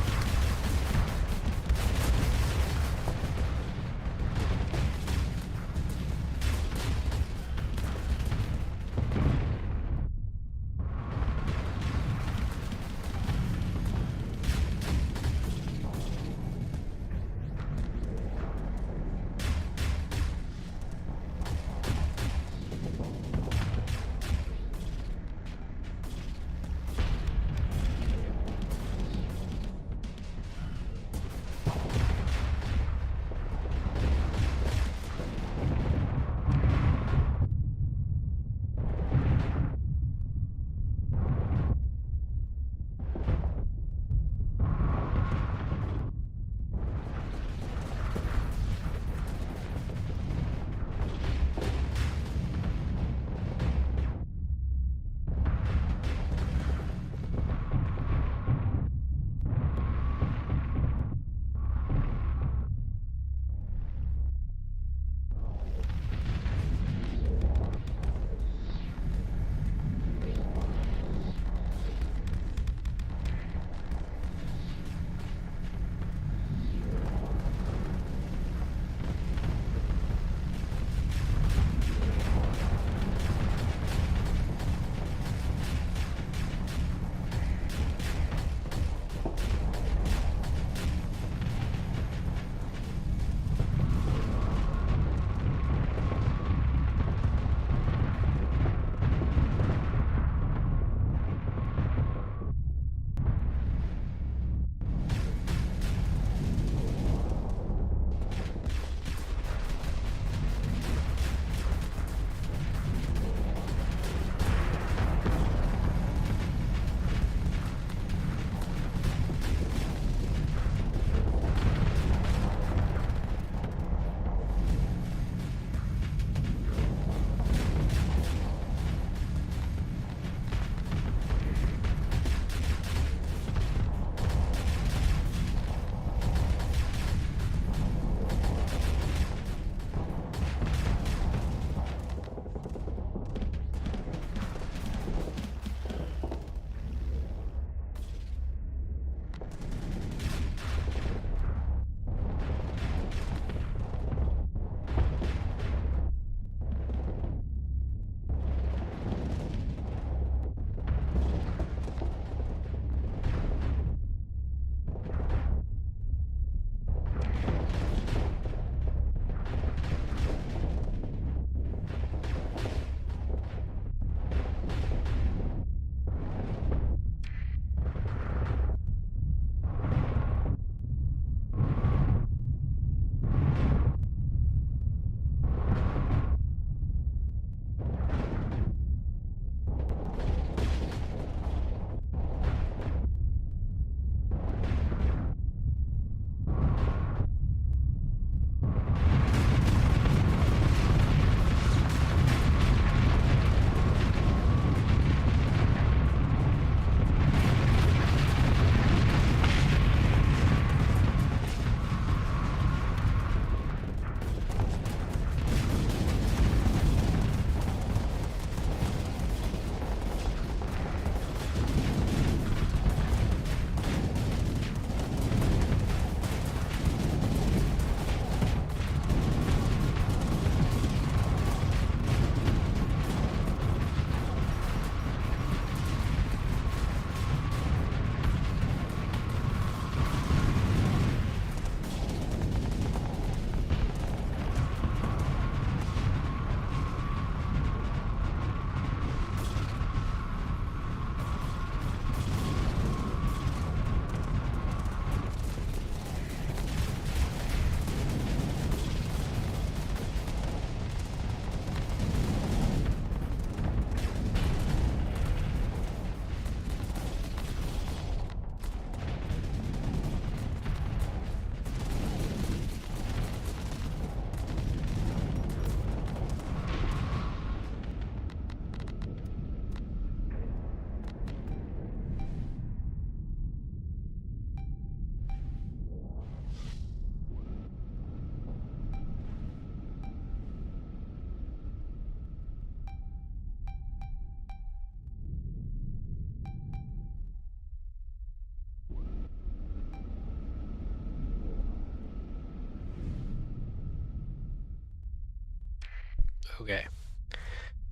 Okay,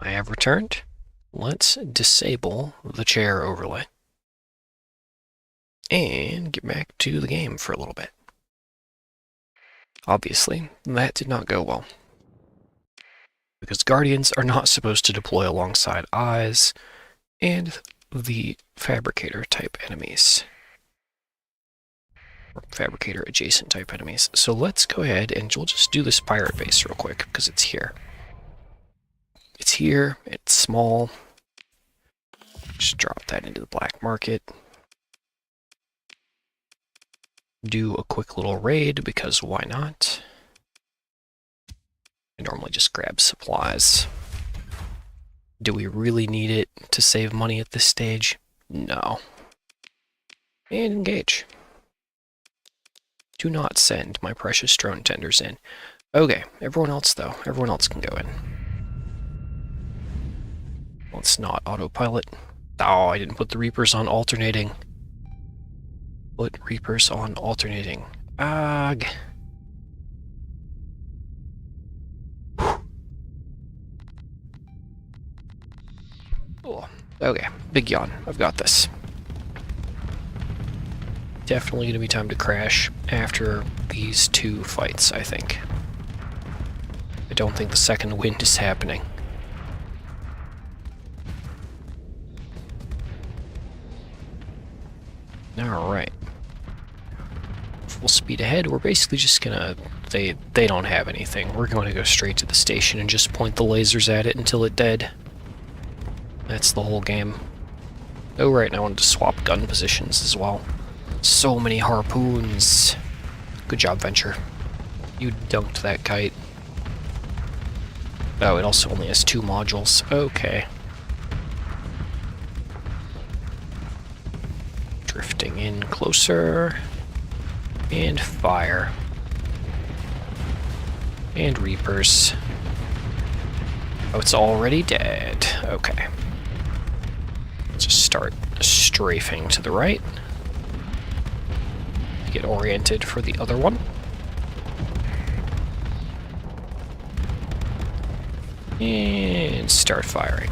I have returned. Let's disable the chair overlay and get back to the game for a little bit. Obviously, that did not go well, because Guardians are not supposed to deploy alongside eyes and the Fabricator type enemies. Or Fabricator adjacent type enemies. So let's go ahead and we'll just do this pirate base real quick, because it's here. It's here, it's small. Just drop that into the black market. Do a quick little raid, because why not? I normally just grab supplies. Do we really need it to save money at this stage? No. And engage. Do not send my precious drone tenders in. Okay, everyone else though. Everyone else can go in. Let's not autopilot. Oh, I didn't put the Reapers on alternating. Put Reapers on alternating. Ugh. Oh, okay, big yawn. I've got this. Definitely gonna be time to crash after these two fights, I think. I don't think the second wind is happening. Alright. Full speed ahead. We're basically just gonna... They don't have anything. We're going to go straight to the station and just point the lasers at it until it dead. That's the whole game. Oh right, and I wanted to swap gun positions as well. So many harpoons. Good job, Venture. You dunked that kite. Oh, it also only has 2 modules. Okay. Drifting in closer. And fire. And Reapers. Oh, it's already dead. Okay. Let's just start strafing to the right. Get oriented for the other one. And start firing.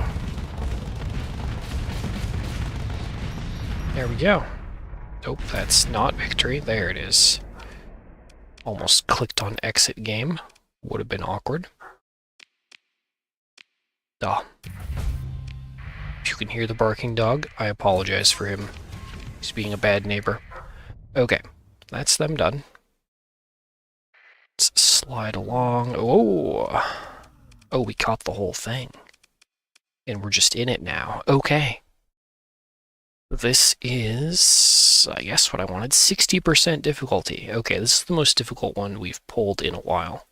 There we go. Nope, that's not victory. There it is. Almost clicked on exit game. Would have been awkward. Ah. If you can hear the barking dog, I apologize for him. He's being a bad neighbor. Okay, that's them done. Let's slide along. Oh! Oh, we caught the whole thing. And we're just in it now. Okay. This is, I guess, what I wanted. 60% difficulty. Okay, this is the most difficult one we've pulled in a while.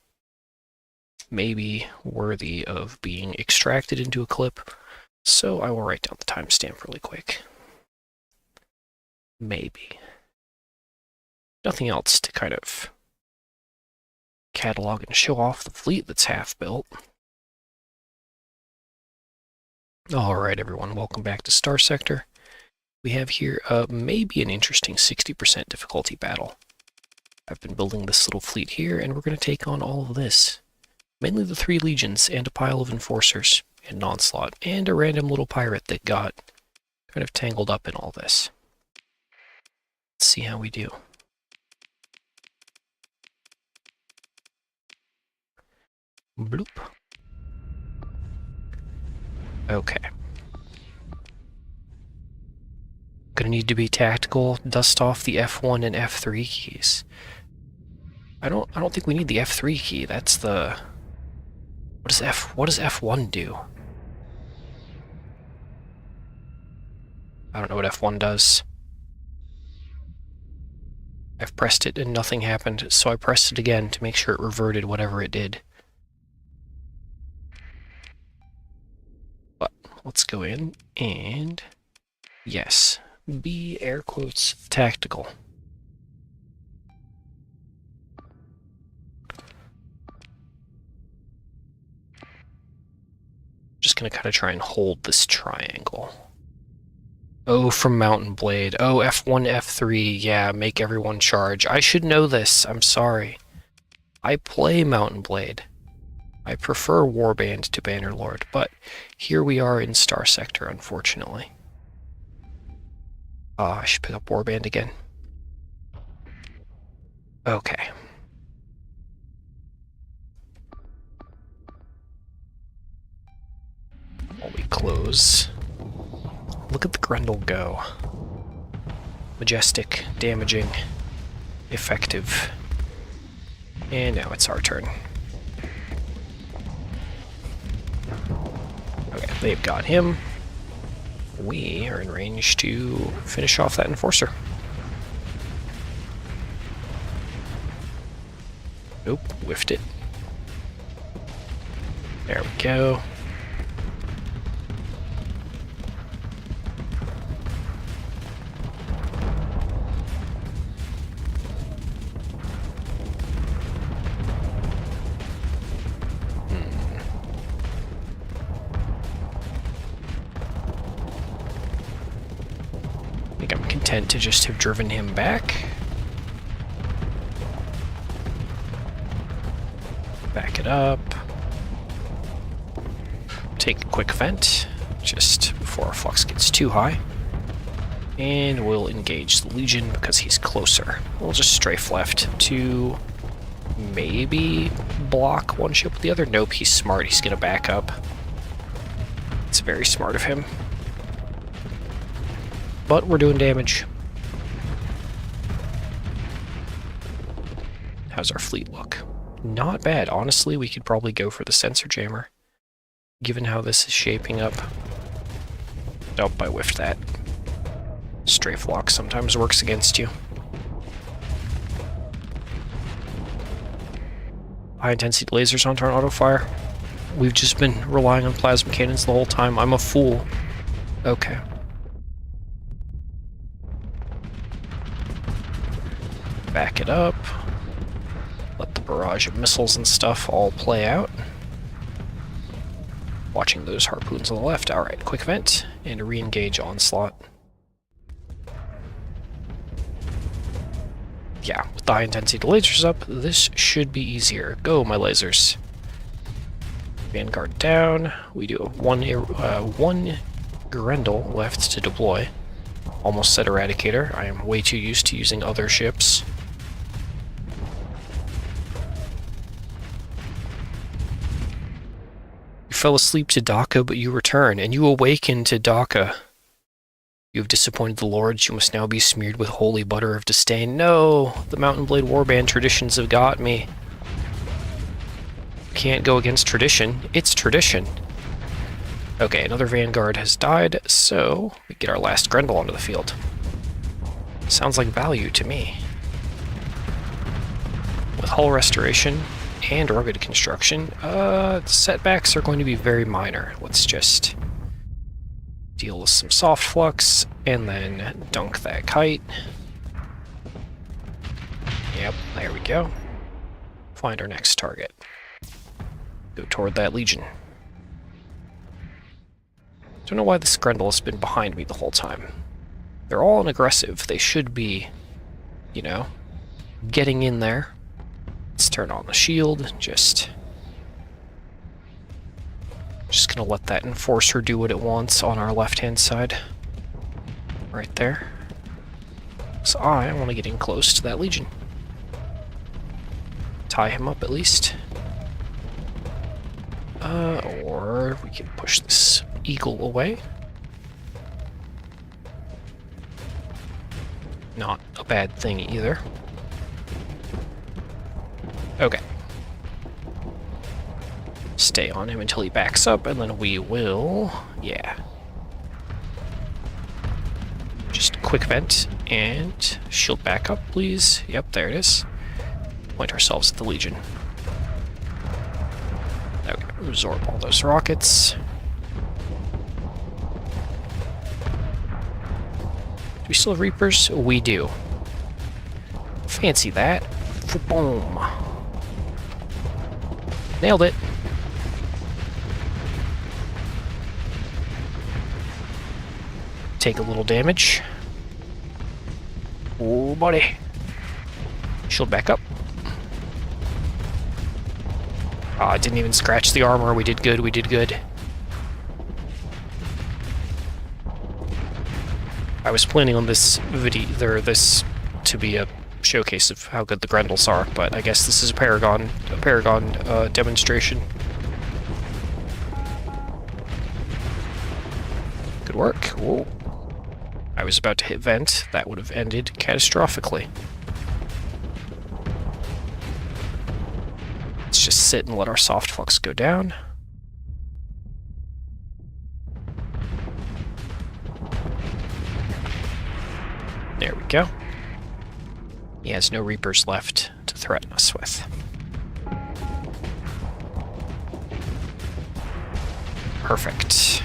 Maybe worthy of being extracted into a clip. So I will write down the timestamp really quick. Maybe. Nothing else to kind of catalog and show off the fleet that's half built. Alright everyone, welcome back to Starsector. We have here maybe an interesting 60% difficulty battle. I've been building this little fleet here, and we're going to take on all of this. Mainly the 3 legions, and a pile of enforcers, and an onslaught, and a random little pirate that got kind of tangled up in all this. Let's see how we do. Bloop. Okay. Gonna need to be tactical, dust off the F1 and F3 keys. I don't think we need the F3 key. That's the... What does F1 do? I don't know what F1 does. I've pressed it and nothing happened, so I pressed it again to make sure it reverted whatever it did. But let's go in and... Yes. Be, air quotes, tactical. Just gonna kind of try and hold this triangle. Oh, from Mountain Blade. Oh, F1, F3. Yeah, make everyone charge. I should know this. I'm sorry. I play Mountain Blade. I prefer Warband to Bannerlord, but here we are in Starsector, unfortunately. I should pick up Warband again. Okay. While we close, look at the Grendel go. Majestic, damaging, effective. And now it's our turn. Okay, they've got him. We are in range to finish off that Enforcer. Nope, whiffed it. There we go. I think I'm content to just have driven him back. Back it up. Take a quick vent, just before our flux gets too high. And we'll engage the Legion because he's closer. We'll just strafe left to maybe block one ship with the other. Nope, he's smart. He's going to back up. It's very smart of him. But we're doing damage. How's our fleet look? Not bad. Honestly, we could probably go for the sensor jammer, given how this is shaping up. Nope, I whiffed that. Strafe lock sometimes works against you. High intensity lasers onto our auto fire. We've just been relying on plasma cannons the whole time. I'm a fool. Okay. Back it up. Let the barrage of missiles and stuff all play out. Watching those harpoons on the left. Alright, quick vent and a re-engage onslaught. Yeah, with the high intensity lasers up, this should be easier. Go, my lasers. Vanguard down. We do have one Grendel left to deploy. Almost said Eradicator. I am way too used to using other ships. You fell asleep to Daka, but you return, and you awaken to Daka. You have disappointed the lords. You must now be smeared with holy butter of disdain. No! The Mountain Blade Warband traditions have got me. Can't go against tradition. It's tradition. Okay, another Vanguard has died, so we get our last Grendel onto the field. Sounds like value to me. With hull restoration and rugged construction, setbacks are going to be very minor. Let's just deal with some soft flux and then dunk that kite. Yep, there we go. Find our next target. Go toward that Legion. Don't know why this Grendel has been behind me the whole time. They're all aggressive. They should be, you know, getting in there. Let's turn on the shield. Just gonna let that Enforcer do what it wants on our left-hand side. Right there. So I want to get in close to that Legion. Tie him up at least. Or we can push this Eagle away. Not a bad thing either. Okay. Stay on him until he backs up, and then we will... yeah. Just quick vent and shield back up, please. Yep, there it is. Point ourselves at the Legion. Okay, absorb all those rockets. Do we still have Reapers? We do. Fancy that. Boom. Nailed it. Take a little damage. Oh, buddy. Shield back up. I didn't even scratch the armor. We did good, we did good. I was planning on this video, to be a showcase of how good the Grendels are, but I guess this is a Paragon demonstration. Good work. Whoa. I was about to hit vent. That would have ended catastrophically. Let's just sit and let our soft flux go down. There we go. He has no Reapers left to threaten us with. Perfect.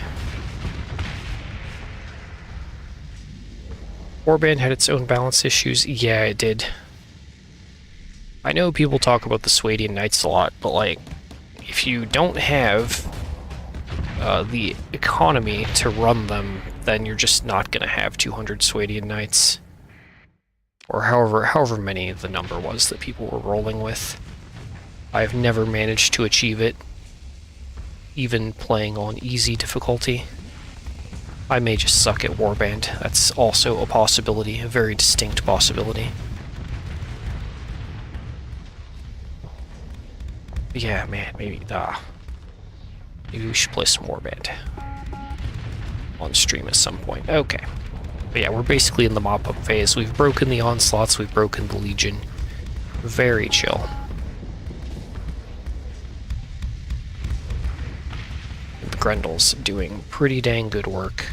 Warband had its own balance issues. Yeah, it did. I know people talk about the Swadian Knights a lot, but like, if you don't have the economy to run them, then you're just not going to have 200 Swadian Knights. Or however many the number was that people were rolling with. I've never managed to achieve it, even playing on easy difficulty. I may just suck at Warband. That's also a possibility, a very distinct possibility. But yeah, man, maybe we should play some Warband on stream at some point. Okay. But yeah, we're basically in the mop-up phase. We've broken the Onslaughts, we've broken the Legion. Very chill. The Grendel's doing pretty dang good work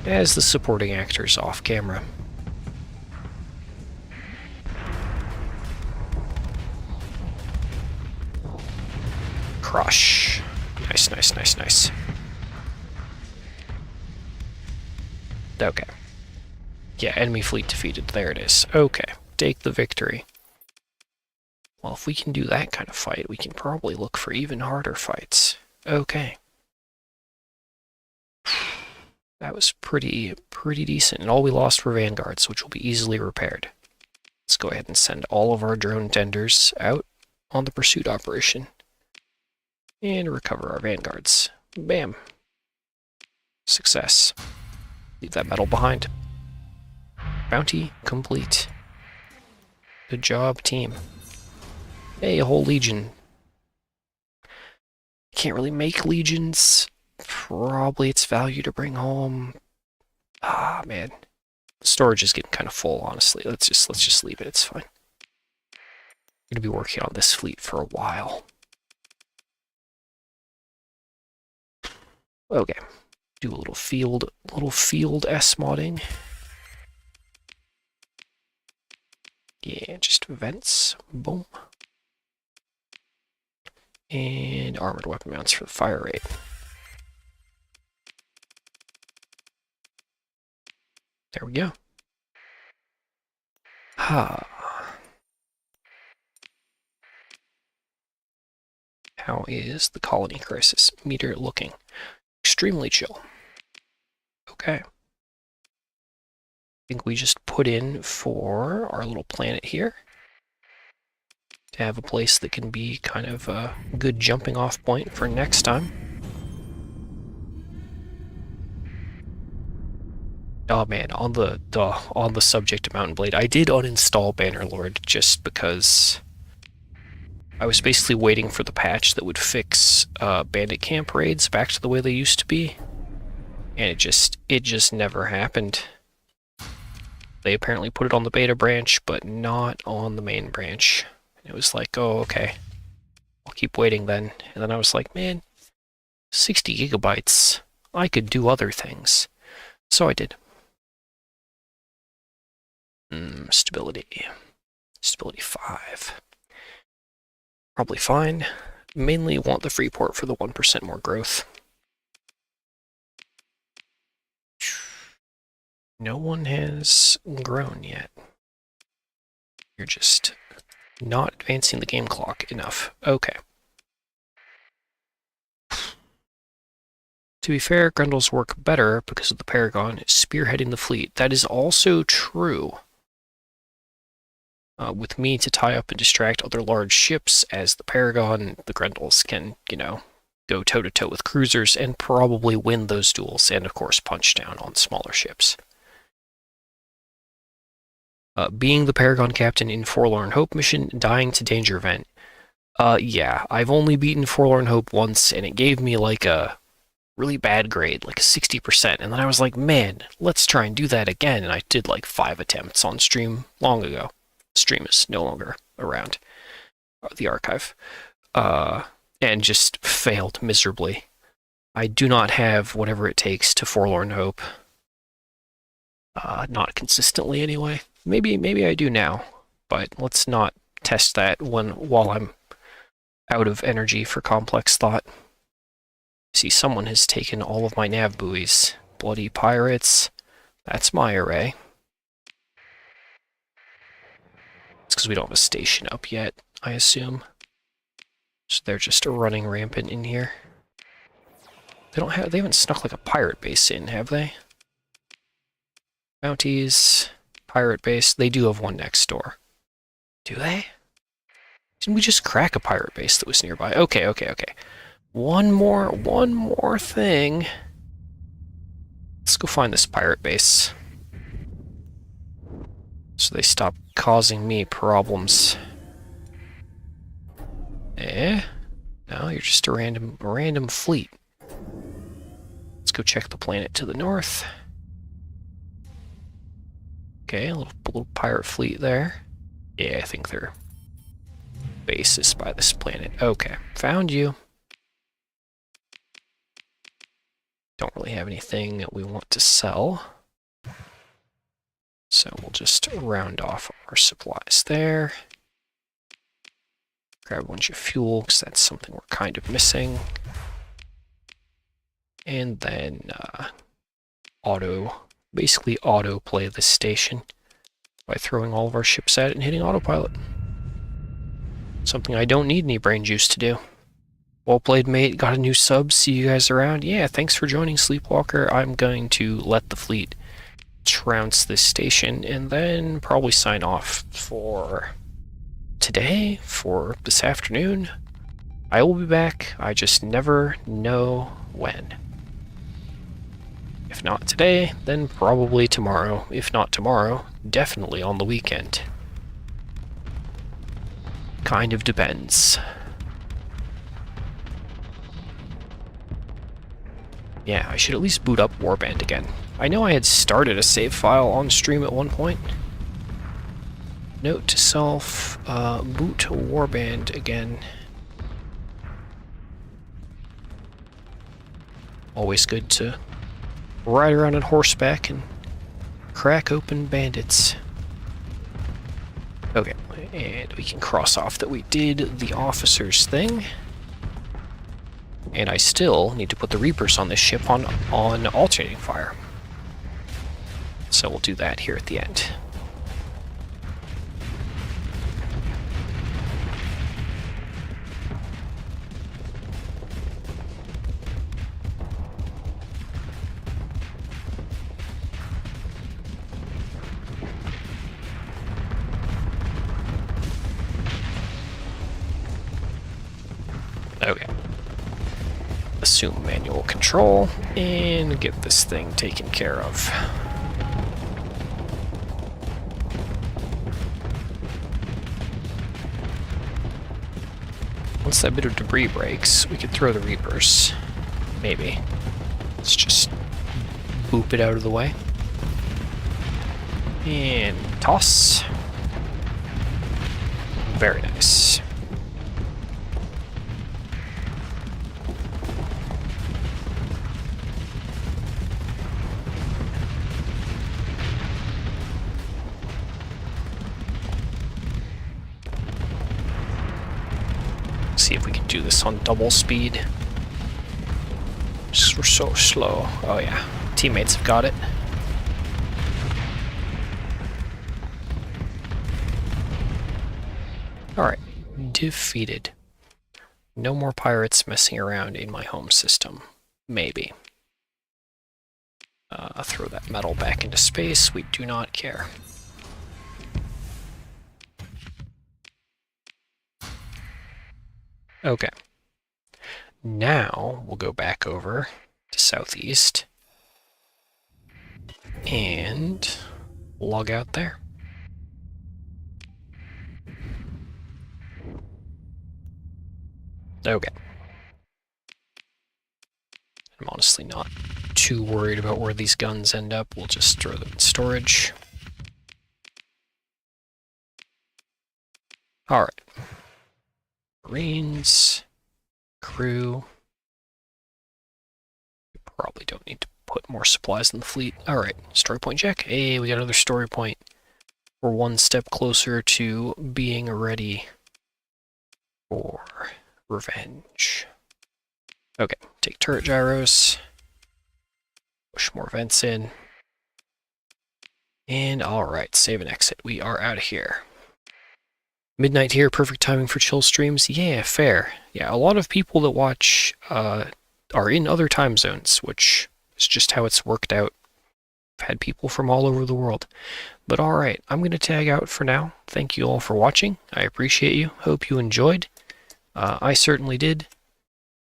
as the supporting actors off camera. Crush. Nice, nice, nice, nice. Okay. Yeah, enemy fleet defeated. There it is. Okay, take the victory. Well, if we can do that kind of fight, we can probably look for even harder fights. Okay. That was pretty decent, and all we lost were vanguards, which will be easily repaired. Let's go ahead and send all of our drone tenders out on the pursuit operation. And recover our vanguards. Bam. Success. Leave that metal behind. Bounty complete. Good job, team. Hey, a whole legion. Can't really make legions. Probably its value to bring home. Ah, man. The storage is getting kind of full, honestly. Let's just leave it. It's fine. I'm gonna be working on this fleet for a while. Okay. Do a little field S-modding. Yeah, just vents. Boom. And armored weapon mounts for the fire rate. There we go. Ha. How is the colony crisis meter looking? Extremely chill. Okay. I think we just put in for our little planet here to have a place that can be kind of a good jumping off point for next time. Oh man, on the subject of Mountain Blade, I did uninstall Bannerlord just because I was basically waiting for the patch that would fix bandit camp raids back to the way they used to be, and it just never happened. They apparently put it on the beta branch, but not on the main branch. It was like, oh, okay, I'll keep waiting then. And then I was like, man, 60 gigabytes, I could do other things. So I did. Stability. Stability 5. Probably fine. Mainly want the free port for the 1% more growth. No one has grown yet. You're just not advancing the game clock enough. Okay. To be fair, Grendel's work better because of the Paragon spearheading the fleet. That is also true. with me to tie up and distract other large ships as the Paragon, the Grendels can, go toe-to-toe with cruisers and probably win those duels, and of course punch down on smaller ships. Being the Paragon captain in Forlorn Hope mission, dying to danger event. Yeah, I've only beaten Forlorn Hope once, and it gave me like a really bad grade, like a 60%, and then I was like, man, let's try and do that again, and I did like 5 attempts on stream long ago. Stream is no longer around, the archive, and just failed miserably. I do not have whatever it takes to Forlorn Hope. Not consistently anyway. Maybe I do now, but let's not test that while I'm out of energy for complex thought. See, someone has taken all of my nav buoys. Bloody pirates. That's my array. It's because we don't have a station up yet, I assume. So they're just running rampant in here. They haven't snuck like a pirate base in, have they? Bounties, pirate base. They do have one next door. Do they? Didn't we just crack a pirate base that was nearby? Okay. One more thing. Let's go find this pirate base. So they stop causing me problems. No, you're just a random fleet. Let's go check the planet to the north. Okay, a little pirate fleet there. Yeah, I think they're bases by this planet. Okay, found you. Don't really have anything that we want to sell. So we'll just round off our supplies there. Grab a bunch of fuel, because that's something we're kind of missing. And then basically auto-play this station by throwing all of our ships at it and hitting autopilot. Something I don't need any brain juice to do. Well played, mate. Got a new sub. See you guys around. Yeah, thanks for joining, Sleepwalker. I'm going to let the fleet trounce this station and then probably sign off for today, for this afternoon. I will be back. I just never know when. If not today, then probably tomorrow. If not tomorrow, definitely on the weekend. Kind of depends. Yeah, I should at least boot up Warband again. I know I had started a save file on stream at one point. Note to self, boot Warband again. Always good to ride around on horseback and crack open bandits. Okay, and we can cross off that we did the officer's thing. And I still need to put the Reapers on this ship on alternating fire. So we'll do that here at the end. Okay. Assume manual control and get this thing taken care of. Once that bit of debris breaks, we could throw the Reapers. Maybe. Let's just boop it out of the way. And toss. Very nice. See if we can do this on double speed. We're so slow. Oh yeah, teammates have got it. Alright, defeated. No more pirates messing around in my home system. Maybe. Throw that metal back into space. We do not care. Okay. Now we'll go back over to southeast and log out there. Okay. I'm honestly not too worried about where these guns end up. We'll just throw them in storage. Alright. Marines. Crew. We probably don't need to put more supplies in the fleet. Alright, story point check. Hey, we got another story point. We're one step closer to being ready for revenge. Okay, take turret gyros. Push more vents in. And alright, save and exit. We are out of here. Midnight here, perfect timing for chill streams. Yeah, fair. Yeah, a lot of people that watch are in other time zones, which is just how it's worked out. I've had people from all over the world. But alright, I'm going to tag out for now. Thank you all for watching. I appreciate you. Hope you enjoyed. I certainly did.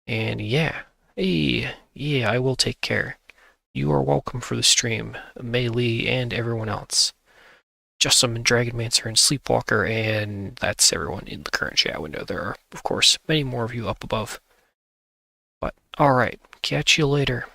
And yeah, hey, yeah, I will take care. You are welcome for the stream, Mei Lee and everyone else. Justin and Dragonmancer and Sleepwalker, and that's everyone in the current chat window. There are, of course, many more of you up above. But alright, catch you later.